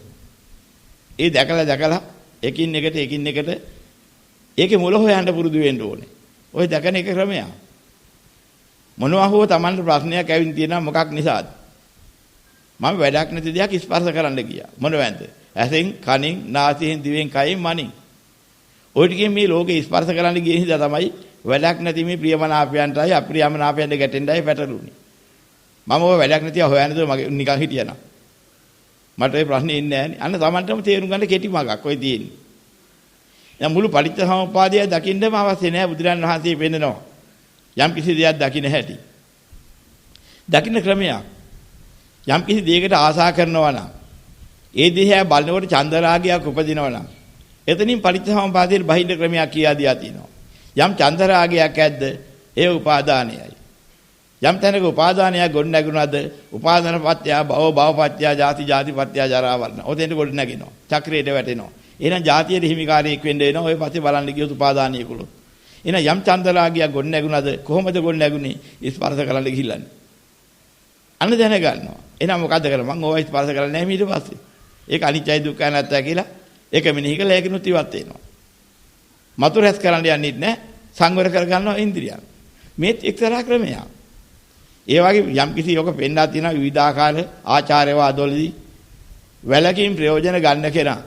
ඒ දැකලා එකින් එකට ඒකේ මුල හොයන්න පුරුදු වෙන්න ඕනේ. ඔය දැකන එක ක්‍රමයක්. මොනවා හෝ Tamanට ප්‍රශ්නයක් ඇවිත් තියෙනවා මොකක් නිසාද? මම වැඩක් නැති දෙයක් ස්පර්ශ කරන්න ගියා. මොනවද? ඇසෙන්, කනෙන්, නාසයෙන්, දිවෙන්, කයෙන්, මනෙන්. ඔය ටිකෙන් මේ ලෝකේ ස්පර්ශ කරන්න ගිය නිසා තමයි වැඩක් නැති මේ ප්‍රියමනාපයන්ටයි අප්‍රියමනාපයන්ට ගැටෙන්නයි පැටළුනේ. මම ඔය වැඩක් නැතිව හොයන්නද මගේ නිකන් හිටියනම්. මට ඒ ප්‍රශ්නේ ඉන්නේ නැහැ නේ. අන්න Tamanටම තේරුම් ගන්න කෙටි මගක් ඔය තියෙන්නේ. දැන් මුළු පටිච්චසමුප්පාදය දකින්නම අවශ්‍ය නැහැ බුදුරන් වහන්සේ පෙන්නනවා. යම් කිසි දෙයක් දකින්න හැටි. දකින්න ක්‍රමයක්. යම් කිසි දෙයකට ආසා කරනවා නම් ඒ දෙහැ බලනකොට චන්දරාගයක් උපදිනවා නම් එතනින් පටිච්චසමුපාදයේ බහිඳ ක්‍රමයක් කියා දියා තියෙනවා. යම් චන්දරාගයක් ඇද්ද ඒ උපාදානයයි. යම් තැනක උපාදානයක් ගොඩ නැගුණාද උපාදානපත්‍ය භව භවපත්‍ය ජාති ජාතිපත්‍ය ජරා වර්ණ. ඔතෙන්ට ගොඩ නැගිනවා. චක්‍රයට වැටෙනවා. එහෙනම් ජාතියේ හිමිකාරයෙක් වෙන්න වෙනවා. ඔය පස්සේ බලන්න ගියොත් උපාදානිය කුලොත්. එහෙනම් යම් චන්දරාගයක් ගොඩ නැගුණාද කොහොමද ගොඩ නැගුණේ? ස්පර්ශ කරන්න ගිහිල්ලානේ. අන්න දැනගන්නවා. එහෙනම් මොකද්ද කරන්නේ? මම ඕවා ස්පර්ශ කරන්නේ නැහැ ඊට පස්සේ. ඒක අනිත්‍යයි දුක්ඛයි නැත්තා කියලා ඒක මෙනෙහි කළා ඒකිනුත් ඉවත් වෙනවා. මතුරු හැස් කරන්න යන්නේ නැහැ. සංවර කරගන්නවා ඉන්ද්‍රියයන්. මේත් එක්තරා ක්‍රමයක්. ඒ වගේ යම් කිසි යෝග පෙන්වා තියෙනවා විවිධාකාර ආචාර්යවාදවලදී වැලකින් ප්‍රයෝජන ගන්න කෙනා.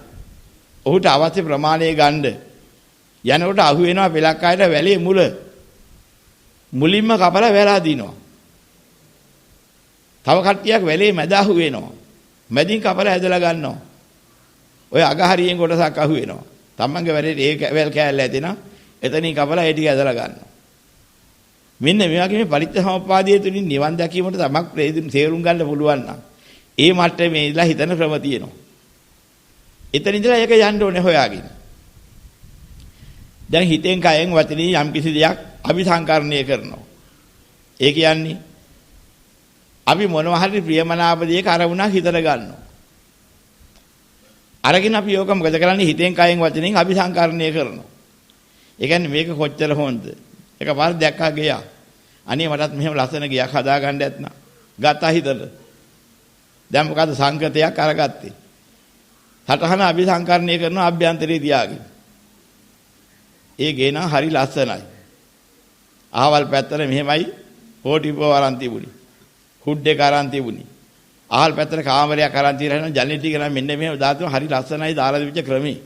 ඔහුට අවශ්‍ය ප්‍රමාණය ගන්න යනකොට අහු වෙනවා පෙලක් ආයත වැලේ මුලින්ම කපලා වැලා දිනවා. තව කට්ටියක් වැලේ මැද අහු වෙනවා. මැදින් කපලා ඇදලා ගන්නවා. ඔය අගහරියෙන් කොටසක් අහු වෙනවා. තමන්ගේ වැලේ ඒ වැල් කෑල්ල ඇදෙනවා. එතනින් කපලා ඒ ටික ඇදලා ගන්නවා. මෙන්න මේ වගේ මේ පරිත්‍ථමපාදයේ තුලින් නිවන් දැකීමට තමක් තේරුම් ගන්න පුළුවන් නම් ඒ මට්ටමේ ඉඳලා හිතන ක්‍රම තියෙනවා. එතන ඉඳලා ඒක යන්න ඕනේ හොයාගෙන. දැන් හිතෙන් කයෙන් වචනේ යම් කිසි දෙයක් අபிසංකරණය කරනවා. ඒ කියන්නේ අපි මොනවා හරි ප්‍රියමනාප දෙයක අරමුණක් හිතට ගන්නවා. අරගෙන අපි යෝක මොකද කරන්නේ? හිතෙන් කයෙන් වචනෙන් අபிසංකරණය කරනවා. ඒ කියන්නේ මේක කොච්චර හොඳද? එකපාර දැක්කා ගියා. අනේ මටත් මෙහෙම ලස්සන ගියක් හදා ගන්න ඇත්නම්. ගත්තා හිතට. දැන් මොකද සංකතයක් අරගත්තේ? සටහන අபிසංකරණය කරන අභ්‍යන්තරයේ තියාගෙන. ඒ ගේ නම් හරි ලස්සනයි. අහවල් පැත්තට මෙහෙමයි කෝටිපෝ අරන් තිබුණි. හුඩ් එක අරන් තිබුණි. අහවල් පැත්තට කාමරයක් අරන් තියලා හිටන ජනෙල් ටික නම් මෙන්න මෙහෙම දාතුන හරි ලස්සනයි දාලා දෙවිච්ච ක්‍රමී.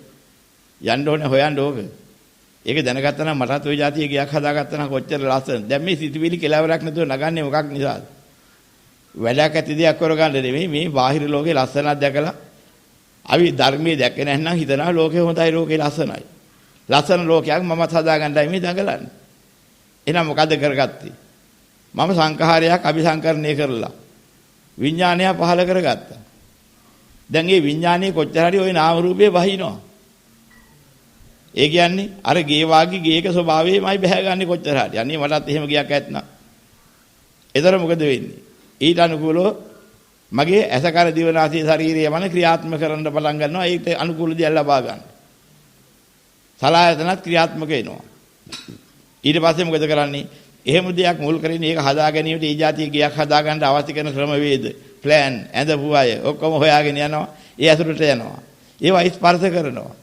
යන්න ඕනේ හොයන්න ඕක. ඒක දැනගත්තා නම් මටත් ওই જાතියේ ගයක් හදාගත්තා නම් කොච්චර ලස්සනද. දැන් මේ සිතුවිලි කෙලවරක් නැතුව නගන්නේ මොකක් නිසාද? වැඩක් ඇති දෙයක් කරගන්න නෙමෙයි මේ බාහිර ලෝකේ ලස්සනක් දැකලා අපි ධර්මයේ දැක්කේ නැත්නම් හිතනවා ලෝකේ හොඳයි ලෝකේ ලස්සනයි. ලස්සන ලෝකයක් මමත් හදාගන්නයි මේ දඟලන්නේ. එහෙනම් මොකද කරගත්තේ? මම සංඛාරයක් අபிසංකරණය කරලා විඥානය පහල කරගත්තා. දැන් මේ විඥානයේ කොච්චර හරි ওই නාම රූපේ වහිනවා. ඒ කියන්නේ අර ගේ වාගේ ගේක ස්වභාවයමයි බහැගන්නේ කොච්චර හරි. අනේ මටත් එහෙම ගියක් ඇත්නම්. ඒතර මොකද වෙන්නේ? ඊට අනුකූලව මගේ ඇසකර දිවනාසී ශරීරය මන ක්‍රියාත්මක කරන්න පටන් ගන්නවා. ඒකට අනුකූල දේ ලබා ගන්න. සලආයතනත් ක්‍රියාත්මක වෙනවා. ඊට පස්සේ මොකද කරන්නේ? එහෙම දෙයක් මුල් කරගෙන ඒක හදා ගැනීමට ඒ જાතිය ගයක් හදා ගන්න අවශ්‍ය කරන ක්‍රම වේද, ප්ලෑන්, ඇඳපු අය ඔක්කොම හොයාගෙන යනවා. ඒ ඇසුරට යනවා. ඒවා ස්පර්ශ කරනවා.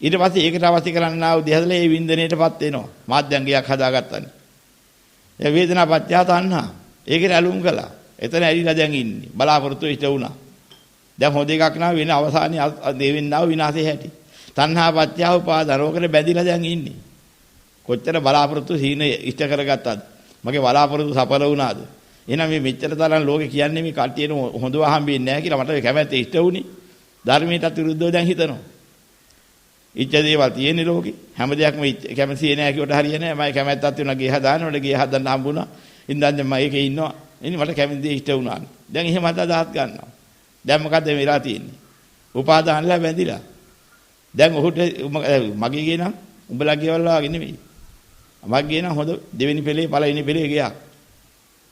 ඊට පස්සේ ඒකට අවශ්‍ය කරන්නා වූ දෙහදලා ඒ වින්දනයටපත් වෙනවා. මාධ්‍යංගයක් හදාගත්තනේ. ඒ වේදනා පත්‍ය තණ්හා. ඒකට ඇලුම් කළා. එතන ඇලිලා දැන් ඉන්නේ. බලාපොරොත්තු ඉෂ්ට වුණා. දැන් හොඳ එකක් නා වෙන අවසානයේ දෙවෙන්නා වූ විනාශය හැටි. තණ්හා පත්‍ය උපාදාන රෝගකට බැඳිලා දැන් ඉන්නේ. කොච්චර බලාපොරොත්තු සීන ඉෂ්ට කරගත්තද? මගේ බලාපොරොත්තු සඵල වුණාද? එහෙනම් මේ මෙච්චර තරම් ලෝකේ කියන්නේ මේ කට්ටියන හොඳව හම්බෙන්නේ නැහැ කියලා මට කැමැත්ත ඉෂ්ට වුණේ. ධර්මයටත් විරුද්ධව දැන් හිතනවා. ඉච්ඡ දේවල් තියෙන ලෝකේ හැම දෙයක්ම කැමැති නැහැ කියවට හරියන්නේ නැහැ. මම කැමැත්තක් තියෙනවා ගේ හදානකොට ගේ හදන්න හම්බුණා. ඉඳන් මම ඒකේ ඉන්නවා. ඉතින් මට කැමති දේ ඉෂ්ට වුණා. දැන් එහෙම අදහස් ගන්නවා. දැන් මොකද්ද වෙලා තියෙන්නේ? උපාදානලා බැඳිලා. දැන් ඔහුට මගේ ගේ නම් උඹලා ගෙවල් වගේ නෙමෙයි. මගේ නම් හොඳ දෙවෙනි පෙළේ පළවෙනි පෙළේ ගියා.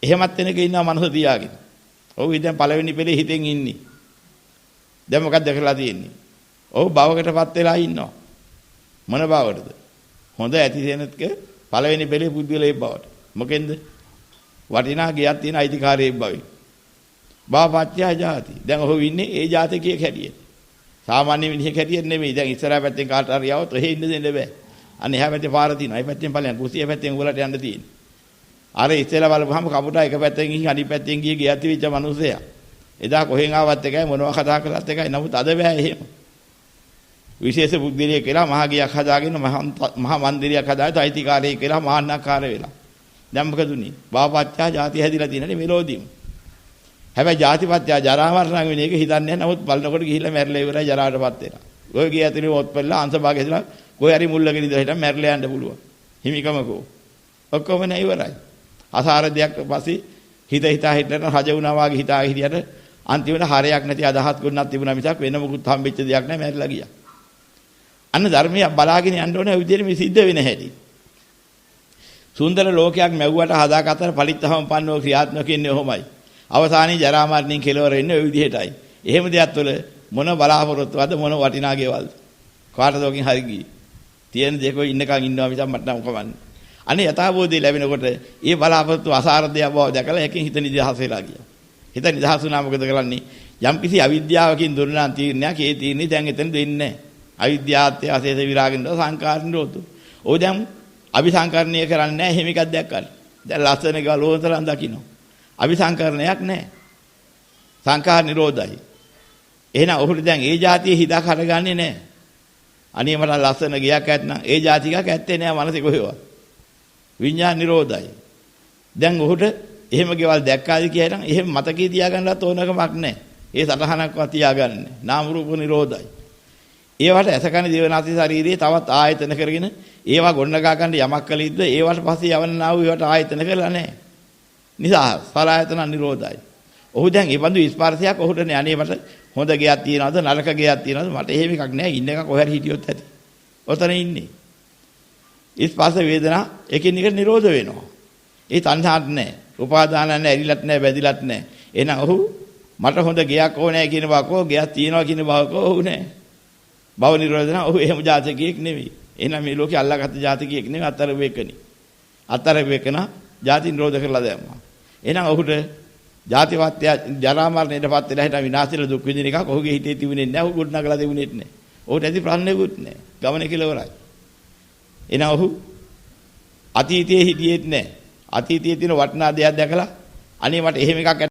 එහෙමත් වෙනක ඉන්නවා මනස තියාගෙන. ඔව් ඉතින් පළවෙනි පෙළේ හිතෙන් ඉන්නේ. දැන් මොකක්ද කරලා තියෙන්නේ? ඔව් භවකටපත් වෙලා ඉන්නවා. මොන භවකටද? හොඳ ඇති දෙනක පළවෙනි පෙළේ පුද්ගලයේ බවට. මොකෙන්ද? වටිනා ගියක් තියෙන අයිතිකාරයෙක් බවයි. භවපත්‍ය ජාති. දැන් ඔහු ඉන්නේ ඒ ජාතකයේ හැටියට. සාමාන්‍ය මිනිහෙක් හැටියට නෙමෙයි. දැන් ඉස්සරහ පැත්තෙන් කාට හරි આવොත් එහෙ ඉන්න දෙන්න බෑ. අනේ එහා පැත්තේ පාර තියෙනවා. ඒ පැත්තෙන් ඵලයන් කුසිය පැත්තෙන් උගලට යන්න තියෙන්නේ. අර ඉස්සෙල්ලා බලපුවම කපුටා එක පැත්තෙන් ගිහින් අනිත් පැත්තෙන් ගියේ ගේ ඇති වෙච්ච මිනිසයා. එදා කොහෙන් ආවත් එකයි මොනවා කතා කළත් එකයි. නමුත් අද බෑ එහෙම. විශේෂ බුද්ධිලිය කියලා මහා ගියක් හදාගෙන මහා මන්දිරයක් හදාගෙන අයිතිකාරයෙක් කියලා මහානාකාර වෙලා. දැන් මොකද උනේ? භවපත්‍ය ජාති හැදිලා තියෙනනේ මෙලෝදීම. හැබැයි ජාතිපත්‍ය ජරා මරණ වෙන එක හිතන්නේ නැහැ. නමුත් බලනකොට ගිහිල්ලා මැරිලා ඉවරයි ජරාටපත් වෙනවා. ඔය ගිය ඇතුලේ ඔත්පල්ලා අංශභාගය හිතලා කොයි හරි මුල්ලගෙන ඉඳලා හිටන් මැරිලා යන්න පුළුවන්. හිමිකමකෝ. ඔක්කොම නෑ ඉවරයි. අසාර දෙයක් පස්සේ හිතා හිටන රජ වුණා වගේ හිතා හිටියට අන්තිමට හරයක් නැති අදහස් ගොන්නක් තිබුණා මිසක් වෙන මොකුත් හම්බෙච්ච දෙයක් නෑ මැරිලා ගියා. අන්න ධර්මය බලාගෙන යන්න ඕනේ ඔය විදිහට මේ සිද්ධ වෙන හැටි. සුන්දර ලෝකයක් මැව්වට හදාගත්තට පරිත්තහම්පන්නව ක්‍රියාත්මක වෙන්නේ ඔහොමයි. අවසානයේ ජරා මරණින් කෙලවර වෙන්නේ ඔය විදිහටයි. එහෙම දෙයක් තුළ මොන බලාපොරොත්තුවද මොන වටිනාගේවල්ද? කාටද ඔකින් හරි ගියේ. තියෙන දෙකෝ ඉන්නකන් ඉන්නවා මිසක් මට නම් කවන්නේ. අනේ යථාබෝධය ලැබෙනකොට ඒ බලාපොරොත්තු අසාරදයක් බව දැකලා එකකින් හිත නිදහස් වෙලා ගියා. හිත නිදහස් වුණා මොකද කරන්නේ? යම්කිසි අවිද්‍යාවකින් දුන්නා තීරණයක් ඒ තීරණේ දැන් එතන දෙන්නේ නැහැ. අවිද්‍යාත්‍ය අසේස විරාගින්ද සංකාරින්දෝතු. ඔය දැන් අபிසංකරණය කරන්නේ නැහැ එහෙම එකක් දැක්කම. දැන් ලස්සන ගාල ඕතරම් දකින්න. අபிසංකරණයක් නැහැ. සංකාර නිරෝධයි. එහෙනම් ඔහුට දැන් ඒ જાතියේ හිතක් හටගන්නේ නැහැ. අනේ මට ලස්සන ගියක් ඇත්නම් ඒ જાතිකක් ඇත්තේ නැහැ මනසේ කොහෙවත්. විඤ්ඤාණ නිරෝධයි. දැන් ඔහුට එහෙම ගෙවල් දැක්කාද කියලා නම් එහෙම මතකේ තියාගන්නවත් ඕනකමක් නැහැ. ඒ සතහනක්වත් තියාගන්නේ. නාම රූප නිරෝධයි. ඒවට ඇසකන දිවනාසී ශරීරයේ තවත් ආයතන කරගෙන ඒවා ගොඩනගා ගන්න යමක් කළ යුතුද ඒවට පස්සේ යවන්නා වූ ඒවට ආයතන කරලා නැහැ. නිසා සලආයතන නිරෝධයි. ඔහු දැන් මේ බඳු ස්පර්ශයක් ඔහුට නේ අනේ මට හොඳ ගයක් තියනවද නරක ගයක් තියනවද මට එහෙම එකක් නැහැ ඉන්න එක කොහරි හිටියොත් ඇති. ඔතන ඉන්නේ. ස්පර්ශ වේදනා එකින් එක නිරෝධ වෙනවා. ඒ තණ්හාවක් නැහැ. උපාදාන නැහැ, ඇරිලත් නැහැ, බැඳිලත් නැහැ. එහෙනම් ඔහු මට හොඳ ගයක් ඕනේ කියන බවකෝ ගයක් තියනවා කියන බවකෝ ඔහු නැහැ. භව නිරෝධන ඔහු එහෙම ජාතකයෙක් නෙවෙයි. එහෙනම් මේ ලෝකේ අල්ලාගත්ත ජාතකයෙක් නෙවෙයි අතර වේකනේ. අතර වේකන ජාති නිරෝධ කරලා දැම්මා. එහෙනම් ඔහුට ජාතිවත්ය ජරා මරණයටපත් වෙලා හිටා විනාශෙලා දුක් විඳින එකක් ඔහුගේ හිතේ තිබුණේ නැහැ. ඔහු ගොඩනගලා තිබුණෙත් නැහැ. ඔහුට ඇති ප්‍රශ්නෙකුත් නැහැ. ගමනේ කෙලවරයි. එන ඔහු අතීතයේ හිටියෙත් නැහැ. අතීතයේ තියෙන වටිනා දේවල් දැකලා අනේ මට එහෙම එකක්